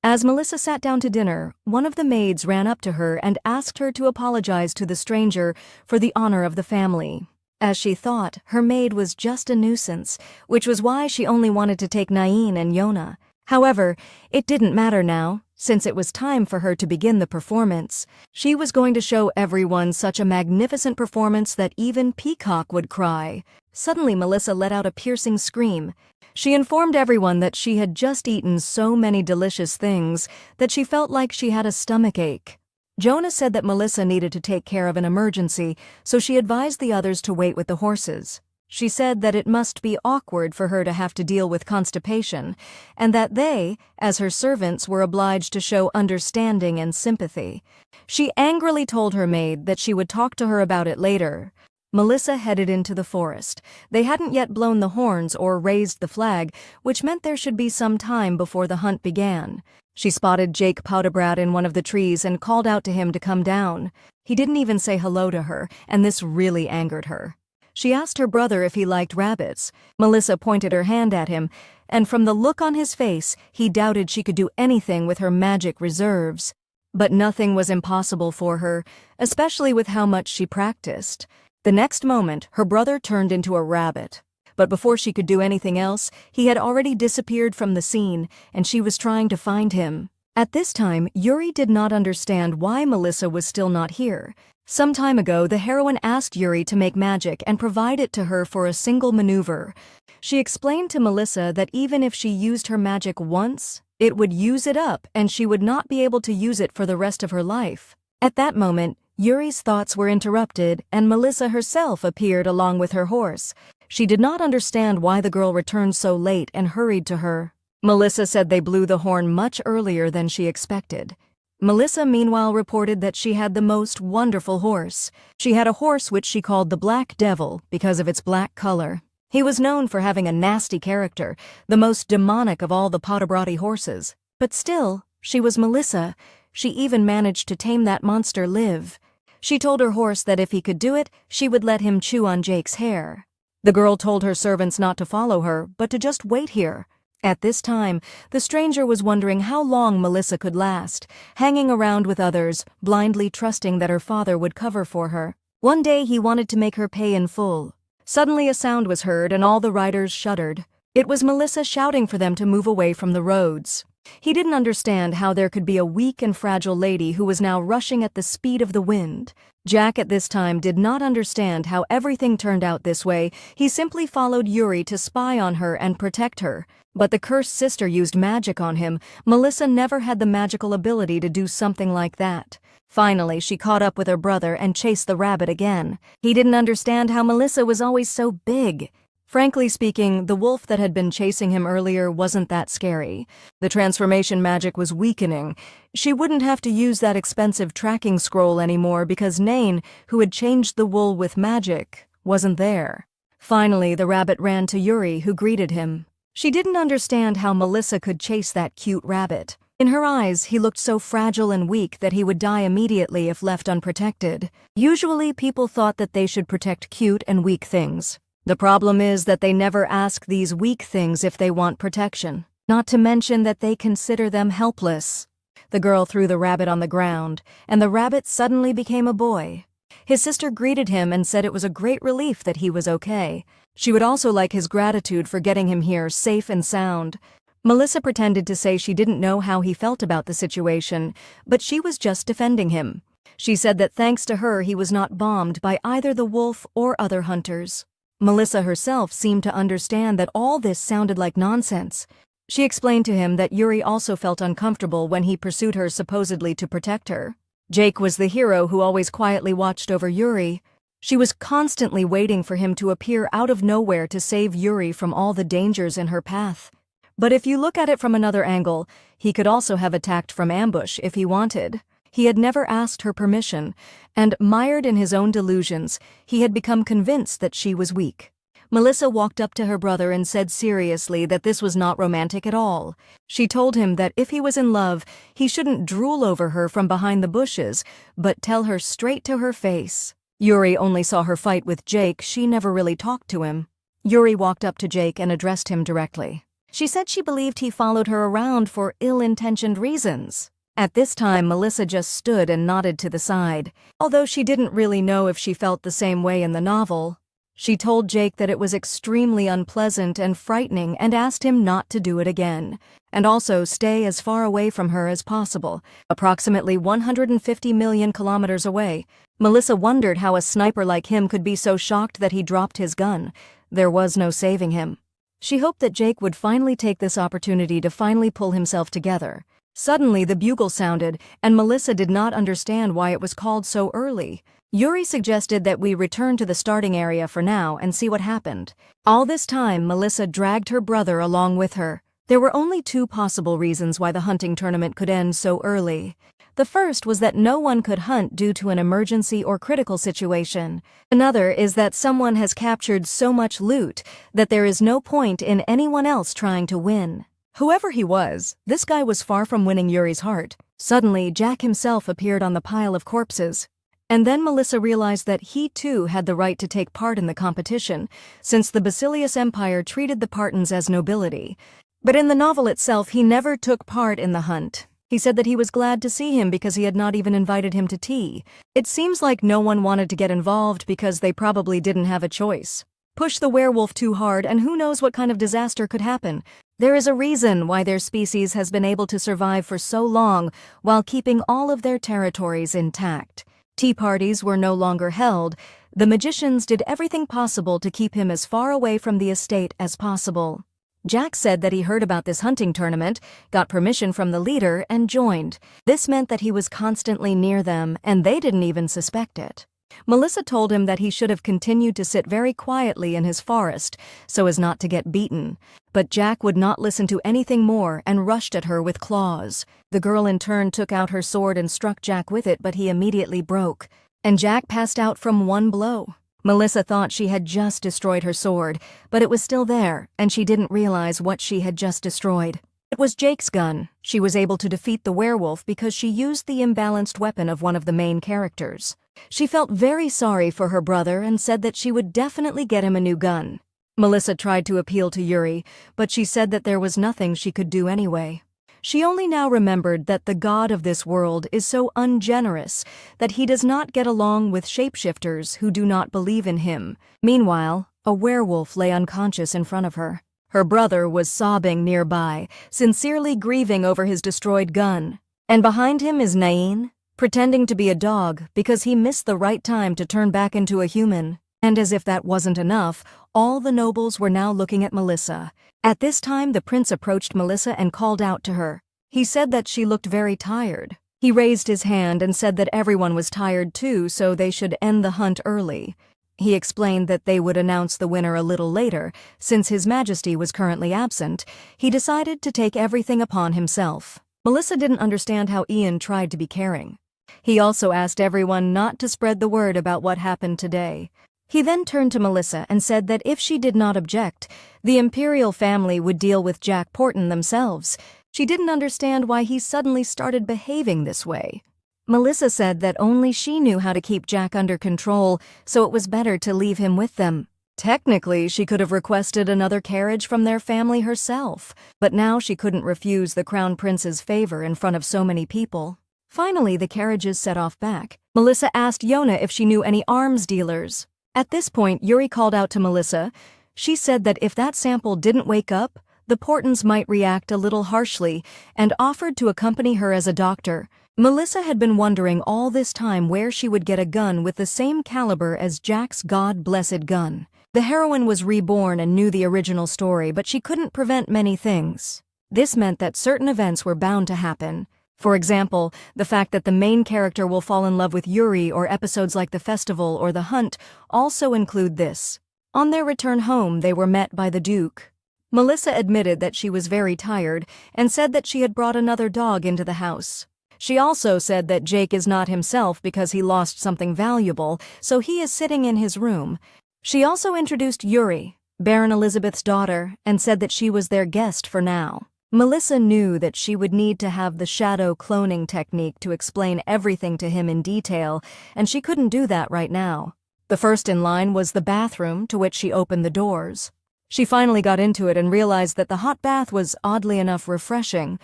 As Melissa sat down to dinner, one of the maids ran up to her and asked her to apologize to the stranger for the honor of the family. As she thought, her maid was just a nuisance, which was why she only wanted to take Nain and Yona. However, it didn't matter now, since it was time for her to begin the performance. She was going to show everyone such a magnificent performance that even Peacock would cry. Suddenly, Melissa let out a piercing scream. She informed everyone that she had just eaten so many delicious things that she felt like she had a stomachache. Jonah said that Melissa needed to take care of an emergency, so she advised the others to wait with the horses. She said that it must be awkward for her to have to deal with constipation, and that they, as her servants, were obliged to show understanding and sympathy. She angrily told her maid that she would talk to her about it later. Melissa headed into the forest. They hadn't yet blown the horns or raised the flag, which meant there should be some time before the hunt began. She spotted Jake Powderbrad in one of the trees and called out to him to come down. He didn't even say hello to her, and this really angered her. She asked her brother if he liked rabbits. Melissa pointed her hand at him, and from the look on his face, he doubted she could do anything with her magic reserves. But nothing was impossible for her, especially with how much she practiced. The next moment, her brother turned into a rabbit. But before she could do anything else, he had already disappeared from the scene, and she was trying to find him. At this time, Yuri did not understand why Melissa was still not here. Some time ago, the heroine asked Yuri to make magic and provide it to her for a single maneuver. She explained to Melissa that even if she used her magic once, it would use it up and she would not be able to use it for the rest of her life. At that moment, Yuri's thoughts were interrupted and Melissa herself appeared along with her horse. She did not understand why the girl returned so late and hurried to her. Melissa said they blew the horn much earlier than she expected. Melissa meanwhile reported that she had the most wonderful horse. She had a horse which she called the Black Devil because of its black color. He was known for having a nasty character, the most demonic of all the Podobrati horses. But still, she was Melissa. She even managed to tame that monster Liv. She told her horse that if he could do it, she would let him chew on Jake's hair. The girl told her servants not to follow her, but to just wait here. At this time, the stranger was wondering how long Melissa could last, hanging around with others, blindly trusting that her father would cover for her. One day he wanted to make her pay in full. Suddenly a sound was heard and all the riders shuddered. It was Melissa shouting for them to move away from the roads. He didn't understand how there could be a weak and fragile lady who was now rushing at the speed of the wind. Jack at this time did not understand how everything turned out this way. He simply followed Yuri to spy on her and protect her. But the cursed sister used magic on him. Melissa never had the magical ability to do something like that. Finally, she caught up with her brother and chased the rabbit again. He didn't understand how Melissa was always so big. Frankly speaking, the wolf that had been chasing him earlier wasn't that scary. The transformation magic was weakening. She wouldn't have to use that expensive tracking scroll anymore because Nain, who had changed the wool with magic, wasn't there. Finally, the rabbit ran to Yuri, who greeted him. She didn't understand how Melissa could chase that cute rabbit. In her eyes, he looked so fragile and weak that he would die immediately if left unprotected. Usually, people thought that they should protect cute and weak things. The problem is that they never ask these weak things if they want protection, not to mention that they consider them helpless. The girl threw the rabbit on the ground, and the rabbit suddenly became a boy. His sister greeted him and said it was a great relief that he was okay. She would also like his gratitude for getting him here safe and sound. Melissa pretended to say she didn't know how he felt about the situation, but she was just defending him. She said that thanks to her he was not bombed by either the wolf or other hunters. Melissa herself seemed to understand that all this sounded like nonsense. She explained to him that Yuri also felt uncomfortable when he pursued her supposedly to protect her. Jake was the hero who always quietly watched over Yuri. She was constantly waiting for him to appear out of nowhere to save Yuri from all the dangers in her path. But if you look at it from another angle, he could also have attacked from ambush if he wanted. He had never asked her permission, and, mired in his own delusions, he had become convinced that she was weak. Melissa walked up to her brother and said seriously that this was not romantic at all. She told him that if he was in love, he shouldn't drool over her from behind the bushes, but tell her straight to her face. Yuri only saw her fight with Jake. She never really talked to him. Yuri walked up to Jake and addressed him directly. She said she believed he followed her around for ill-intentioned reasons. At this time, Melissa just stood and nodded to the side. Although she didn't really know if she felt the same way in the novel, she told Jake that it was extremely unpleasant and frightening and asked him not to do it again, and also stay as far away from her as possible, approximately 150 million kilometers away. Melissa wondered how a sniper like him could be so shocked that he dropped his gun. There was no saving him. She hoped that Jake would finally take this opportunity to finally pull himself together. Suddenly, the bugle sounded, and Melissa did not understand why it was called so early. Yuri suggested that we return to the starting area for now and see what happened. All this time, Melissa dragged her brother along with her. There were only two possible reasons why the hunting tournament could end so early. The first was that no one could hunt due to an emergency or critical situation. Another is that someone has captured so much loot that there is no point in anyone else trying to win. Whoever he was, this guy was far from winning Yuri's heart. Suddenly, Jack himself appeared on the pile of corpses. And then Melissa realized that he too had the right to take part in the competition, since the Basilius Empire treated the Partons as nobility. But in the novel itself, he never took part in the hunt. He said that he was glad to see him because he had not even invited him to tea. It seems like no one wanted to get involved because they probably didn't have a choice. Push the werewolf too hard and who knows what kind of disaster could happen. There is a reason why their species has been able to survive for so long while keeping all of their territories intact. Tea parties were no longer held. The magicians did everything possible to keep him as far away from the estate as possible. Jack said that he heard about this hunting tournament, got permission from the leader, and joined. This meant that he was constantly near them, and they didn't even suspect it. Melissa told him that he should have continued to sit very quietly in his forest so as not to get beaten. But Jack would not listen to anything more and rushed at her with claws. The girl in turn took out her sword and struck Jack with it, but he immediately broke, and Jack passed out from one blow. Melissa thought she had just destroyed her sword, but it was still there, and she didn't realize what she had just destroyed. It was Jake's gun. She was able to defeat the werewolf because she used the imbalanced weapon of one of the main characters. She felt very sorry for her brother and said that she would definitely get him a new gun. Melissa tried to appeal to Yuri, but she said that there was nothing she could do anyway. She only now remembered that the god of this world is so ungenerous that he does not get along with shapeshifters who do not believe in him. Meanwhile, a werewolf lay unconscious in front of her. Her brother was sobbing nearby, sincerely grieving over his destroyed gun. And behind him is Nain, pretending to be a dog because he missed the right time to turn back into a human. And as if that wasn't enough, all the nobles were now looking at Melissa. At this time, the prince approached Melissa and called out to her. He said that she looked very tired. He raised his hand and said that everyone was tired too, so they should end the hunt early. He explained that they would announce the winner a little later. Since His Majesty was currently absent, he decided to take everything upon himself. Melissa didn't understand how Ian tried to be caring. He also asked everyone not to spread the word about what happened today. He then turned to Melissa and said that if she did not object, the imperial family would deal with Jack Porton themselves. She didn't understand why he suddenly started behaving this way. Melissa said that only she knew how to keep Jack under control, so it was better to leave him with them. Technically, she could have requested another carriage from their family herself, but now she couldn't refuse the crown prince's favor in front of so many people. Finally, the carriages set off back. Melissa asked Yona if she knew any arms dealers. At this point, Yuri called out to Melissa. She said that if that sample didn't wake up, the Portons might react a little harshly, and offered to accompany her as a doctor. Melissa had been wondering all this time where she would get a gun with the same caliber as Jack's God-blessed gun. The heroine was reborn and knew the original story, but she couldn't prevent many things. This meant that certain events were bound to happen. For example, the fact that the main character will fall in love with Yuri, or episodes like the festival or the hunt also include this. On their return home, they were met by the Duke. Melissa admitted that she was very tired and said that she had brought another dog into the house. She also said that Jake is not himself because he lost something valuable, so he is sitting in his room. She also introduced Yuri, Baron Elizabeth's daughter, and said that she was their guest for now. Melissa knew that she would need to have the shadow cloning technique to explain everything to him in detail, and she couldn't do that right now. The first in line was the bathroom, to which she opened the doors. She finally got into it and realized that the hot bath was oddly enough refreshing.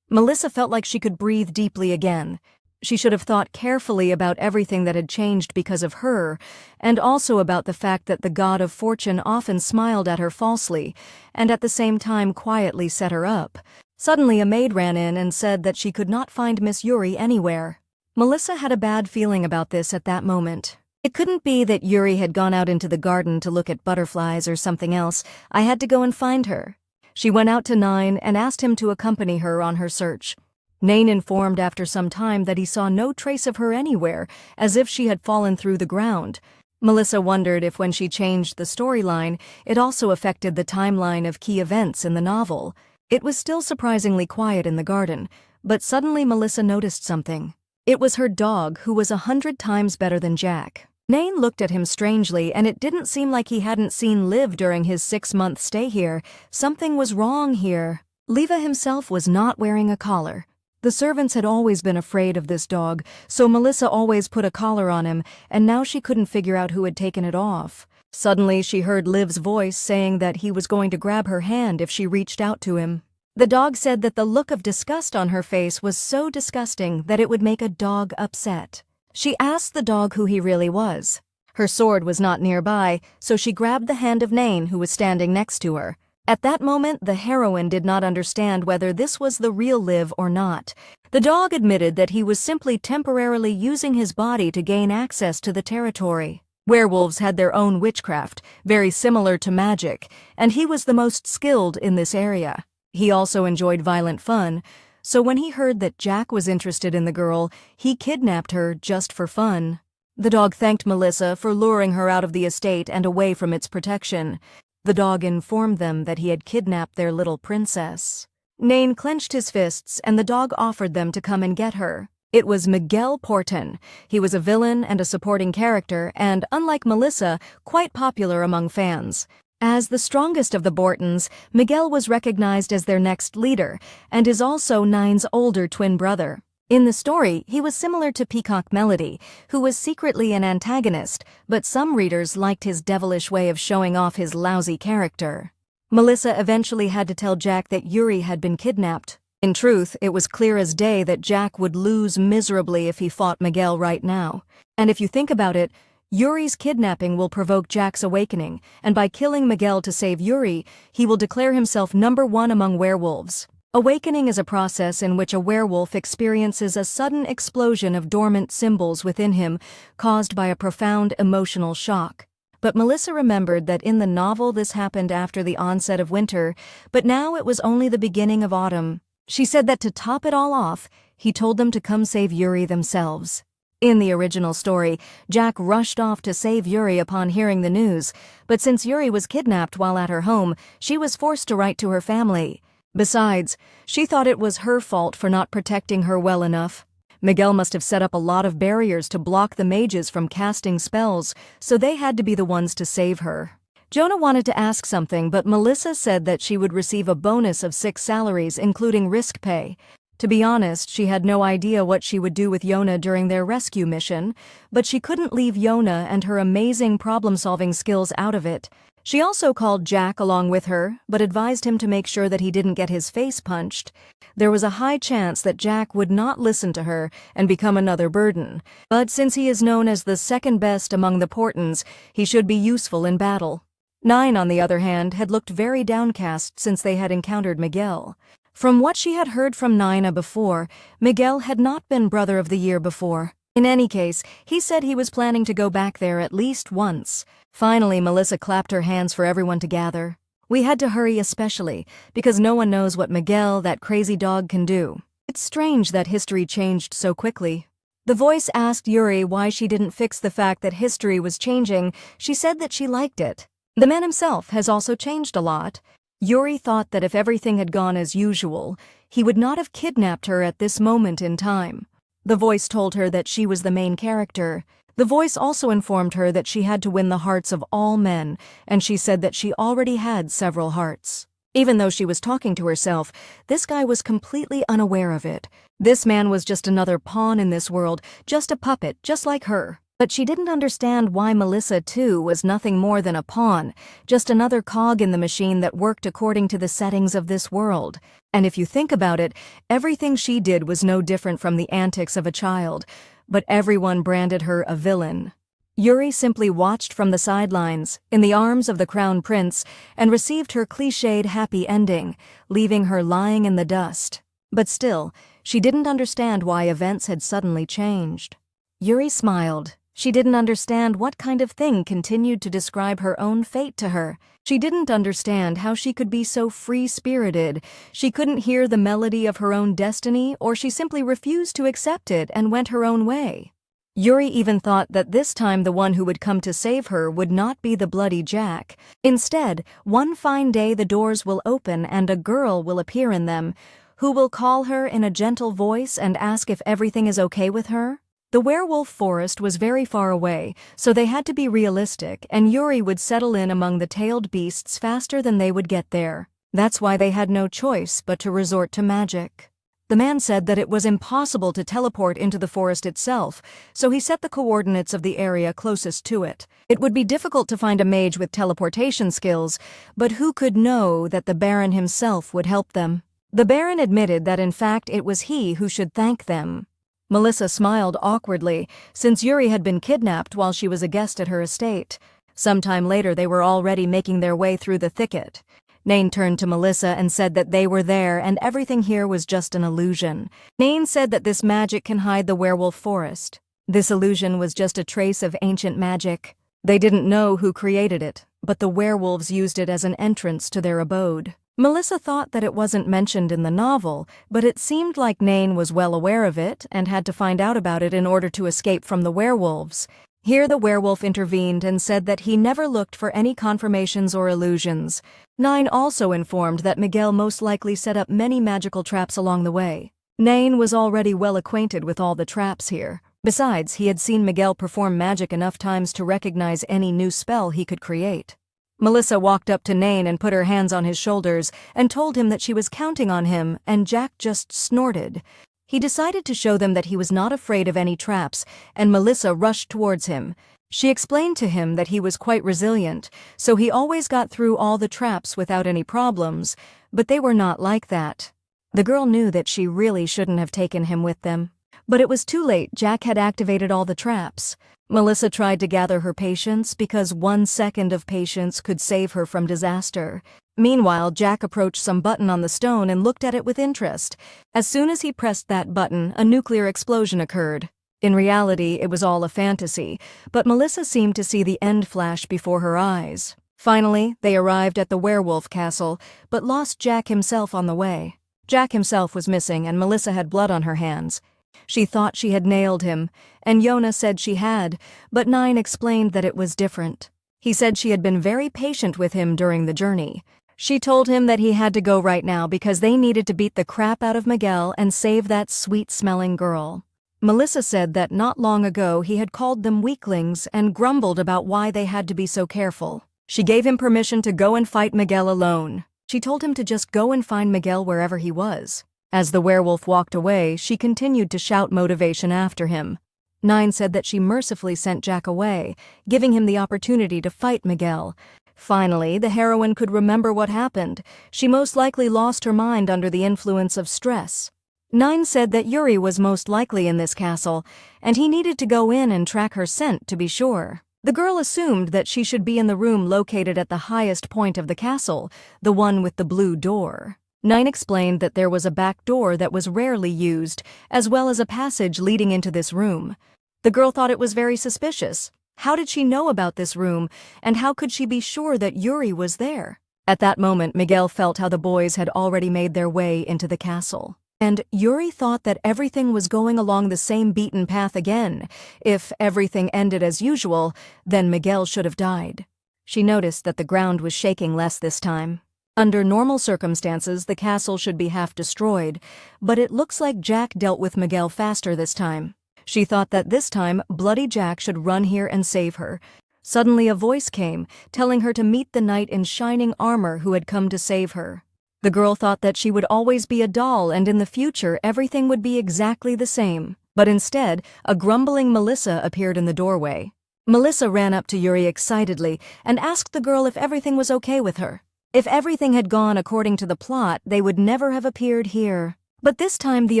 Melissa felt like she could breathe deeply again. She should have thought carefully about everything that had changed because of her, and also about the fact that the god of fortune often smiled at her falsely, and at the same time quietly set her up. Suddenly a maid ran in and said that she could not find Miss Yuri anywhere. Melissa had a bad feeling about this at that moment. It couldn't be that Yuri had gone out into the garden to look at butterflies or something else. I had to go and find her. She went out to Nine and asked him to accompany her on her search. Nain informed after some time that he saw no trace of her anywhere, as if she had fallen through the ground. Melissa wondered if when she changed the storyline, it also affected the timeline of key events in the novel. It was still surprisingly quiet in the garden, but suddenly Melissa noticed something. It was her dog, who was 100 times better than Jack. Nain looked at him strangely, and it didn't seem like he hadn't seen Liv during his 6-month stay here. Something was wrong here. Leva himself was not wearing a collar. The servants had always been afraid of this dog, so Melissa always put a collar on him, and now she couldn't figure out who had taken it off. Suddenly she heard Liv's voice saying that he was going to grab her hand if she reached out to him. The dog said that the look of disgust on her face was so disgusting that it would make a dog upset. She asked the dog who he really was. Her sword was not nearby, so she grabbed the hand of Nain, who was standing next to her. At that moment, the heroine did not understand whether this was the real Liv or not. The dog admitted that he was simply temporarily using his body to gain access to the territory. Werewolves had their own witchcraft, very similar to magic, and he was the most skilled in this area. He also enjoyed violent fun, so when he heard that Jack was interested in the girl, he kidnapped her just for fun. The dog thanked Melissa for luring her out of the estate and away from its protection. The dog informed them that he had kidnapped their little princess. Nain clenched his fists, and the dog offered them to come and get her. It was Miguel Porton. He was a villain and a supporting character, and, unlike Melissa, quite popular among fans. As the strongest of the Bortons, Miguel was recognized as their next leader, and is also Nine's older twin brother. In the story, he was similar to Peacock Melody, who was secretly an antagonist, but some readers liked his devilish way of showing off his lousy character. Melissa eventually had to tell Jack that Yuri had been kidnapped. In truth, it was clear as day that Jack would lose miserably if he fought Miguel right now. And if you think about it, Yuri's kidnapping will provoke Jack's awakening, and by killing Miguel to save Yuri, he will declare himself #1 among werewolves. Awakening is a process in which a werewolf experiences a sudden explosion of dormant symbols within him, caused by a profound emotional shock. But Melissa remembered that in the novel this happened after the onset of winter, but now it was only the beginning of autumn. She said that to top it all off, he told them to come save Yuri themselves. In the original story, Jack rushed off to save Yuri upon hearing the news, but since Yuri was kidnapped while at her home, she was forced to write to her family. Besides, she thought it was her fault for not protecting her well enough. Miguel must have set up a lot of barriers to block the mages from casting spells, so they had to be the ones to save her. Jonah wanted to ask something, but Melissa said that she would receive a bonus of 6 salaries, including risk pay. To be honest, she had no idea what she would do with Yona during their rescue mission, but she couldn't leave Yona and her amazing problem-solving skills out of it. She also called Jack along with her, but advised him to make sure that he didn't get his face punched. There was a high chance that Jack would not listen to her and become another burden. But since he is known as the second best among the Portons, he should be useful in battle. 9, on the other hand, had looked very downcast since they had encountered Miguel. From what she had heard from Nina before, Miguel had not been Brother of the Year before. In any case, he said he was planning to go back there at least once. Finally, Melissa clapped her hands for everyone to gather. We had to hurry especially, because no one knows what Miguel, that crazy dog, can do. It's strange that history changed so quickly. The voice asked Yuri why she didn't fix the fact that history was changing. She said that she liked it. The man himself has also changed a lot. Yuri thought that if everything had gone as usual, he would not have kidnapped her at this moment in time. The voice told her that she was the main character. The voice also informed her that she had to win the hearts of all men, and she said that she already had several hearts. Even though she was talking to herself, this guy was completely unaware of it. This man was just another pawn in this world, just a puppet, just like her. But she didn't understand why Melissa, too, was nothing more than a pawn, just another cog in the machine that worked according to the settings of this world. And if you think about it, everything she did was no different from the antics of a child, but everyone branded her a villain. Yuri simply watched from the sidelines, in the arms of the crown prince, and received her cliched happy ending, leaving her lying in the dust. But still, she didn't understand why events had suddenly changed. Yuri smiled. She didn't understand what kind of thing continued to describe her own fate to her. She didn't understand how she could be so free-spirited. She couldn't hear the melody of her own destiny, or she simply refused to accept it and went her own way. Yuri even thought that this time the one who would come to save her would not be the bloody Jack. Instead, one fine day the doors will open and a girl will appear in them, who will call her in a gentle voice and ask if everything is okay with her. The werewolf forest was very far away, so they had to be realistic, and Yuri would settle in among the tailed beasts faster than they would get there. That's why they had no choice but to resort to magic. The man said that it was impossible to teleport into the forest itself, so he set the coordinates of the area closest to it. It would be difficult to find a mage with teleportation skills, but who could know that the Baron himself would help them? The Baron admitted that in fact it was he who should thank them. Melissa smiled awkwardly, since Yuri had been kidnapped while she was a guest at her estate. Sometime later they were already making their way through the thicket. Nain turned to Melissa and said that they were there and everything here was just an illusion. Nain said that this magic can hide the werewolf forest. This illusion was just a trace of ancient magic. They didn't know who created it, but the werewolves used it as an entrance to their abode. Melissa thought that it wasn't mentioned in the novel, but it seemed like Nain was well aware of it and had to find out about it in order to escape from the werewolves. Here the werewolf intervened and said that he never looked for any confirmations or illusions. Nain also informed that Miguel most likely set up many magical traps along the way. Nain was already well acquainted with all the traps here. Besides, he had seen Miguel perform magic enough times to recognize any new spell he could create. Melissa walked up to Nain and put her hands on his shoulders and told him that she was counting on him, and Jack just snorted. He decided to show them that he was not afraid of any traps, and Melissa rushed towards him. She explained to him that he was quite resilient, so he always got through all the traps without any problems, but they were not like that. The girl knew that she really shouldn't have taken him with them. But it was too late. Jack had activated all the traps. Melissa tried to gather her patience because 1 second of patience could save her from disaster. Meanwhile, Jack approached some button on the stone and looked at it with interest. As soon as he pressed that button, a nuclear explosion occurred. In reality, it was all a fantasy, but Melissa seemed to see the end flash before her eyes. Finally, they arrived at the werewolf castle, but lost Jack himself on the way. Jack himself was missing, and Melissa had blood on her hands. She thought she had nailed him, and Yona said she had, but Nine explained that it was different. He said she had been very patient with him during the journey. She told him that he had to go right now because they needed to beat the crap out of Miguel and save that sweet-smelling girl. Melissa said that not long ago he had called them weaklings and grumbled about why they had to be so careful. She gave him permission to go and fight Miguel alone. She told him to just go and find Miguel wherever he was. As the werewolf walked away, she continued to shout motivation after him. Nine said that she mercifully sent Jack away, giving him the opportunity to fight Miguel. Finally, the heroine could remember what happened. She most likely lost her mind under the influence of stress. Nine said that Yuri was most likely in this castle, and he needed to go in and track her scent to be sure. The girl assumed that she should be in the room located at the highest point of the castle, the one with the blue door. Nine explained that there was a back door that was rarely used, as well as a passage leading into this room. The girl thought it was very suspicious. How did she know about this room, and how could she be sure that Yuri was there? At that moment, Miguel felt how the boys had already made their way into the castle. And Yuri thought that everything was going along the same beaten path again. If everything ended as usual, then Miguel should have died. She noticed that the ground was shaking less this time. Under normal circumstances, the castle should be half destroyed, but it looks like Jack dealt with Miguel faster this time. She thought that this time, Bloody Jack should run here and save her. Suddenly a voice came, telling her to meet the knight in shining armor who had come to save her. The girl thought that she would always be a doll and in the future everything would be exactly the same. But instead, a grumbling Melissa appeared in the doorway. Melissa ran up to Yuri excitedly and asked the girl if everything was okay with her. If everything had gone according to the plot, they would never have appeared here. But this time the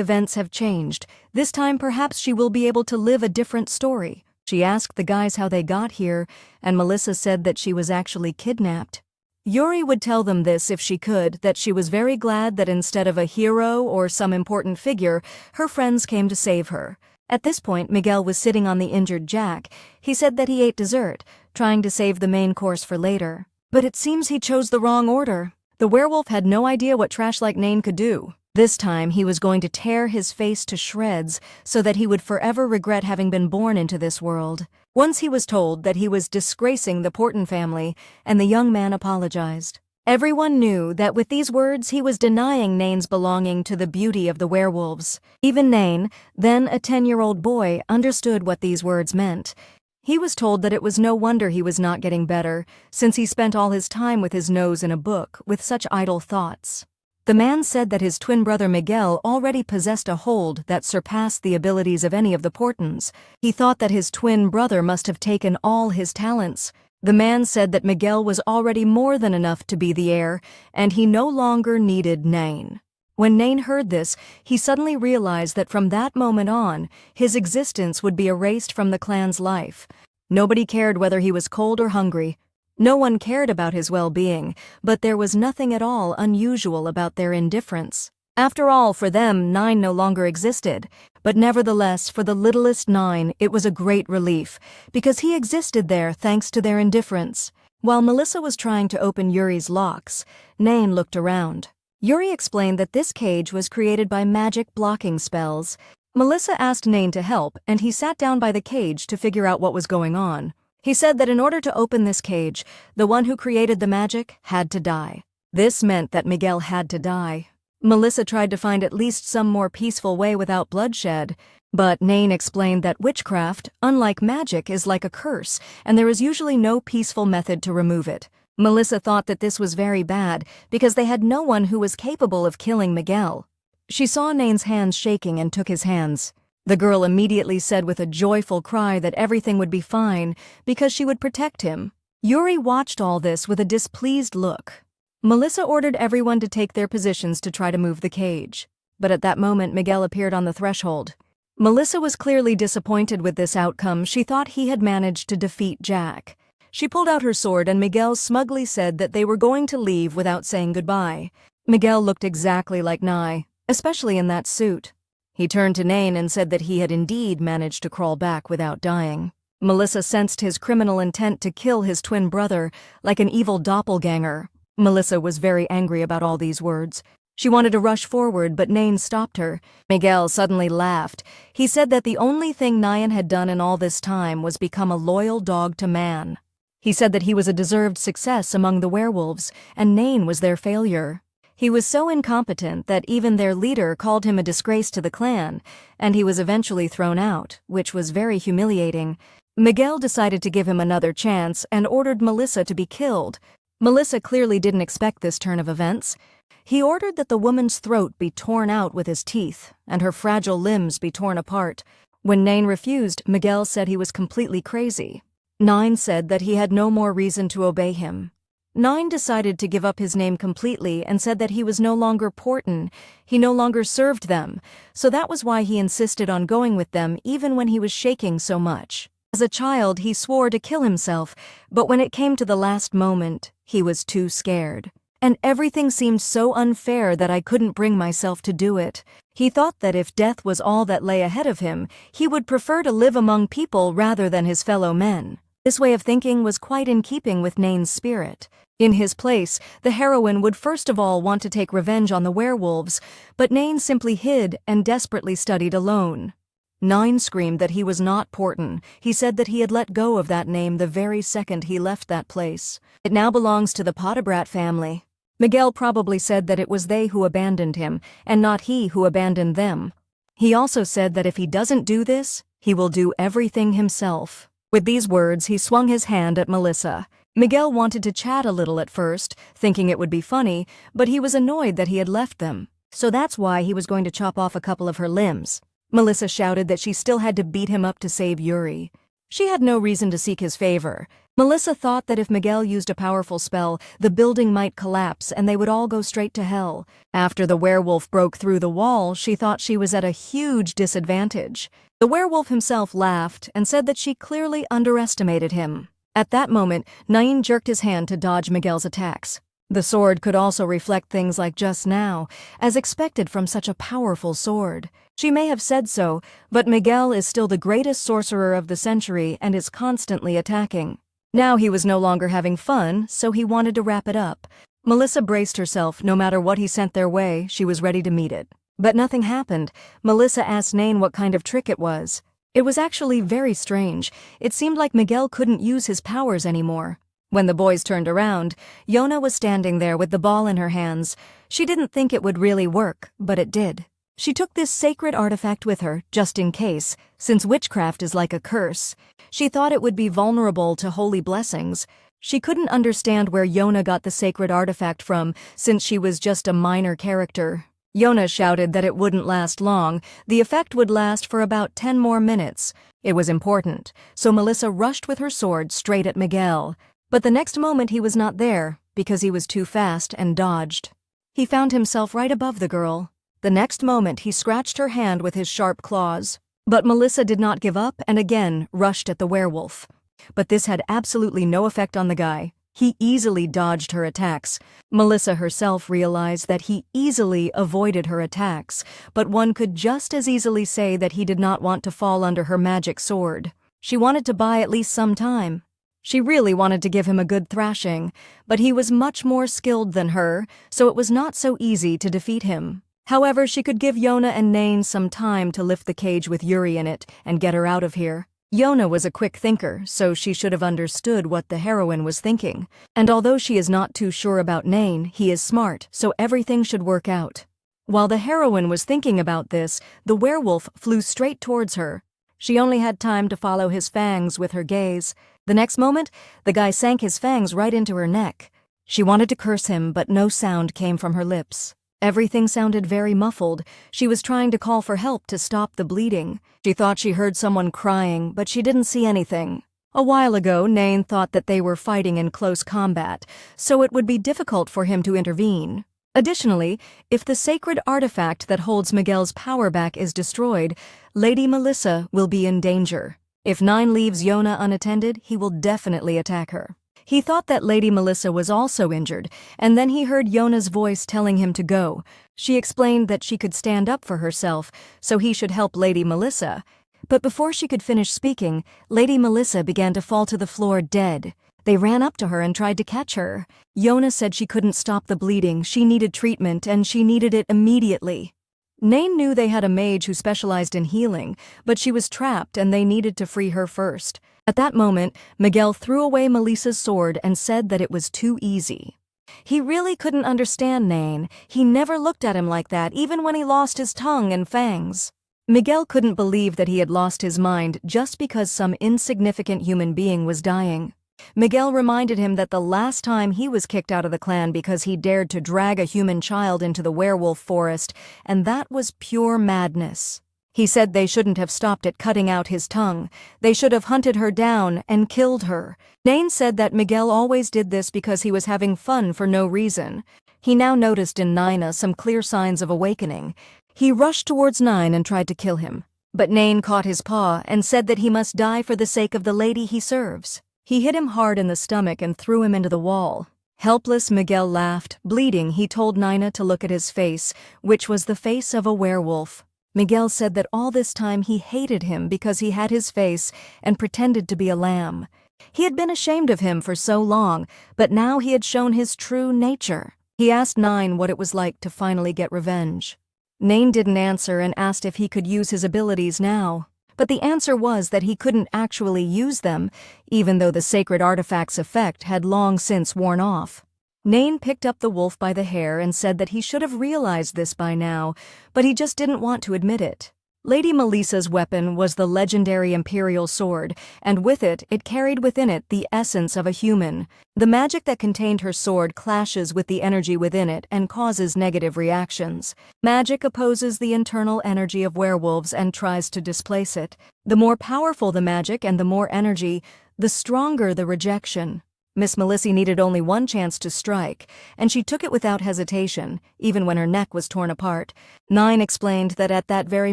events have changed. This time perhaps she will be able to live a different story. She asked the guys how they got here, and Melissa said that she was actually kidnapped. Yuri would tell them this if she could, that she was very glad that instead of a hero or some important figure, her friends came to save her. At this point, Miguel was sitting on the injured Jack. He said that he ate dessert, trying to save the main course for later. But it seems he chose the wrong order. The werewolf had no idea what trash like Nain could do. This time, he was going to tear his face to shreds so that he would forever regret having been born into this world. Once he was told that he was disgracing the Porton family, and the young man apologized. Everyone knew that with these words he was denying Nain's belonging to the beauty of the werewolves. Even Nain, then a 10-year-old boy, understood what these words meant. He was told that it was no wonder he was not getting better, since he spent all his time with his nose in a book, with such idle thoughts. The man said that his twin brother Miguel already possessed a hold that surpassed the abilities of any of the Portons. He thought that his twin brother must have taken all his talents. The man said that Miguel was already more than enough to be the heir, and he no longer needed Nain. When Nain heard this, he suddenly realized that from that moment on, his existence would be erased from the clan's life. Nobody cared whether he was cold or hungry. No one cared about his well-being, but there was nothing at all unusual about their indifference. After all, for them, Nain no longer existed. But nevertheless, for the littlest Nain, it was a great relief, because he existed there thanks to their indifference. While Melissa was trying to open Yuri's locks, Nain looked around. Yuri explained that this cage was created by magic blocking spells. Melissa asked Nain to help, and he sat down by the cage to figure out what was going on. He said that in order to open this cage, the one who created the magic had to die. This meant that Miguel had to die. Melissa tried to find at least some more peaceful way without bloodshed, but Nain explained that witchcraft, unlike magic, is like a curse, and there is usually no peaceful method to remove it. Melissa thought that this was very bad, because they had no one who was capable of killing Miguel. She saw Nain's hands shaking and took his hands. The girl immediately said with a joyful cry that everything would be fine because she would protect him. Yuri watched all this with a displeased look. Melissa ordered everyone to take their positions to try to move the cage. But at that moment, Miguel appeared on the threshold. Melissa was clearly disappointed with this outcome. She thought he had managed to defeat Jack. She pulled out her sword and Miguel smugly said that they were going to leave without saying goodbye. Miguel looked exactly like Nye, especially in that suit. He turned to Nain and said that he had indeed managed to crawl back without dying. Melissa sensed his criminal intent to kill his twin brother, like an evil doppelganger. Melissa was very angry about all these words. She wanted to rush forward, but Nain stopped her. Miguel suddenly laughed. He said that the only thing Nyan had done in all this time was become a loyal dog to man. He said that he was a deserved success among the werewolves, and Nain was their failure. He was so incompetent that even their leader called him a disgrace to the clan, and he was eventually thrown out, which was very humiliating. Miguel decided to give him another chance and ordered Melissa to be killed. Melissa clearly didn't expect this turn of events. He ordered that the woman's throat be torn out with his teeth and her fragile limbs be torn apart. When Nain refused, Miguel said he was completely crazy. Nain said that he had no more reason to obey him. Nain decided to give up his name completely and said that he was no longer Porton. He no longer served them, so that was why he insisted on going with them even when he was shaking so much. As a child, he swore to kill himself, but when it came to the last moment, he was too scared. And everything seemed so unfair that I couldn't bring myself to do it. He thought that if death was all that lay ahead of him, he would prefer to live among people rather than his fellow men. This way of thinking was quite in keeping with Nain's spirit. In his place, the heroine would first of all want to take revenge on the werewolves, but Nain simply hid and desperately studied alone. Nain screamed that he was not Porton. He said that he had let go of that name the very second he left that place. It now belongs to the Potterbrat family. Miguel probably said that it was they who abandoned him, and not he who abandoned them. He also said that if he doesn't do this, he will do everything himself. With these words, he swung his hand at Melissa. Miguel wanted to chat a little at first, thinking it would be funny, but he was annoyed that he had left them. So that's why he was going to chop off a couple of her limbs. Melissa shouted that she still had to beat him up to save Yuri. She had no reason to seek his favor. Melissa thought that if Miguel used a powerful spell, the building might collapse and they would all go straight to hell. After the werewolf broke through the wall, she thought she was at a huge disadvantage. The werewolf himself laughed and said that she clearly underestimated him. At that moment, Nain jerked his hand to dodge Miguel's attacks. The sword could also reflect things like just now, as expected from such a powerful sword. She may have said so, but Miguel is still the greatest sorcerer of the century and is constantly attacking. Now he was no longer having fun, so he wanted to wrap it up. Melissa braced herself. No matter what he sent their way, she was ready to meet it. But nothing happened. Melissa asked Nain what kind of trick it was. It was actually very strange. It seemed like Miguel couldn't use his powers anymore. When the boys turned around, Yona was standing there with the ball in her hands. She didn't think it would really work, but it did. She took this sacred artifact with her, just in case, since witchcraft is like a curse. She thought it would be vulnerable to holy blessings. She couldn't understand where Yona got the sacred artifact from, since she was just a minor character. Yona shouted that it wouldn't last long. The effect would last for about 10 more minutes. It was important, so Melissa rushed with her sword straight at Miguel. But the next moment he was not there, because he was too fast and dodged. He found himself right above the girl. The next moment he scratched her hand with his sharp claws. But Melissa did not give up and again rushed at the werewolf. But this had absolutely no effect on the guy. He easily dodged her attacks. Melissa herself realized that he easily avoided her attacks, but one could just as easily say that he did not want to fall under her magic sword. She wanted to buy at least some time. She really wanted to give him a good thrashing, but he was much more skilled than her, so it was not so easy to defeat him. However, she could give Yona and Nain some time to lift the cage with Yuri in it and get her out of here. Yona was a quick thinker, so she should have understood what the heroine was thinking. And although she is not too sure about Nain, he is smart, so everything should work out. While the heroine was thinking about this, the werewolf flew straight towards her. She only had time to follow his fangs with her gaze. The next moment, the guy sank his fangs right into her neck. She wanted to curse him, but no sound came from her lips. Everything sounded very muffled. She was trying to call for help to stop the bleeding. She thought she heard someone crying, but she didn't see anything. A while ago, Nain thought that they were fighting in close combat, so it would be difficult for him to intervene. Additionally, if the sacred artifact that holds Miguel's power back is destroyed, Lady Melissa will be in danger. If Nine leaves Yona unattended, he will definitely attack her. He thought that Lady Melissa was also injured, and then he heard Yona's voice telling him to go. She explained that she could stand up for herself, so he should help Lady Melissa. But before she could finish speaking, Lady Melissa began to fall to the floor dead. They ran up to her and tried to catch her. Yona said she couldn't stop the bleeding, she needed treatment, and she needed it immediately. Nain knew they had a mage who specialized in healing, but she was trapped and they needed to free her first. At that moment, Miguel threw away Melissa's sword and said that it was too easy. He really couldn't understand Nain. He never looked at him like that, even when he lost his tongue and fangs. Miguel couldn't believe that he had lost his mind just because some insignificant human being was dying. Miguel reminded him that the last time he was kicked out of the clan because he dared to drag a human child into the werewolf forest, and that was pure madness. He said they shouldn't have stopped at cutting out his tongue. They should have hunted her down and killed her. Nain said that Miguel always did this because he was having fun for no reason. He now noticed in Nina some clear signs of awakening. He rushed towards Nine and tried to kill him. But Nain caught his paw and said that he must die for the sake of the lady he serves. He hit him hard in the stomach and threw him into the wall. Helpless, Miguel laughed. Bleeding, he told Nina to look at his face, which was the face of a werewolf. Miguel said that all this time he hated him because he had his face and pretended to be a lamb. He had been ashamed of him for so long, but now he had shown his true nature. He asked Nine what it was like to finally get revenge. Nain didn't answer and asked if he could use his abilities now. But the answer was that he couldn't actually use them, even though the sacred artifact's effect had long since worn off. Nain picked up the wolf by the hair and said that he should have realized this by now, but he just didn't want to admit it. Lady Melissa's weapon was the legendary Imperial sword, and with it, it carried within it the essence of a human. The magic that contained her sword clashes with the energy within it and causes negative reactions. Magic opposes the internal energy of werewolves and tries to displace it. The more powerful the magic and the more energy, the stronger the rejection. Miss Melissa needed only one chance to strike, and she took it without hesitation, even when her neck was torn apart. Nine explained that at that very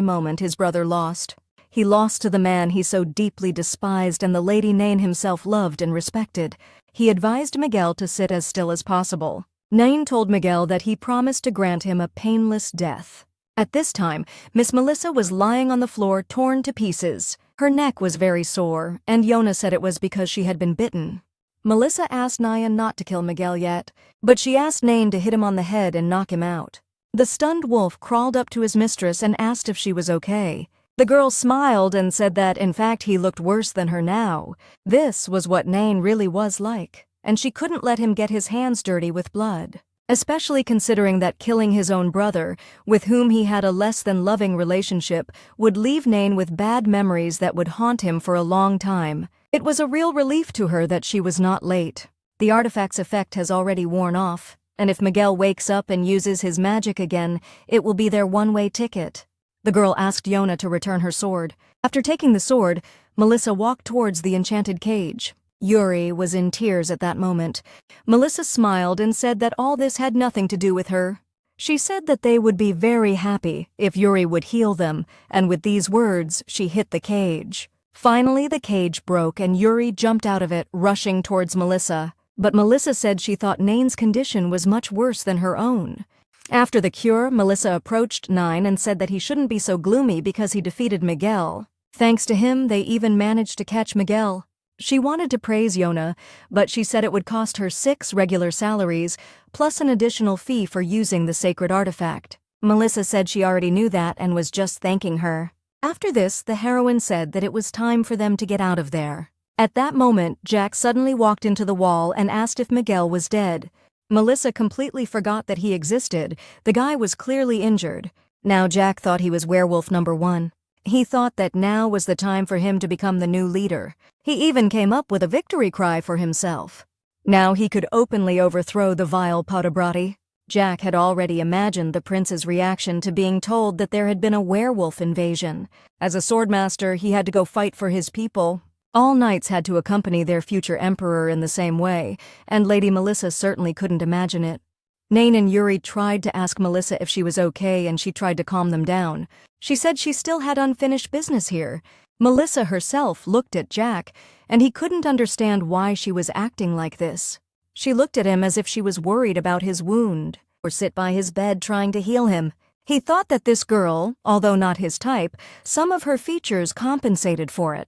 moment his brother lost. He lost to the man he so deeply despised and the lady Nain himself loved and respected. He advised Miguel to sit as still as possible. Nain told Miguel that he promised to grant him a painless death. At this time, Miss Melissa was lying on the floor torn to pieces. Her neck was very sore, and Yona said it was because she had been bitten. Melissa asked Naya not to kill Miguel yet, but she asked Nain to hit him on the head and knock him out. The stunned wolf crawled up to his mistress and asked if she was okay. The girl smiled and said that, in fact, he looked worse than her now. This was what Nain really was like, and she couldn't let him get his hands dirty with blood. Especially considering that killing his own brother, with whom he had a less than loving relationship, would leave Nain with bad memories that would haunt him for a long time. It was a real relief to her that she was not late. The artifact's effect has already worn off, and if Miguel wakes up and uses his magic again, it will be their one-way ticket. The girl asked Yona to return her sword. After taking the sword, Melissa walked towards the enchanted cage. Yuri was in tears at that moment. Melissa smiled and said that all this had nothing to do with her. She said that they would be very happy if Yuri would heal them, and with these words, she hit the cage. Finally, the cage broke and Yuri jumped out of it, rushing towards Melissa. But Melissa said she thought Nain's condition was much worse than her own. After the cure, Melissa approached Nine and said that he shouldn't be so gloomy because he defeated Miguel. Thanks to him, they even managed to catch Miguel. She wanted to praise Yona, but she said it would cost her 6 regular salaries, plus an additional fee for using the sacred artifact. Melissa said she already knew that and was just thanking her. After this, the heroine said that it was time for them to get out of there. At that moment, Jack suddenly walked into the wall and asked if Miguel was dead. Melissa completely forgot that he existed. The guy was clearly injured. Now Jack thought he was werewolf number 1. He thought that now was the time for him to become the new leader. He even came up with a victory cry for himself. Now he could openly overthrow the vile Podobrati. Jack had already imagined the prince's reaction to being told that there had been a werewolf invasion. As a swordmaster, he had to go fight for his people. All knights had to accompany their future emperor in the same way, and Lady Melissa certainly couldn't imagine it. Nain and Yuri tried to ask Melissa if she was okay and she tried to calm them down. She said she still had unfinished business here. Melissa herself looked at Jack, and he couldn't understand why she was acting like this. She looked at him as if she was worried about his wound, or sit by his bed trying to heal him. He thought that this girl, although not his type, some of her features compensated for it.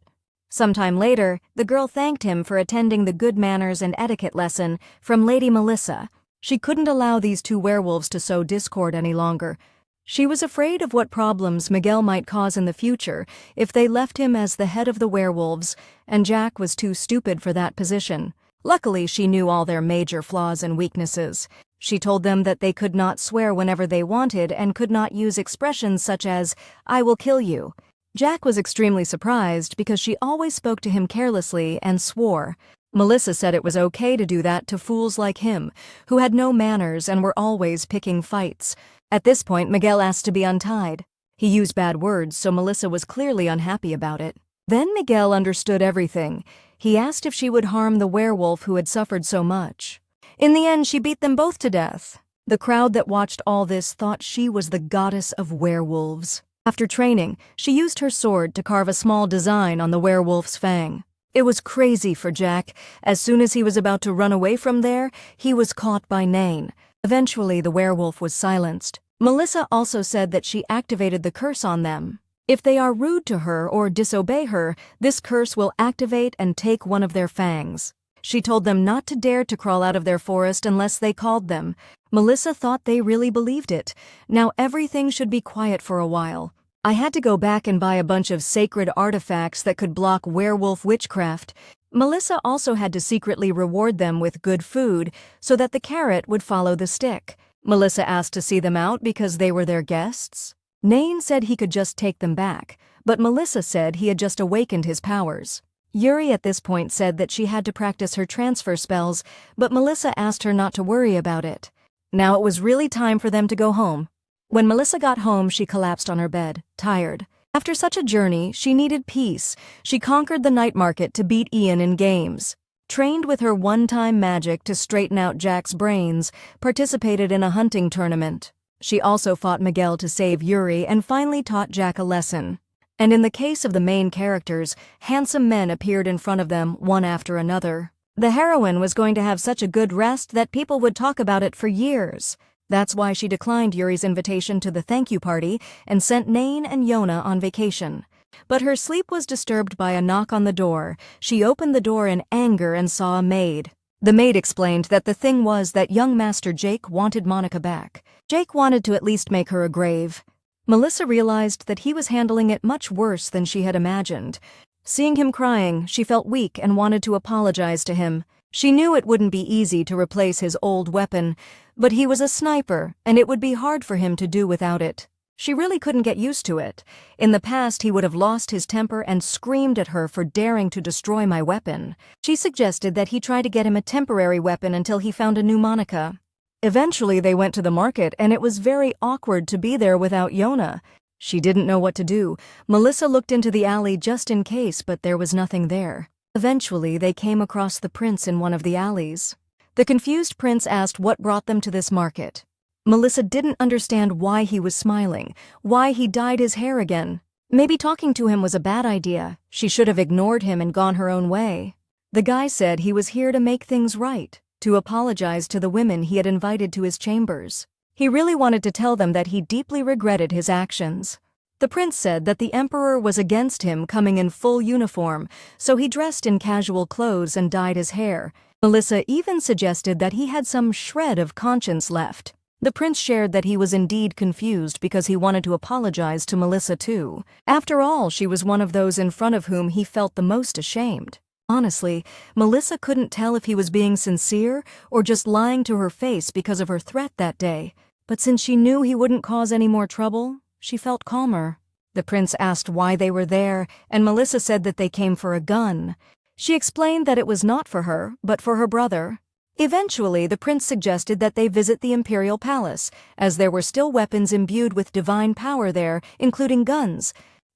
Sometime later, the girl thanked him for attending the good manners and etiquette lesson from Lady Melissa. She couldn't allow these two werewolves to sow discord any longer. She was afraid of what problems Miguel might cause in the future if they left him as the head of the werewolves, and Jack was too stupid for that position. Luckily, she knew all their major flaws and weaknesses. She told them that they could not swear whenever they wanted and could not use expressions such as, "I will kill you." Jack was extremely surprised because she always spoke to him carelessly and swore. Melissa said it was okay to do that to fools like him, who had no manners and were always picking fights. At this point, Miguel asked to be untied. He used bad words, so Melissa was clearly unhappy about it. Then Miguel understood everything. He asked if she would harm the werewolf who had suffered so much. In the end, she beat them both to death. The crowd that watched all this thought she was the goddess of werewolves. After training, she used her sword to carve a small design on the werewolf's fang. It was crazy for Jack. As soon as he was about to run away from there, he was caught by Nain. Eventually, the werewolf was silenced. Melissa also said that she activated the curse on them. If they are rude to her or disobey her, this curse will activate and take one of their fangs. She told them not to dare to crawl out of their forest unless they called them. Melissa thought they really believed it. Now everything should be quiet for a while. I had to go back and buy a bunch of sacred artifacts that could block werewolf witchcraft. Melissa also had to secretly reward them with good food so that the carrot would follow the stick. Melissa asked to see them out because they were their guests. Nain said he could just take them back, but Melissa said he had just awakened his powers. Yuri at this point said that she had to practice her transfer spells, but Melissa asked her not to worry about it. Now it was really time for them to go home. When Melissa got home, she collapsed on her bed, tired. After such a journey, she needed peace. She conquered the night market to beat Ian in games, trained with her one-time magic to straighten out Jack's brains, participated in a hunting tournament. She also fought Miguel to save Yuri and finally taught Jack a lesson. And in the case of the main characters, handsome men appeared in front of them one after another. The heroine was going to have such a good rest that people would talk about it for years. That's why she declined Yuri's invitation to the thank you party and sent Nain and Yona on vacation. But her sleep was disturbed by a knock on the door. She opened the door in anger and saw a maid. The maid explained that the thing was that young Master Jake wanted Monica back. Jake wanted to at least make her a grave. Melissa realized that he was handling it much worse than she had imagined. Seeing him crying, she felt weak and wanted to apologize to him. She knew it wouldn't be easy to replace his old weapon, but he was a sniper, and it would be hard for him to do without it. She really couldn't get used to it. In the past, he would have lost his temper and screamed at her for daring to destroy my weapon. She suggested that he try to get him a temporary weapon until he found a new Monica. Eventually, they went to the market, and it was very awkward to be there without Yona. She didn't know what to do. Melissa looked into the alley just in case, but there was nothing there. Eventually, they came across the prince in one of the alleys. The confused prince asked what brought them to this market. Melissa didn't understand why he was smiling, why he dyed his hair again. Maybe talking to him was a bad idea. She should have ignored him and gone her own way. The guy said he was here to make things right, to apologize to the women he had invited to his chambers. He really wanted to tell them that he deeply regretted his actions. The prince said that the emperor was against him coming in full uniform, so he dressed in casual clothes and dyed his hair. Melissa even suggested that he had some shred of conscience left. The prince shared that he was indeed confused because he wanted to apologize to Melissa too. After all, she was one of those in front of whom he felt the most ashamed. Honestly, Melissa couldn't tell if he was being sincere or just lying to her face because of her threat that day. But since she knew he wouldn't cause any more trouble, she felt calmer. The prince asked why they were there, and Melissa said that they came for a gun. She explained that it was not for her, but for her brother. Eventually, the prince suggested that they visit the imperial palace, as there were still weapons imbued with divine power there, including guns.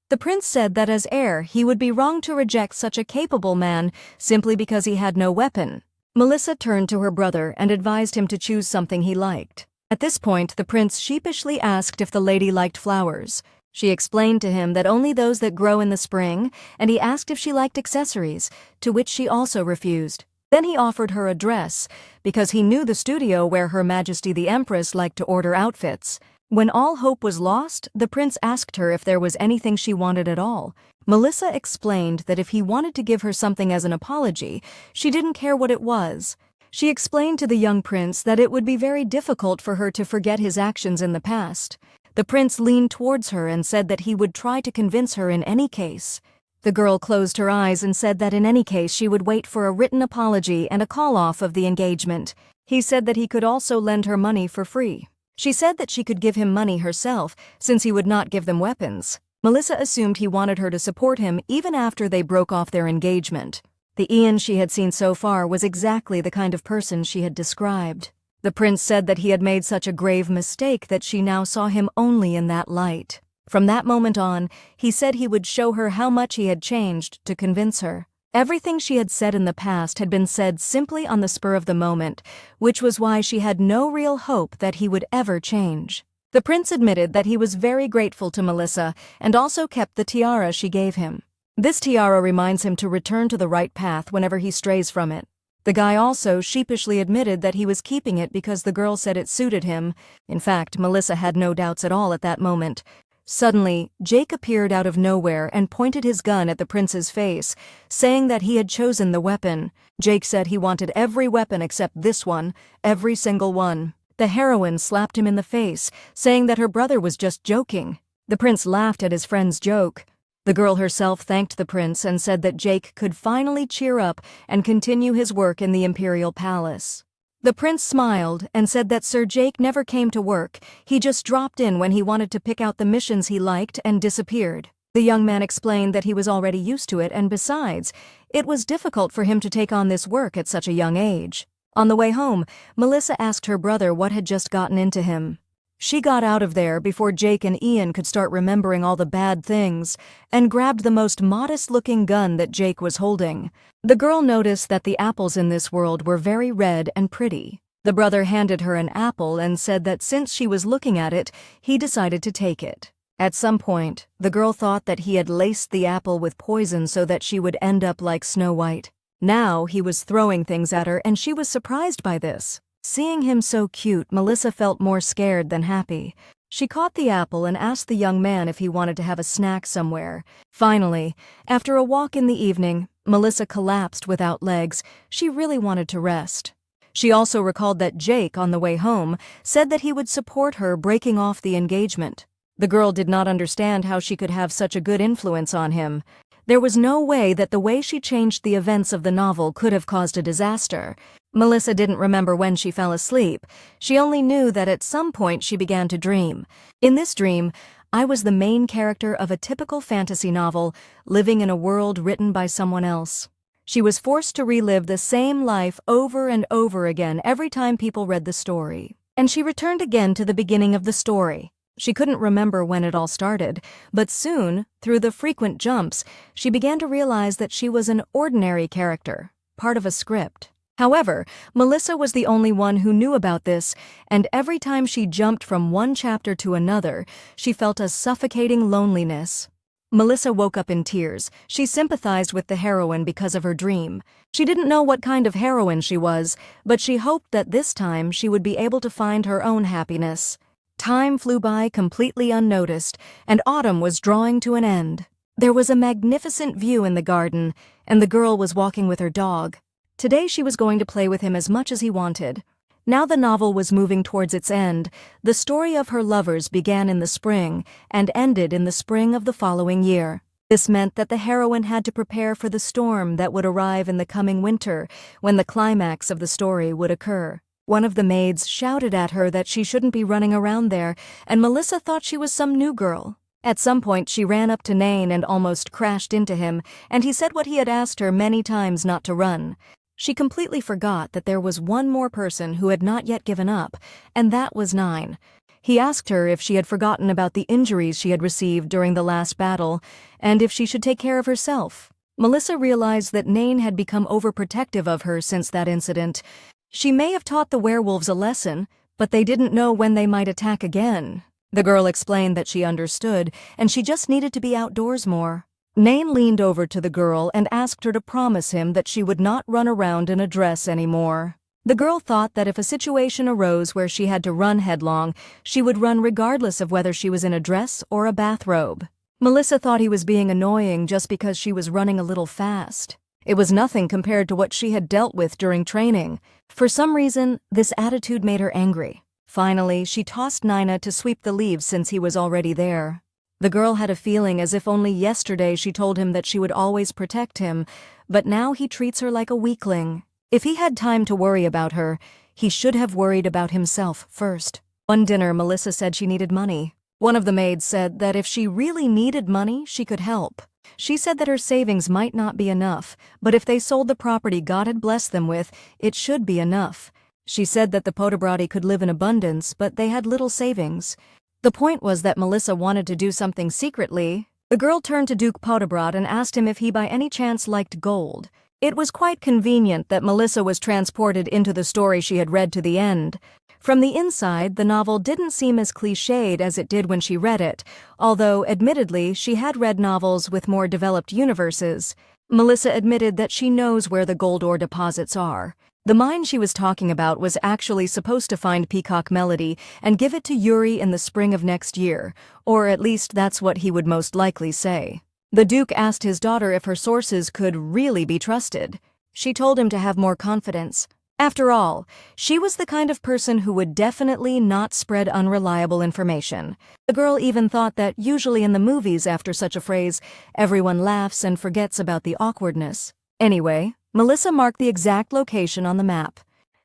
The prince said that as heir, he would be wrong to reject such a capable man simply because he had no weapon. Melissa turned to her brother and advised him to choose something he liked. At this point, the prince sheepishly asked if the lady liked flowers. She explained to him that only those that grow in the spring, and he asked if she liked accessories, to which she also refused. Then he offered her a dress, because he knew the studio where Her Majesty the Empress liked to order outfits. When all hope was lost, the prince asked her if there was anything she wanted at all. Melissa explained that if he wanted to give her something as an apology, she didn't care what it was. She explained to the young prince that it would be very difficult for her to forget his actions in the past. The prince leaned towards her and said that he would try to convince her in any case. The girl closed her eyes and said that in any case she would wait for a written apology and a call-off of the engagement. He said that he could also lend her money for free. She said that she could give him money herself, since he would not give them weapons. Melissa assumed he wanted her to support him even after they broke off their engagement. The Ian she had seen so far was exactly the kind of person she had described. The prince said that he had made such a grave mistake that she now saw him only in that light. From that moment on, he said he would show her how much he had changed to convince her. Everything she had said in the past had been said simply on the spur of the moment, which was why she had no real hope that he would ever change. The prince admitted that he was very grateful to Melissa and also kept the tiara she gave him. This tiara reminds him to return to the right path whenever he strays from it. The guy also sheepishly admitted that he was keeping it because the girl said it suited him. In fact, Melissa had no doubts at all at that moment. Suddenly, Jake appeared out of nowhere and pointed his gun at the prince's face, saying that he had chosen the weapon. Jake said he wanted every weapon except this one, every single one. The heroine slapped him in the face, saying that her brother was just joking. The prince laughed at his friend's joke. The girl herself thanked the prince and said that Jake could finally cheer up and continue his work in the imperial palace. The prince smiled and said that Sir Jake never came to work, he just dropped in when he wanted to pick out the missions he liked and disappeared. The young man explained that he was already used to it and besides, it was difficult for him to take on this work at such a young age. On the way home, Melissa asked her brother what had just gotten into him. She got out of there before Jake and Ian could start remembering all the bad things and grabbed the most modest-looking gun that Jake was holding. The girl noticed that the apples in this world were very red and pretty. The brother handed her an apple and said that since she was looking at it, he decided to take it. At some point, the girl thought that he had laced the apple with poison so that she would end up like Snow White. Now he was throwing things at her and she was surprised by this. Seeing him so cute, Melissa felt more scared than happy. She caught the apple and asked the young man if he wanted to have a snack somewhere. Finally, after a walk in the evening, Melissa collapsed without legs. She really wanted to rest. She also recalled that Jake, on the way home, said that he would support her breaking off the engagement. The girl did not understand how she could have such a good influence on him. There was no way that the way she changed the events of the novel could have caused a disaster. Melissa didn't remember when she fell asleep. She only knew that at some point she began to dream. In this dream, I was the main character of a typical fantasy novel, living in a world written by someone else. She was forced to relive the same life over and over again every time people read the story. And she returned again to the beginning of the story. She couldn't remember when it all started, but soon, through the frequent jumps, she began to realize that she was an ordinary character, part of a script. However, Melissa was the only one who knew about this, and every time she jumped from one chapter to another, she felt a suffocating loneliness. Melissa woke up in tears. She sympathized with the heroine because of her dream. She didn't know what kind of heroine she was, but she hoped that this time she would be able to find her own happiness. Time flew by completely unnoticed, and autumn was drawing to an end. There was a magnificent view in the garden, and the girl was walking with her dog. Today she was going to play with him as much as he wanted. Now the novel was moving towards its end. The story of her lovers began in the spring and ended in the spring of the following year. This meant that the heroine had to prepare for the storm that would arrive in the coming winter, when the climax of the story would occur. One of the maids shouted at her that she shouldn't be running around there, and Melissa thought she was some new girl. At some point she ran up to Nain and almost crashed into him, and he said what he had asked her many times not to run. She completely forgot that there was one more person who had not yet given up, and that was Nain. He asked her if she had forgotten about the injuries she had received during the last battle, and if she should take care of herself. Melissa realized that Nain had become overprotective of her since that incident. She may have taught the werewolves a lesson, but they didn't know when they might attack again. The girl explained that she understood, and she just needed to be outdoors more. Nain leaned over to the girl and asked her to promise him that she would not run around in a dress anymore. The girl thought that if a situation arose where she had to run headlong, she would run regardless of whether she was in a dress or a bathrobe. Melissa thought he was being annoying just because she was running a little fast. It was nothing compared to what she had dealt with during training. For some reason, this attitude made her angry. Finally, she tossed Nina to sweep the leaves since he was already there. The girl had a feeling as if only yesterday she told him that she would always protect him, but now he treats her like a weakling. If he had time to worry about her, he should have worried about himself first. One dinner, Melissa said she needed money. One of the maids said that if she really needed money, she could help. She said that her savings might not be enough, but if they sold the property God had blessed them with, it should be enough. She said that the Podobrati could live in abundance, but they had little savings. The point was that Melissa wanted to do something secretly. The girl turned to Duke Podobrat and asked him if he by any chance liked gold. It was quite convenient that Melissa was transported into the story she had read to the end. From the inside, the novel didn't seem as cliched as it did when she read it, although, admittedly, she had read novels with more developed universes. Melissa admitted that she knows where the gold ore deposits are. The mine she was talking about was actually supposed to find Peacock Melody and give it to Yuri in the spring of next year, or at least that's what he would most likely say. The Duke asked his daughter if her sources could really be trusted. She told him to have more confidence. After all, she was the kind of person who would definitely not spread unreliable information. The girl even thought that usually in the movies after such a phrase, everyone laughs and forgets about the awkwardness. Anyway, Melissa marked the exact location on the map.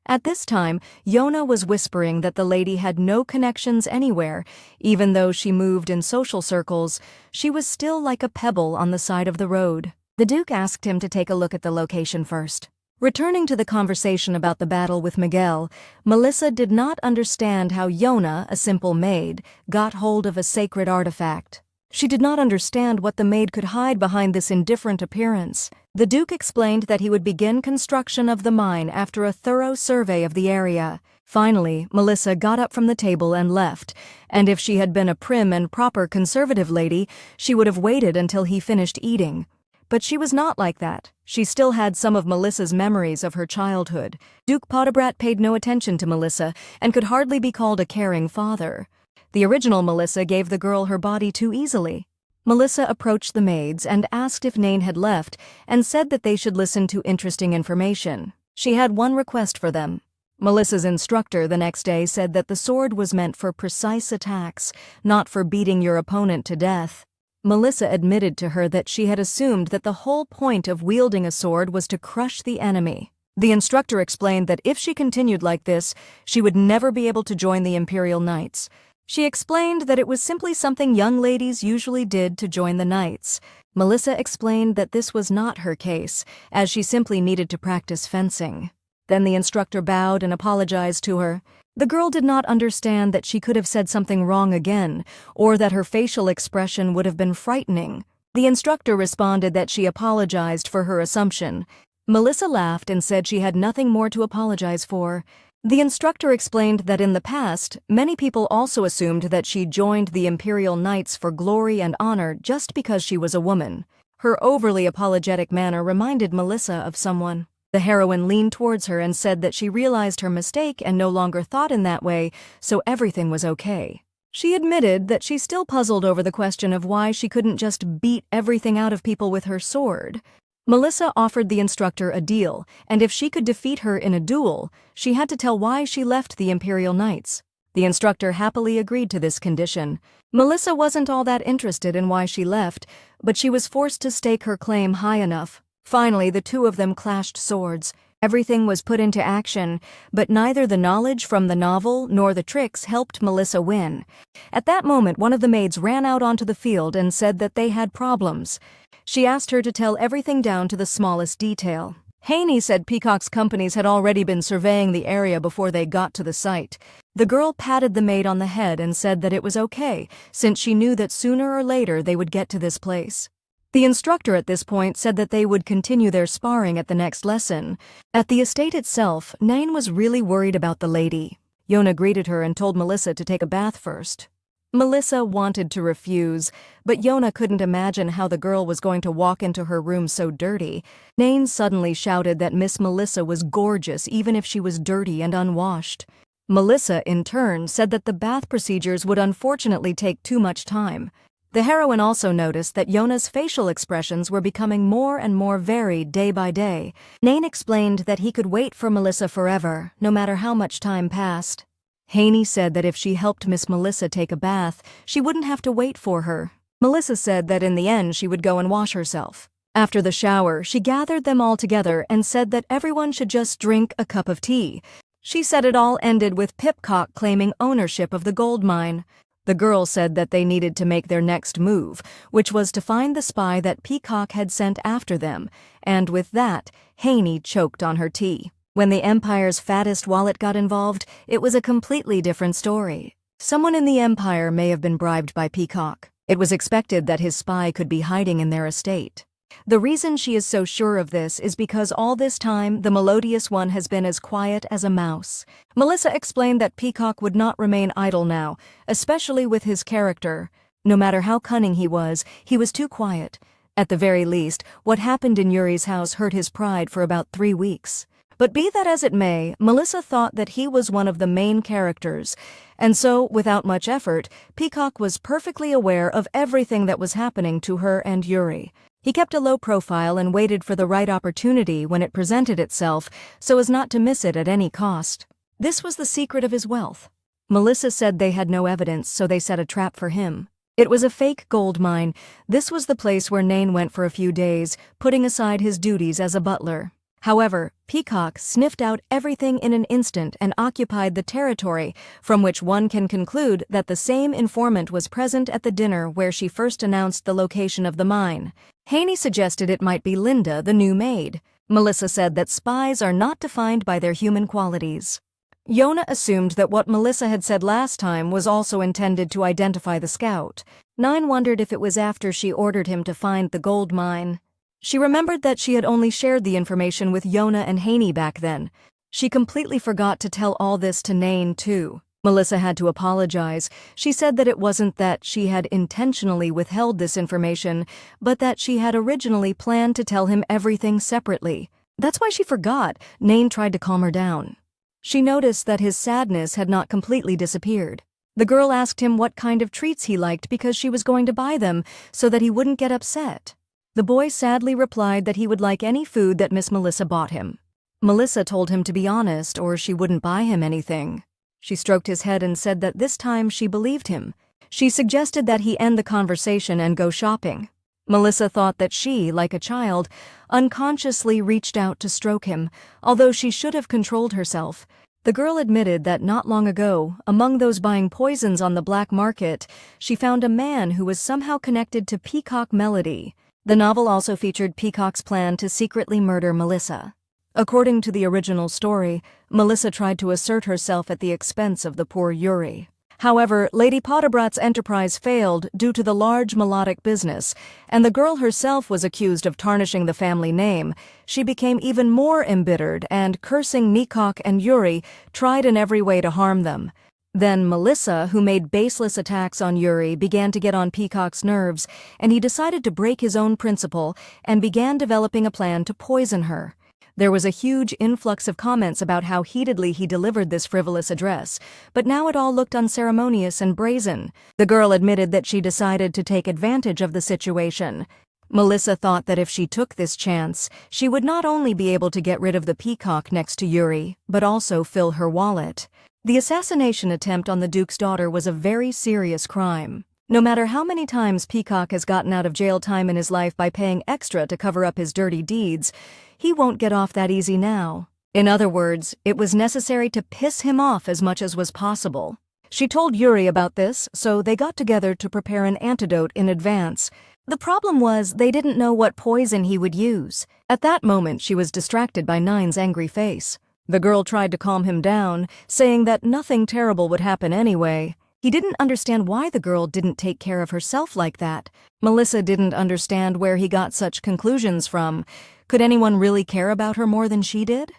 At this time, Yona was whispering that the lady had no connections anywhere. Even though she moved in social circles, she was still like a pebble on the side of the road. The Duke asked him to take a look at the location first. Returning to the conversation about the battle with Miguel, Melissa did not understand how Yona, a simple maid, got hold of a sacred artifact. She did not understand what the maid could hide behind this indifferent appearance. The Duke explained that he would begin construction of the mine after a thorough survey of the area. Finally, Melissa got up from the table and left, and if she had been a prim and proper conservative lady, she would have waited until he finished eating. But she was not like that. She still had some of Melissa's memories of her childhood. Duke Podobrat paid no attention to Melissa and could hardly be called a caring father. The original Melissa gave the girl her body too easily. Melissa approached the maids and asked if Nain had left and said that they should listen to interesting information. She had one request for them. Melissa's instructor the next day said that the sword was meant for precise attacks, not for beating your opponent to death. Melissa admitted to her that she had assumed that the whole point of wielding a sword was to crush the enemy. The instructor explained that if she continued like this, she would never be able to join the Imperial Knights. She explained that it was simply something young ladies usually did to join the Knights. Melissa explained that this was not her case, as she simply needed to practice fencing. Then the instructor bowed and apologized to her. The girl did not understand that she could have said something wrong again, or that her facial expression would have been frightening. The instructor responded that she apologized for her assumption. Melissa laughed and said she had nothing more to apologize for. The instructor explained that in the past, many people also assumed that she joined the Imperial Knights for glory and honor just because she was a woman. Her overly apologetic manner reminded Melissa of someone. The heroine leaned towards her and said that she realized her mistake and no longer thought in that way, so everything was okay. She admitted that she still puzzled over the question of why she couldn't just beat everything out of people with her sword. Melissa offered the instructor a deal, and if she could defeat her in a duel, she had to tell why she left the Imperial Knights. The instructor happily agreed to this condition. Melissa wasn't all that interested in why she left, but she was forced to stake her claim high enough. Finally, the two of them clashed swords. Everything was put into action, but neither the knowledge from the novel nor the tricks helped Melissa win. At that moment, one of the maids ran out onto the field and said that they had problems. She asked her to tell everything down to the smallest detail. Haney said Peacock's companies had already been surveying the area before they got to the site. The girl patted the maid on the head and said that it was okay, since she knew that sooner or later they would get to this place. The instructor at this point said that they would continue their sparring at the next lesson. At the estate itself, Nain was really worried about the lady. Yona greeted her and told Melissa to take a bath first. Melissa wanted to refuse, but Yona couldn't imagine how the girl was going to walk into her room so dirty. Nain suddenly shouted that Miss Melissa was gorgeous even if she was dirty and unwashed. Melissa, in turn, said that the bath procedures would unfortunately take too much time. The heroine also noticed that Yona's facial expressions were becoming more and more varied day by day. Nain explained that he could wait for Melissa forever, no matter how much time passed. Haney said that if she helped Miss Melissa take a bath, she wouldn't have to wait for her. Melissa said that in the end she would go and wash herself. After the shower, she gathered them all together and said that everyone should just drink a cup of tea. She said it all ended with Pipcock claiming ownership of the gold mine. The girls said that they needed to make their next move, which was to find the spy that Peacock had sent after them, and with that, Haney choked on her tea. When the Empire's fattest wallet got involved, it was a completely different story. Someone in the Empire may have been bribed by Peacock. It was expected that his spy could be hiding in their estate. The reason she is so sure of this is because all this time the Melodious One has been as quiet as a mouse. Melissa explained that Peacock would not remain idle now, especially with his character. No matter how cunning he was too quiet. At the very least, what happened in Yuri's house hurt his pride for about 3 weeks. But be that as it may, Melissa thought that he was one of the main characters, and so, without much effort, Peacock was perfectly aware of everything that was happening to her and Yuri. He kept a low profile and waited for the right opportunity when it presented itself so as not to miss it at any cost. This was the secret of his wealth. Melissa said they had no evidence, so they set a trap for him. It was a fake gold mine. This was the place where Nain went for a few days, putting aside his duties as a butler. However, Peacock sniffed out everything in an instant and occupied the territory, from which one can conclude that the same informant was present at the dinner where she first announced the location of the mine. Haney suggested it might be Linda, the new maid. Melissa said that spies are not defined by their human qualities. Yona assumed that what Melissa had said last time was also intended to identify the scout. Nain wondered if it was after she ordered him to find the gold mine. She remembered that she had only shared the information with Yona and Haney back then. She completely forgot to tell all this to Nain, too. Melissa had to apologize. She said that it wasn't that she had intentionally withheld this information, but that she had originally planned to tell him everything separately. That's why she forgot. Nain tried to calm her down. She noticed that his sadness had not completely disappeared. The girl asked him what kind of treats he liked because she was going to buy them so that he wouldn't get upset. The boy sadly replied that he would like any food that Miss Melissa bought him. Melissa told him to be honest or she wouldn't buy him anything. She stroked his head and said that this time she believed him. She suggested that he end the conversation and go shopping. Melissa thought that she, like a child, unconsciously reached out to stroke him, although she should have controlled herself. The girl admitted that not long ago, among those buying poisons on the black market, she found a man who was somehow connected to Peacock Melody. The novel also featured Peacock's plan to secretly murder Melissa. According to the original story, Melissa tried to assert herself at the expense of the poor Yuri. However, Lady Potterbrat's enterprise failed due to the large melodic business, and the girl herself was accused of tarnishing the family name. She became even more embittered and, cursing Nikok and Yuri, tried in every way to harm them. Then Melissa, who made baseless attacks on Yuri, began to get on Peacock's nerves, and he decided to break his own principle and began developing a plan to poison her. There was a huge influx of comments about how heatedly he delivered this frivolous address, but now it all looked unceremonious and brazen. The girl admitted that she decided to take advantage of the situation. Melissa thought that if she took this chance, she would not only be able to get rid of the peacock next to Yuri, but also fill her wallet. The assassination attempt on the Duke's daughter was a very serious crime. No matter how many times Peacock has gotten out of jail time in his life by paying extra to cover up his dirty deeds, he won't get off that easy now. In other words, it was necessary to piss him off as much as was possible. She told Yuri about this, so they got together to prepare an antidote in advance. The problem was they didn't know what poison he would use. At that moment, she was distracted by Nine's angry face. The girl tried to calm him down, saying that nothing terrible would happen anyway. He didn't understand why the girl didn't take care of herself like that. Melissa didn't understand where he got such conclusions from. Could anyone really care about her more than she did?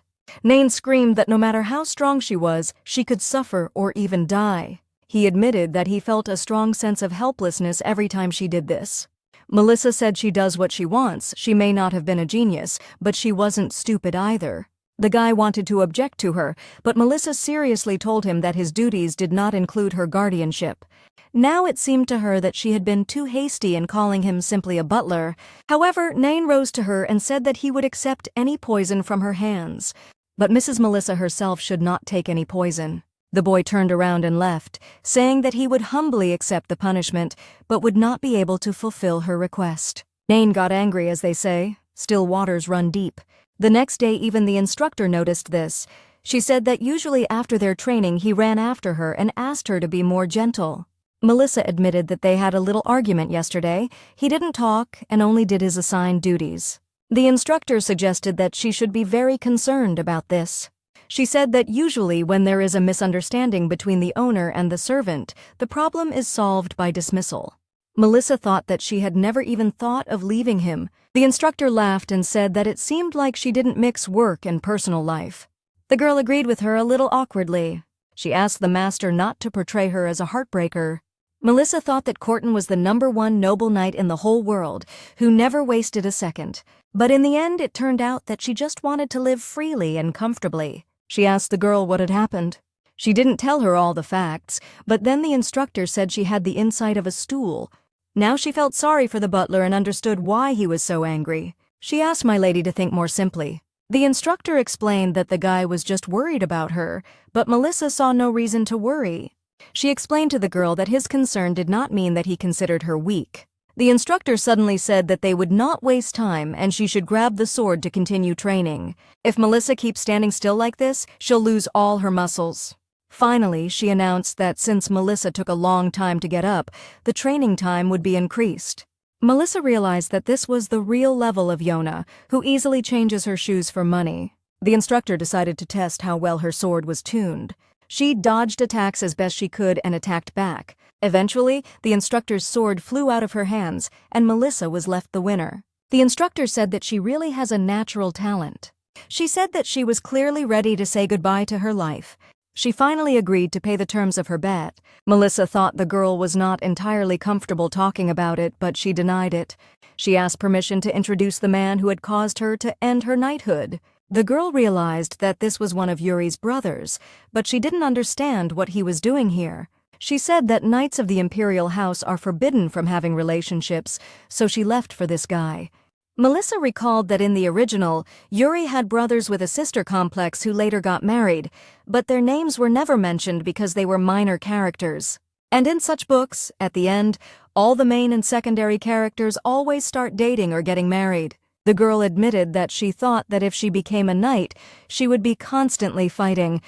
Nain screamed that no matter how strong she was, she could suffer or even die. He admitted that he felt a strong sense of helplessness every time she did this. Melissa said she does what she wants. She may not have been a genius, but she wasn't stupid either. The guy wanted to object to her, but Melissa seriously told him that his duties did not include her guardianship. Now it seemed to her that she had been too hasty in calling him simply a butler. However, Nain rose to her and said that he would accept any poison from her hands. But Mrs. Melissa herself should not take any poison. The boy turned around and left, saying that he would humbly accept the punishment, but would not be able to fulfill her request. Nain got angry, as they say. Still waters run deep. The next day even the instructor noticed this. She said that usually after their training he ran after her and asked her to be more gentle. Melissa admitted that they had a little argument yesterday. He didn't talk and only did his assigned duties. The instructor suggested that she should be very concerned about this. She said that usually when there is a misunderstanding between the owner and the servant, the problem is solved by dismissal. Melissa thought that she had never even thought of leaving him. The instructor laughed and said that it seemed like she didn't mix work and personal life. The girl agreed with her a little awkwardly. She asked the master not to portray her as a heartbreaker. Melissa thought that Corton was the #1 noble knight in the whole world, who never wasted a second. But in the end it turned out that she just wanted to live freely and comfortably. She asked the girl what had happened. She didn't tell her all the facts, but then the instructor said she had the inside of a stool. Now she felt sorry for the butler and understood why he was so angry. She asked my lady to think more simply. The instructor explained that the guy was just worried about her, but Melissa saw no reason to worry. She explained to the girl that his concern did not mean that he considered her weak. The instructor suddenly said that they would not waste time and she should grab the sword to continue training. If Melissa keeps standing still like this, she'll lose all her muscles. Finally, she announced that since Melissa took a long time to get up, the training time would be increased. Melissa realized that this was the real level of Yona, who easily changes her shoes for money. The instructor decided to test how well her sword was tuned. She dodged attacks as best she could and attacked back. Eventually, the instructor's sword flew out of her hands, and Melissa was left the winner. The instructor said that she really has a natural talent. She said that she was clearly ready to say goodbye to her life. She finally agreed to pay the terms of her bet. Melissa thought the girl was not entirely comfortable talking about it, but she denied it. She asked permission to introduce the man who had caused her to end her knighthood. The girl realized that this was one of Yuri's brothers, but she didn't understand what he was doing here. She said that knights of the imperial house are forbidden from having relationships, so she left for this guy. Melissa recalled that in the original, Yuri had brothers with a sister complex who later got married, but their names were never mentioned because they were minor characters. And in such books, at the end, all the main and secondary characters always start dating or getting married. The girl admitted that she thought that if she became a knight, she would be constantly fighting.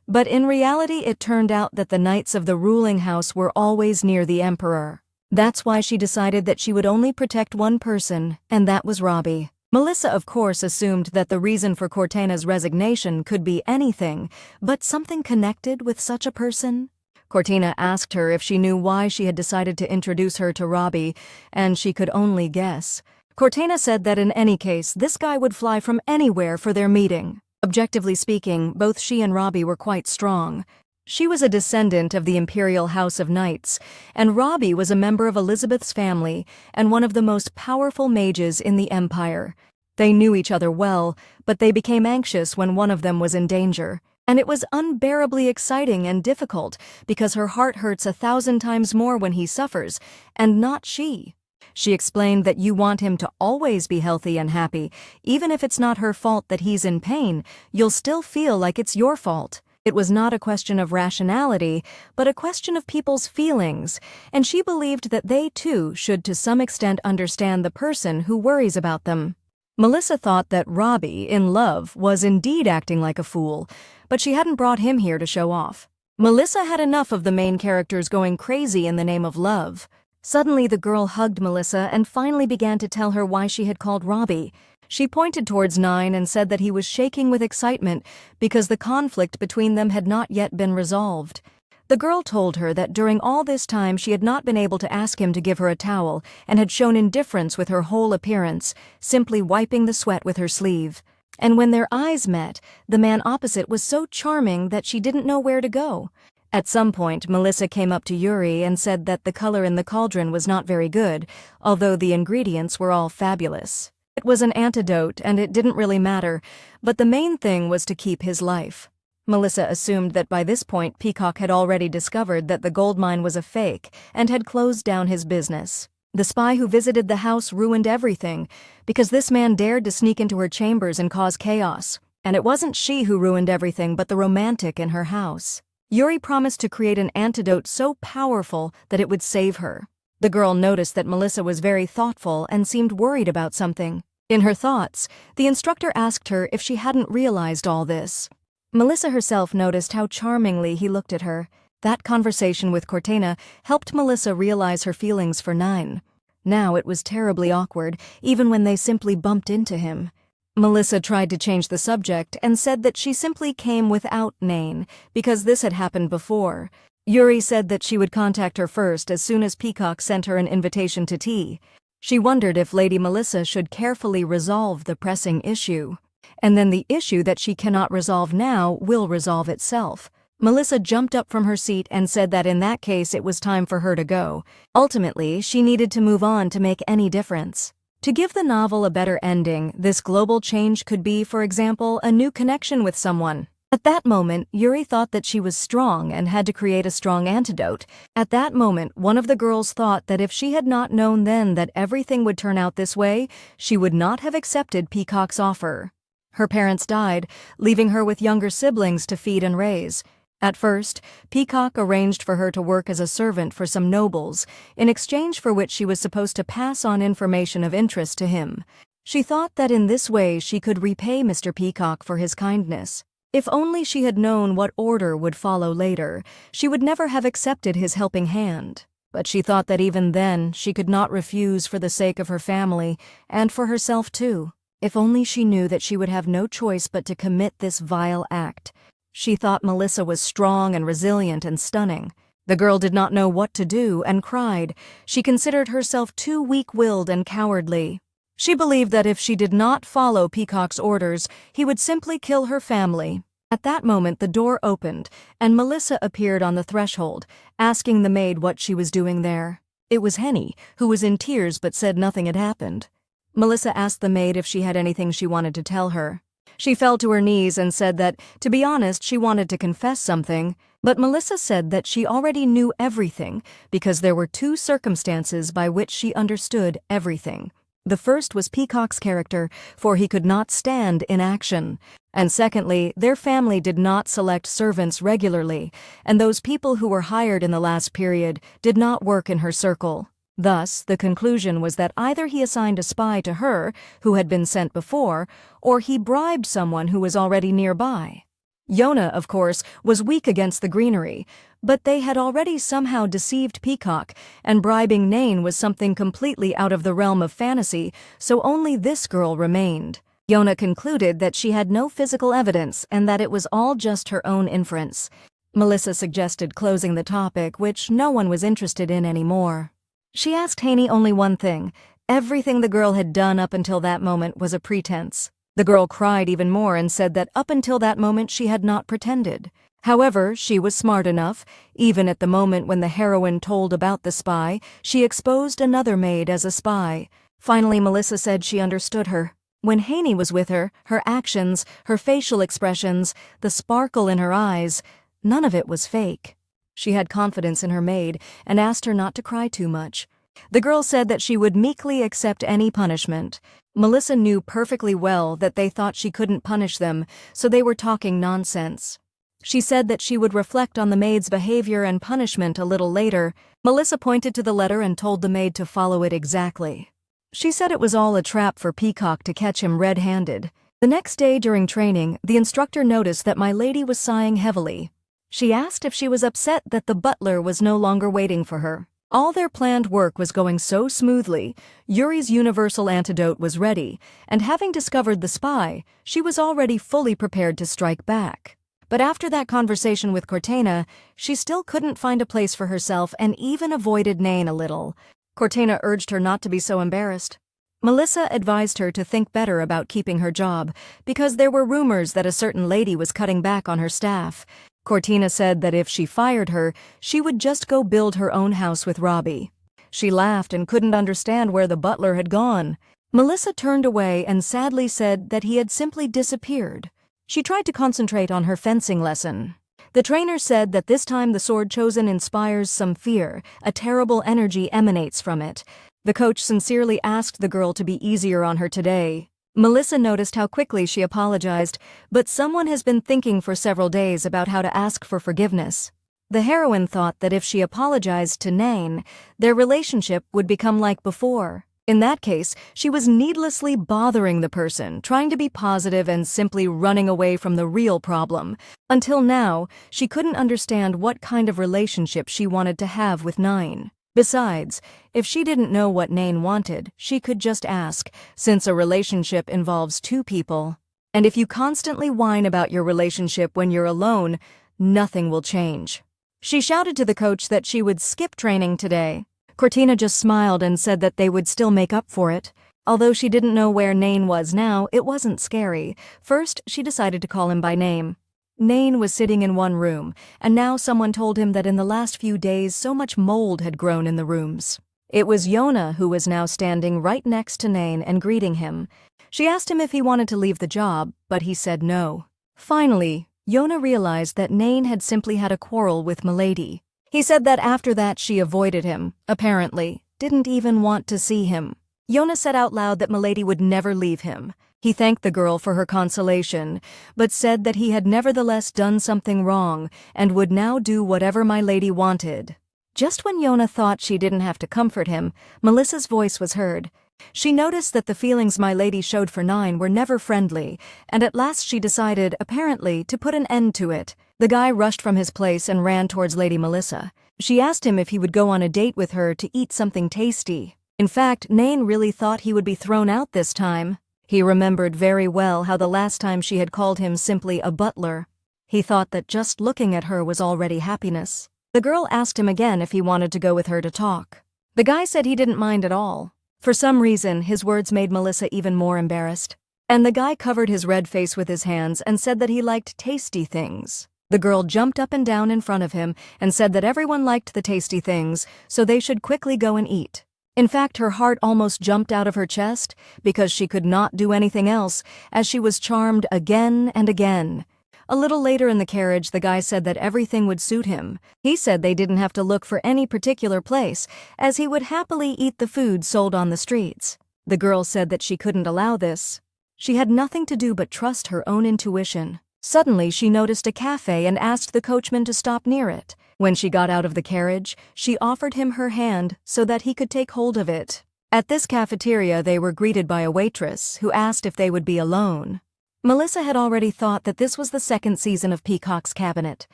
But in reality, it turned out that the knights of the ruling house were always near the emperor. That's why she decided that she would only protect one person, and that was Robbie. Melissa, of course, assumed that the reason for Cortana's resignation could be anything, but something connected with such a person? Cortana asked her if she knew why she had decided to introduce her to Robbie, and she could only guess. Cortana said that in any case, this guy would fly from anywhere for their meeting. Objectively speaking, both she and Robbie were quite strong. She was a descendant of the Imperial House of Knights, and Robbie was a member of Elizabeth's family and one of the most powerful mages in the Empire. They knew each other well, but they became anxious when one of them was in danger. And it was unbearably exciting and difficult because her heart hurts 1,000 times more when he suffers, and not she. She explained that you want him to always be healthy and happy. Even if it's not her fault that he's in pain, you'll still feel like it's your fault. It was not a question of rationality, but a question of people's feelings, and she believed that they too should to some extent understand the person who worries about them. Melissa thought that Robbie, in love, was indeed acting like a fool, but she hadn't brought him here to show off. Melissa had enough of the main characters going crazy in the name of love. Suddenly the girl hugged Melissa and finally began to tell her why she had called Robbie. She pointed towards Nine and said that he was shaking with excitement because the conflict between them had not yet been resolved. The girl told her that during all this time she had not been able to ask him to give her a towel and had shown indifference with her whole appearance, simply wiping the sweat with her sleeve. And when their eyes met, the man opposite was so charming that she didn't know where to go. At some point, Melissa came up to Yuri and said that the color in the cauldron was not very good, although the ingredients were all fabulous. It was an antidote and it didn't really matter, but the main thing was to keep his life. Melissa assumed that by this point Peacock had already discovered that the gold mine was a fake and had closed down his business. The spy who visited the house ruined everything, because this man dared to sneak into her chambers and cause chaos. And it wasn't she who ruined everything but the romantic in her house. Yuri promised to create an antidote so powerful that it would save her. The girl noticed that Melissa was very thoughtful and seemed worried about something. In her thoughts, the instructor asked her if she hadn't realized all this. Melissa herself noticed how charmingly he looked at her. That conversation with Cortana helped Melissa realize her feelings for Nine. Now it was terribly awkward, even when they simply bumped into him. Melissa tried to change the subject and said that she simply came without Nain, because this had happened before. Yuri said that she would contact her first as soon as Peacock sent her an invitation to tea. She wondered if Lady Melissa should carefully resolve the pressing issue. And then the issue that she cannot resolve now will resolve itself. Melissa jumped up from her seat and said that in that case it was time for her to go. Ultimately, she needed to move on to make any difference. To give the novel a better ending, this global change could be, for example, a new connection with someone. At that moment, Yuri thought that she was strong and had to create a strong antidote. At that moment, one of the girls thought that if she had not known then that everything would turn out this way, she would not have accepted Peacock's offer. Her parents died, leaving her with younger siblings to feed and raise. At first, Peacock arranged for her to work as a servant for some nobles, in exchange for which she was supposed to pass on information of interest to him. She thought that in this way she could repay Mr. Peacock for his kindness. If only she had known what order would follow later, she would never have accepted his helping hand. But she thought that even then she could not refuse for the sake of her family, and for herself too. If only she knew that she would have no choice but to commit this vile act. She thought Melissa was strong and resilient and stunning. The girl did not know what to do and cried. She considered herself too weak-willed and cowardly. She believed that if she did not follow Peacock's orders, he would simply kill her family. At that moment the door opened, and Melissa appeared on the threshold, asking the maid what she was doing there. It was Henny, who was in tears but said nothing had happened. Melissa asked the maid if she had anything she wanted to tell her. She fell to her knees and said that, to be honest, she wanted to confess something, but Melissa said that she already knew everything because there were two circumstances by which she understood everything. The first was Peacock's character, for he could not stand inaction. And secondly, their family did not select servants regularly, and those people who were hired in the last period did not work in her circle. Thus, the conclusion was that either he assigned a spy to her, who had been sent before, or he bribed someone who was already nearby. Yona, of course, was weak against the greenery, but they had already somehow deceived Peacock, and bribing Nain was something completely out of the realm of fantasy, so only this girl remained. Yona concluded that she had no physical evidence and that it was all just her own inference. Melissa suggested closing the topic, which no one was interested in anymore. She asked Haney only one thing. Everything the girl had done up until that moment was a pretense. The girl cried even more and said that up until that moment she had not pretended. However, she was smart enough. Even at the moment when the heroine told about the spy, she exposed another maid as a spy. Finally, Melissa said she understood her. When Haney was with her, her actions, her facial expressions, the sparkle in her eyes, none of it was fake. She had confidence in her maid and asked her not to cry too much. The girl said that she would meekly accept any punishment. Melissa knew perfectly well that they thought she couldn't punish them, so they were talking nonsense. She said that she would reflect on the maid's behavior and punishment a little later. Melissa pointed to the letter and told the maid to follow it exactly. She said it was all a trap for Peacock to catch him red-handed. The next day during training, the instructor noticed that my lady was sighing heavily. She asked if she was upset that the butler was no longer waiting for her. All their planned work was going so smoothly. Yuri's universal antidote was ready, and having discovered the spy, she was already fully prepared to strike back. But after that conversation with Cortana, she still couldn't find a place for herself and even avoided Nain a little. Cortana urged her not to be so embarrassed. Melissa advised her to think better about keeping her job, because there were rumors that a certain lady was cutting back on her staff. Cortana said that if she fired her, she would just go build her own house with Robbie. She laughed and couldn't understand where the butler had gone. Melissa turned away and sadly said that he had simply disappeared. She tried to concentrate on her fencing lesson. The trainer said that this time the sword chosen inspires some fear, a terrible energy emanates from it. The coach sincerely asked the girl to be easier on her today. Melissa noticed how quickly she apologized, but someone has been thinking for several days about how to ask for forgiveness. The heroine thought that if she apologized to Nain, their relationship would become like before. In that case, she was needlessly bothering the person, trying to be positive and simply running away from the real problem. Until now, she couldn't understand what kind of relationship she wanted to have with Nain. Besides, if she didn't know what Nain wanted, she could just ask, since a relationship involves two people. And if you constantly whine about your relationship when you're alone, nothing will change. She shouted to the coach that she would skip training today. Cortana just smiled and said that they would still make up for it. Although she didn't know where Nain was now, it wasn't scary. First, she decided to call him by name. Nain was sitting in one room, and now someone told him that in the last few days so much mold had grown in the rooms. It was Yona who was now standing right next to Nain and greeting him. She asked him if he wanted to leave the job, but he said no. Finally, Yona realized that Nain had simply had a quarrel with Milady. He said that after that she avoided him, apparently, didn't even want to see him. Yona said out loud that Milady would never leave him. He thanked the girl for her consolation, but said that he had nevertheless done something wrong and would now do whatever Milady wanted. Just when Yona thought she didn't have to comfort him, Melissa's voice was heard. She noticed that the feelings Milady showed for Nain were never friendly, and at last she decided, apparently, to put an end to it. The guy rushed from his place and ran towards Lady Melissa. She asked him if he would go on a date with her to eat something tasty. In fact, Nain really thought he would be thrown out this time. He remembered very well how the last time she had called him simply a butler. He thought that just looking at her was already happiness. The girl asked him again if he wanted to go with her to talk. The guy said he didn't mind at all. For some reason, his words made Melissa even more embarrassed. And the guy covered his red face with his hands and said that he liked tasty things. The girl jumped up and down in front of him and said that everyone liked the tasty things, so they should quickly go and eat. In fact, her heart almost jumped out of her chest because she could not do anything else, as she was charmed again and again. A little later in the carriage, the guy said that everything would suit him. He said they didn't have to look for any particular place, as he would happily eat the food sold on the streets. The girl said that she couldn't allow this. She had nothing to do but trust her own intuition. Suddenly, she noticed a cafe and asked the coachman to stop near it. When she got out of the carriage, she offered him her hand so that he could take hold of it. At this cafeteria, they were greeted by a waitress who asked if they would be alone. Melissa had already thought that this was the second season of Peacock's Cabinet.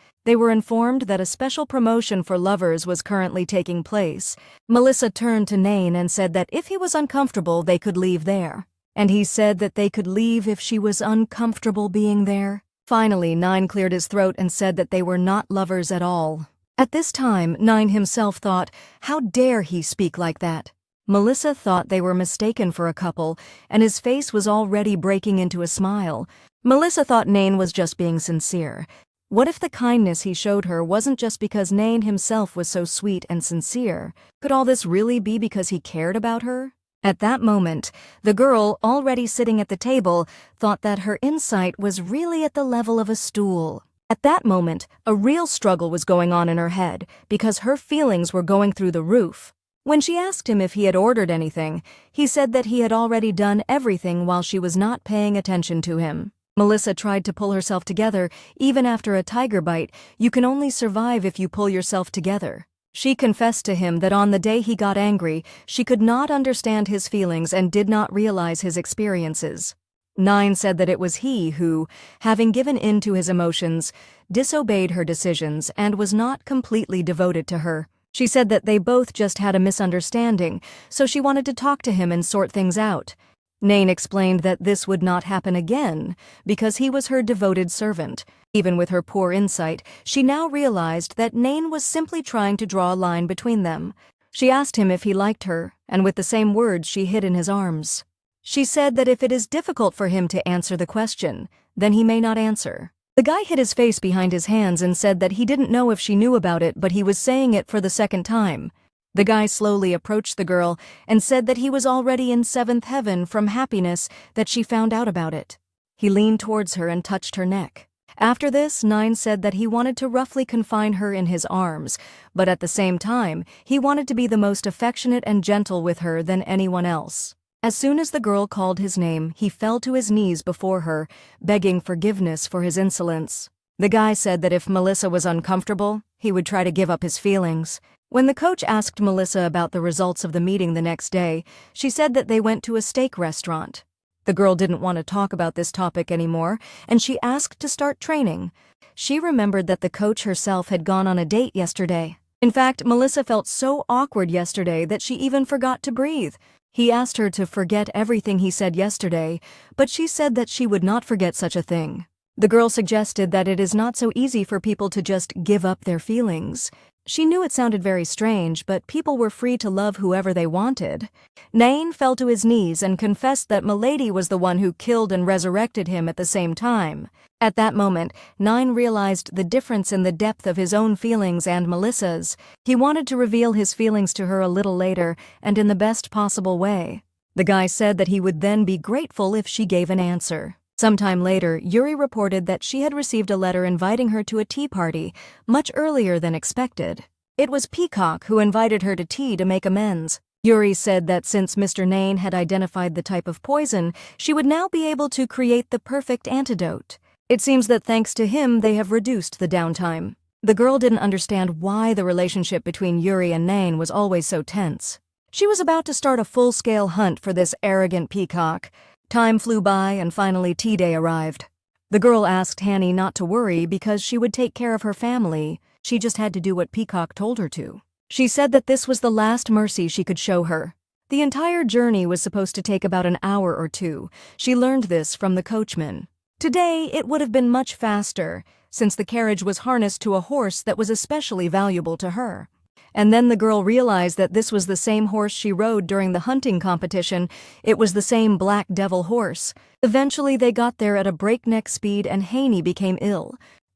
They were informed that a special promotion for lovers was currently taking place. Melissa turned to Nain and said that if he was uncomfortable, they could leave there. And he said that they could leave if she was uncomfortable being there. Finally, Nain cleared his throat and said that they were not lovers at all. At this time, Nain himself thought, how dare he speak like that? Melissa thought they were mistaken for a couple, and his face was already breaking into a smile. Melissa thought Nain was just being sincere. What if the kindness he showed her wasn't just because Nain himself was so sweet and sincere? Could all this really be because he cared about her? At that moment, the girl, already sitting at the table, thought that her insight was really at the level of a stool. At that moment, a real struggle was going on in her head, because her feelings were going through the roof. When she asked him if he had ordered anything, he said that he had already done everything while she was not paying attention to him. Melissa tried to pull herself together. Even after a tiger bite, you can only survive if you pull yourself together. She confessed to him that on the day he got angry, she could not understand his feelings and did not realize his experiences. Nain said that it was he who, having given in to his emotions, disobeyed her decisions and was not completely devoted to her. She said that they both just had a misunderstanding, so she wanted to talk to him and sort things out. Nain explained that this would not happen again because he was her devoted servant. Even with her poor insight, she now realized that Nain was simply trying to draw a line between them. She asked him if he liked her, and with the same words she hid in his arms. She said that if it is difficult for him to answer the question, then he may not answer. The guy hid his face behind his hands and said that he didn't know if she knew about it, but he was saying it for the second time. The guy slowly approached the girl and said that he was already in seventh heaven from happiness that she found out about it. He leaned towards her and touched her neck. After this, Nain said that he wanted to roughly confine her in his arms, but at the same time, he wanted to be the most affectionate and gentle with her than anyone else. As soon as the girl called his name, he fell to his knees before her, begging forgiveness for his insolence. The guy said that if Melissa was uncomfortable, he would try to give up his feelings. When the coach asked Melissa about the results of the meeting the next day, she said that they went to a steak restaurant. The girl didn't want to talk about this topic anymore, and she asked to start training. She remembered that the coach herself had gone on a date yesterday. In fact, Melissa felt so awkward yesterday that she even forgot to breathe. He asked her to forget everything he said yesterday, but she said that she would not forget such a thing. The girl suggested that it is not so easy for people to just give up their feelings. She knew it sounded very strange, but people were free to love whoever they wanted. Nain fell to his knees and confessed that Milady was the one who killed and resurrected him at the same time. At that moment, Nain realized the difference in the depth of his own feelings and Melissa's. He wanted to reveal his feelings to her a little later and in the best possible way. The guy said that he would then be grateful if she gave an answer. Sometime later, Yuri reported that she had received a letter inviting her to a tea party, much earlier than expected. It was Peacock who invited her to tea to make amends. Yuri said that since Mr. Nain had identified the type of poison, she would now be able to create the perfect antidote. It seems that thanks to him, they have reduced the downtime. The girl didn't understand why the relationship between Yuri and Nain was always so tense. She was about to start a full-scale hunt for this arrogant Peacock. Time flew by and finally tea day arrived. The girl asked Hanny not to worry because she would take care of her family. She just had to do what Peacock told her to. She said that this was the last mercy she could show her. The entire journey was supposed to take about an hour or two. She learned this from the coachman. Today, it would have been much faster, since the carriage was harnessed to a horse that was especially valuable to her. And then the girl realized that this was the same horse she rode during the hunting competition. It was the same Black Devil horse. Eventually they got there at a breakneck speed and Haney became ill.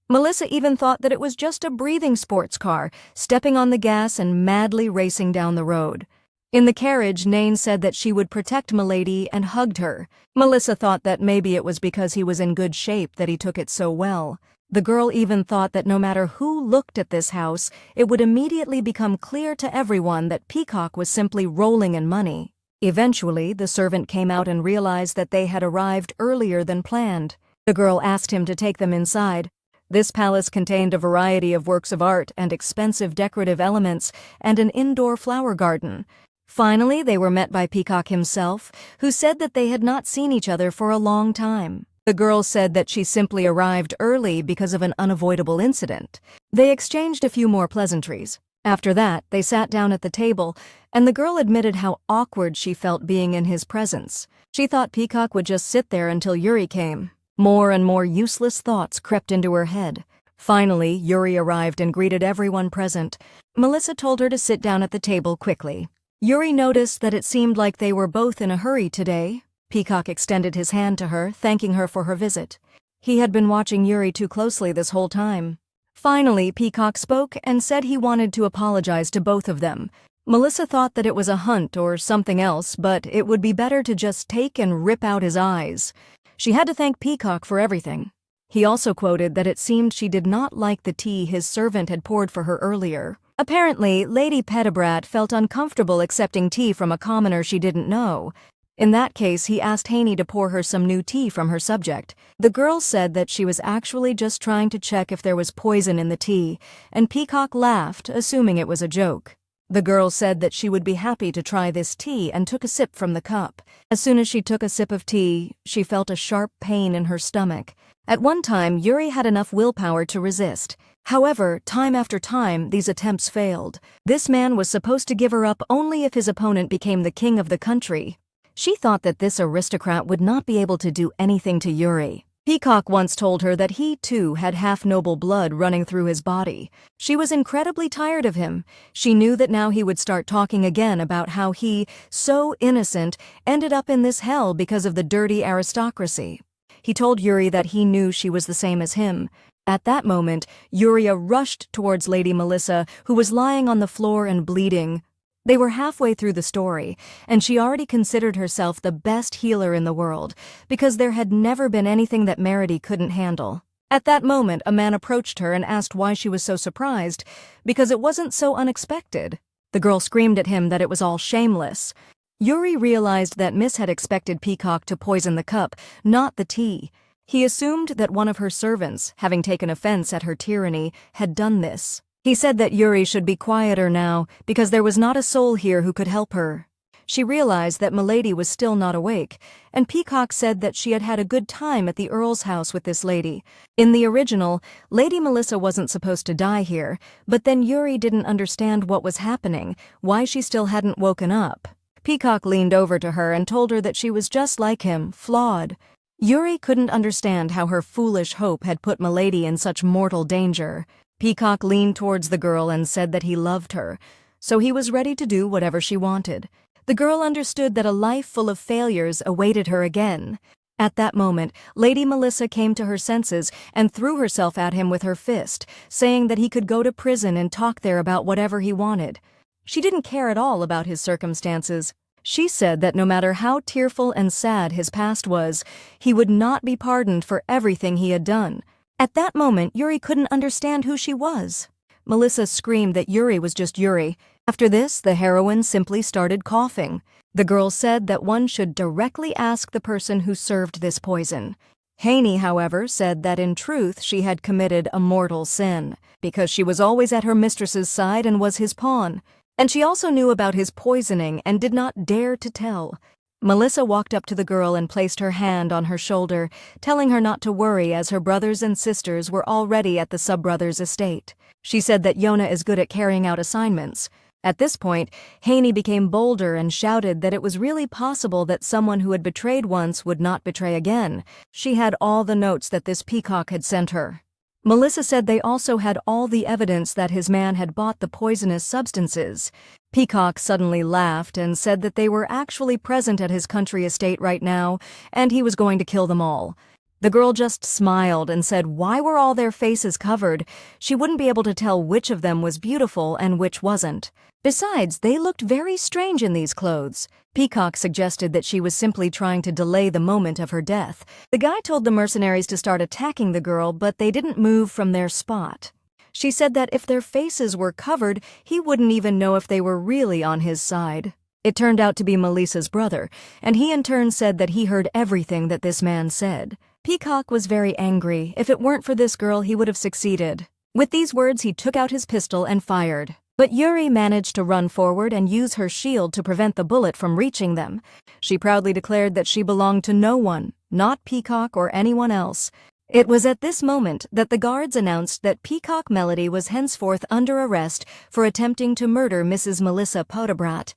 Melissa even thought that it was just a breathing sports car, stepping on the gas and madly racing down the road. In the carriage, Nain said that she would protect Milady and hugged her. Melissa thought that maybe it was because he was in good shape that he took it so well. The girl even thought that no matter who looked at this house, it would immediately become clear to everyone that Peacock was simply rolling in money. Eventually, the servant came out and realized that they had arrived earlier than planned. The girl asked him to take them inside. This palace contained a variety of works of art and expensive decorative elements and an indoor flower garden. Finally, they were met by Peacock himself, who said that they had not seen each other for a long time. The girl said that she simply arrived early because of an unavoidable incident. They exchanged a few more pleasantries. After that, they sat down at the table, and the girl admitted how awkward she felt being in his presence. She thought Peacock would just sit there until Yuri came. More and more useless thoughts crept into her head. Finally, Yuri arrived and greeted everyone present. Melissa told her to sit down at the table quickly. Yuri noticed that it seemed like they were both in a hurry today. Peacock extended his hand to her, thanking her for her visit. He had been watching Yuri too closely this whole time. Finally, Peacock spoke and said he wanted to apologize to both of them. Melissa thought that it was a hunt or something else, but it would be better to just take and rip out his eyes. She had to thank Peacock for everything. He also quoted that it seemed she did not like the tea his servant had poured for her earlier. Apparently, Lady Pedibrat felt uncomfortable accepting tea from a commoner she didn't know. In that case, he asked Haney to pour her some new tea from her subject. The girl said that she was actually just trying to check if there was poison in the tea, and Peacock laughed, assuming it was a joke. The girl said that she would be happy to try this tea and took a sip from the cup. As soon as she took a sip of tea, she felt a sharp pain in her stomach. At one time, Yuri had enough willpower to resist. However, time after time, these attempts failed. This man was supposed to give her up only if his opponent became the king of the country. She thought that this aristocrat would not be able to do anything to Yuri. Peacock once told her that he, too, had half-noble blood running through his body. She was incredibly tired of him. She knew that now he would start talking again about how he, so innocent, ended up in this hell because of the dirty aristocracy. He told Yuri that he knew she was the same as him. At that moment, Yuria rushed towards Lady Melissa, who was lying on the floor and bleeding. They were halfway through the story, and she already considered herself the best healer in the world, because there had never been anything that Meredy couldn't handle. At that moment, a man approached her and asked why she was so surprised, because it wasn't so unexpected. The girl screamed at him that it was all shameless. Yuri realized that Miss had expected Peacock to poison the cup, not the tea. He assumed that one of her servants, having taken offense at her tyranny, had done this. He said that Yuri should be quieter now, because there was not a soul here who could help her. She realized that Milady was still not awake, and Peacock said that she had had a good time at the Earl's house with this lady. In the original, Lady Melissa wasn't supposed to die here, but then Yuri didn't understand what was happening, why she still hadn't woken up. Peacock leaned over to her and told her that she was just like him, flawed. Yuri couldn't understand how her foolish hope had put Milady in such mortal danger. Peacock leaned towards the girl and said that he loved her, so he was ready to do whatever she wanted. The girl understood that a life full of failures awaited her again. At that moment, Lady Melissa came to her senses and threw herself at him with her fist, saying that he could go to prison and talk there about whatever he wanted. She didn't care at all about his circumstances. She said that no matter how tearful and sad his past was, he would not be pardoned for everything he had done. At that moment, Yuri couldn't understand who she was. Melissa screamed that Yuri was just Yuri. After this, the heroine simply started coughing. The girl said that one should directly ask the person who served this poison. Haney, however, said that in truth she had committed a mortal sin, because she was always at her mistress's side and was his pawn. And she also knew about his poisoning and did not dare to tell. Melissa walked up to the girl and placed her hand on her shoulder, telling her not to worry as her brothers and sisters were already at the sub-brother's estate. She said that Yona is good at carrying out assignments. At this point, Haney became bolder and shouted that it was really possible that someone who had betrayed once would not betray again. She had all the notes that this Peacock had sent her. Melissa said they also had all the evidence that his man had bought the poisonous substances. Peacock suddenly laughed and said that they were actually present at his country estate right now, and he was going to kill them all. The girl just smiled and said why were all their faces covered? She wouldn't be able to tell which of them was beautiful and which wasn't. Besides, they looked very strange in these clothes. Peacock suggested that she was simply trying to delay the moment of her death. The guy told the mercenaries to start attacking the girl, but they didn't move from their spot. She said that if their faces were covered, he wouldn't even know if they were really on his side. It turned out to be Melissa's brother, and he in turn said that he heard everything that this man said. Peacock was very angry. If it weren't for this girl, he would have succeeded. With these words, he took out his pistol and fired. But Yuri managed to run forward and use her shield to prevent the bullet from reaching them. She proudly declared that she belonged to no one, not Peacock or anyone else. It was at this moment that the guards announced that Peacock Melody was henceforth under arrest for attempting to murder Mrs. Melissa Podebrat.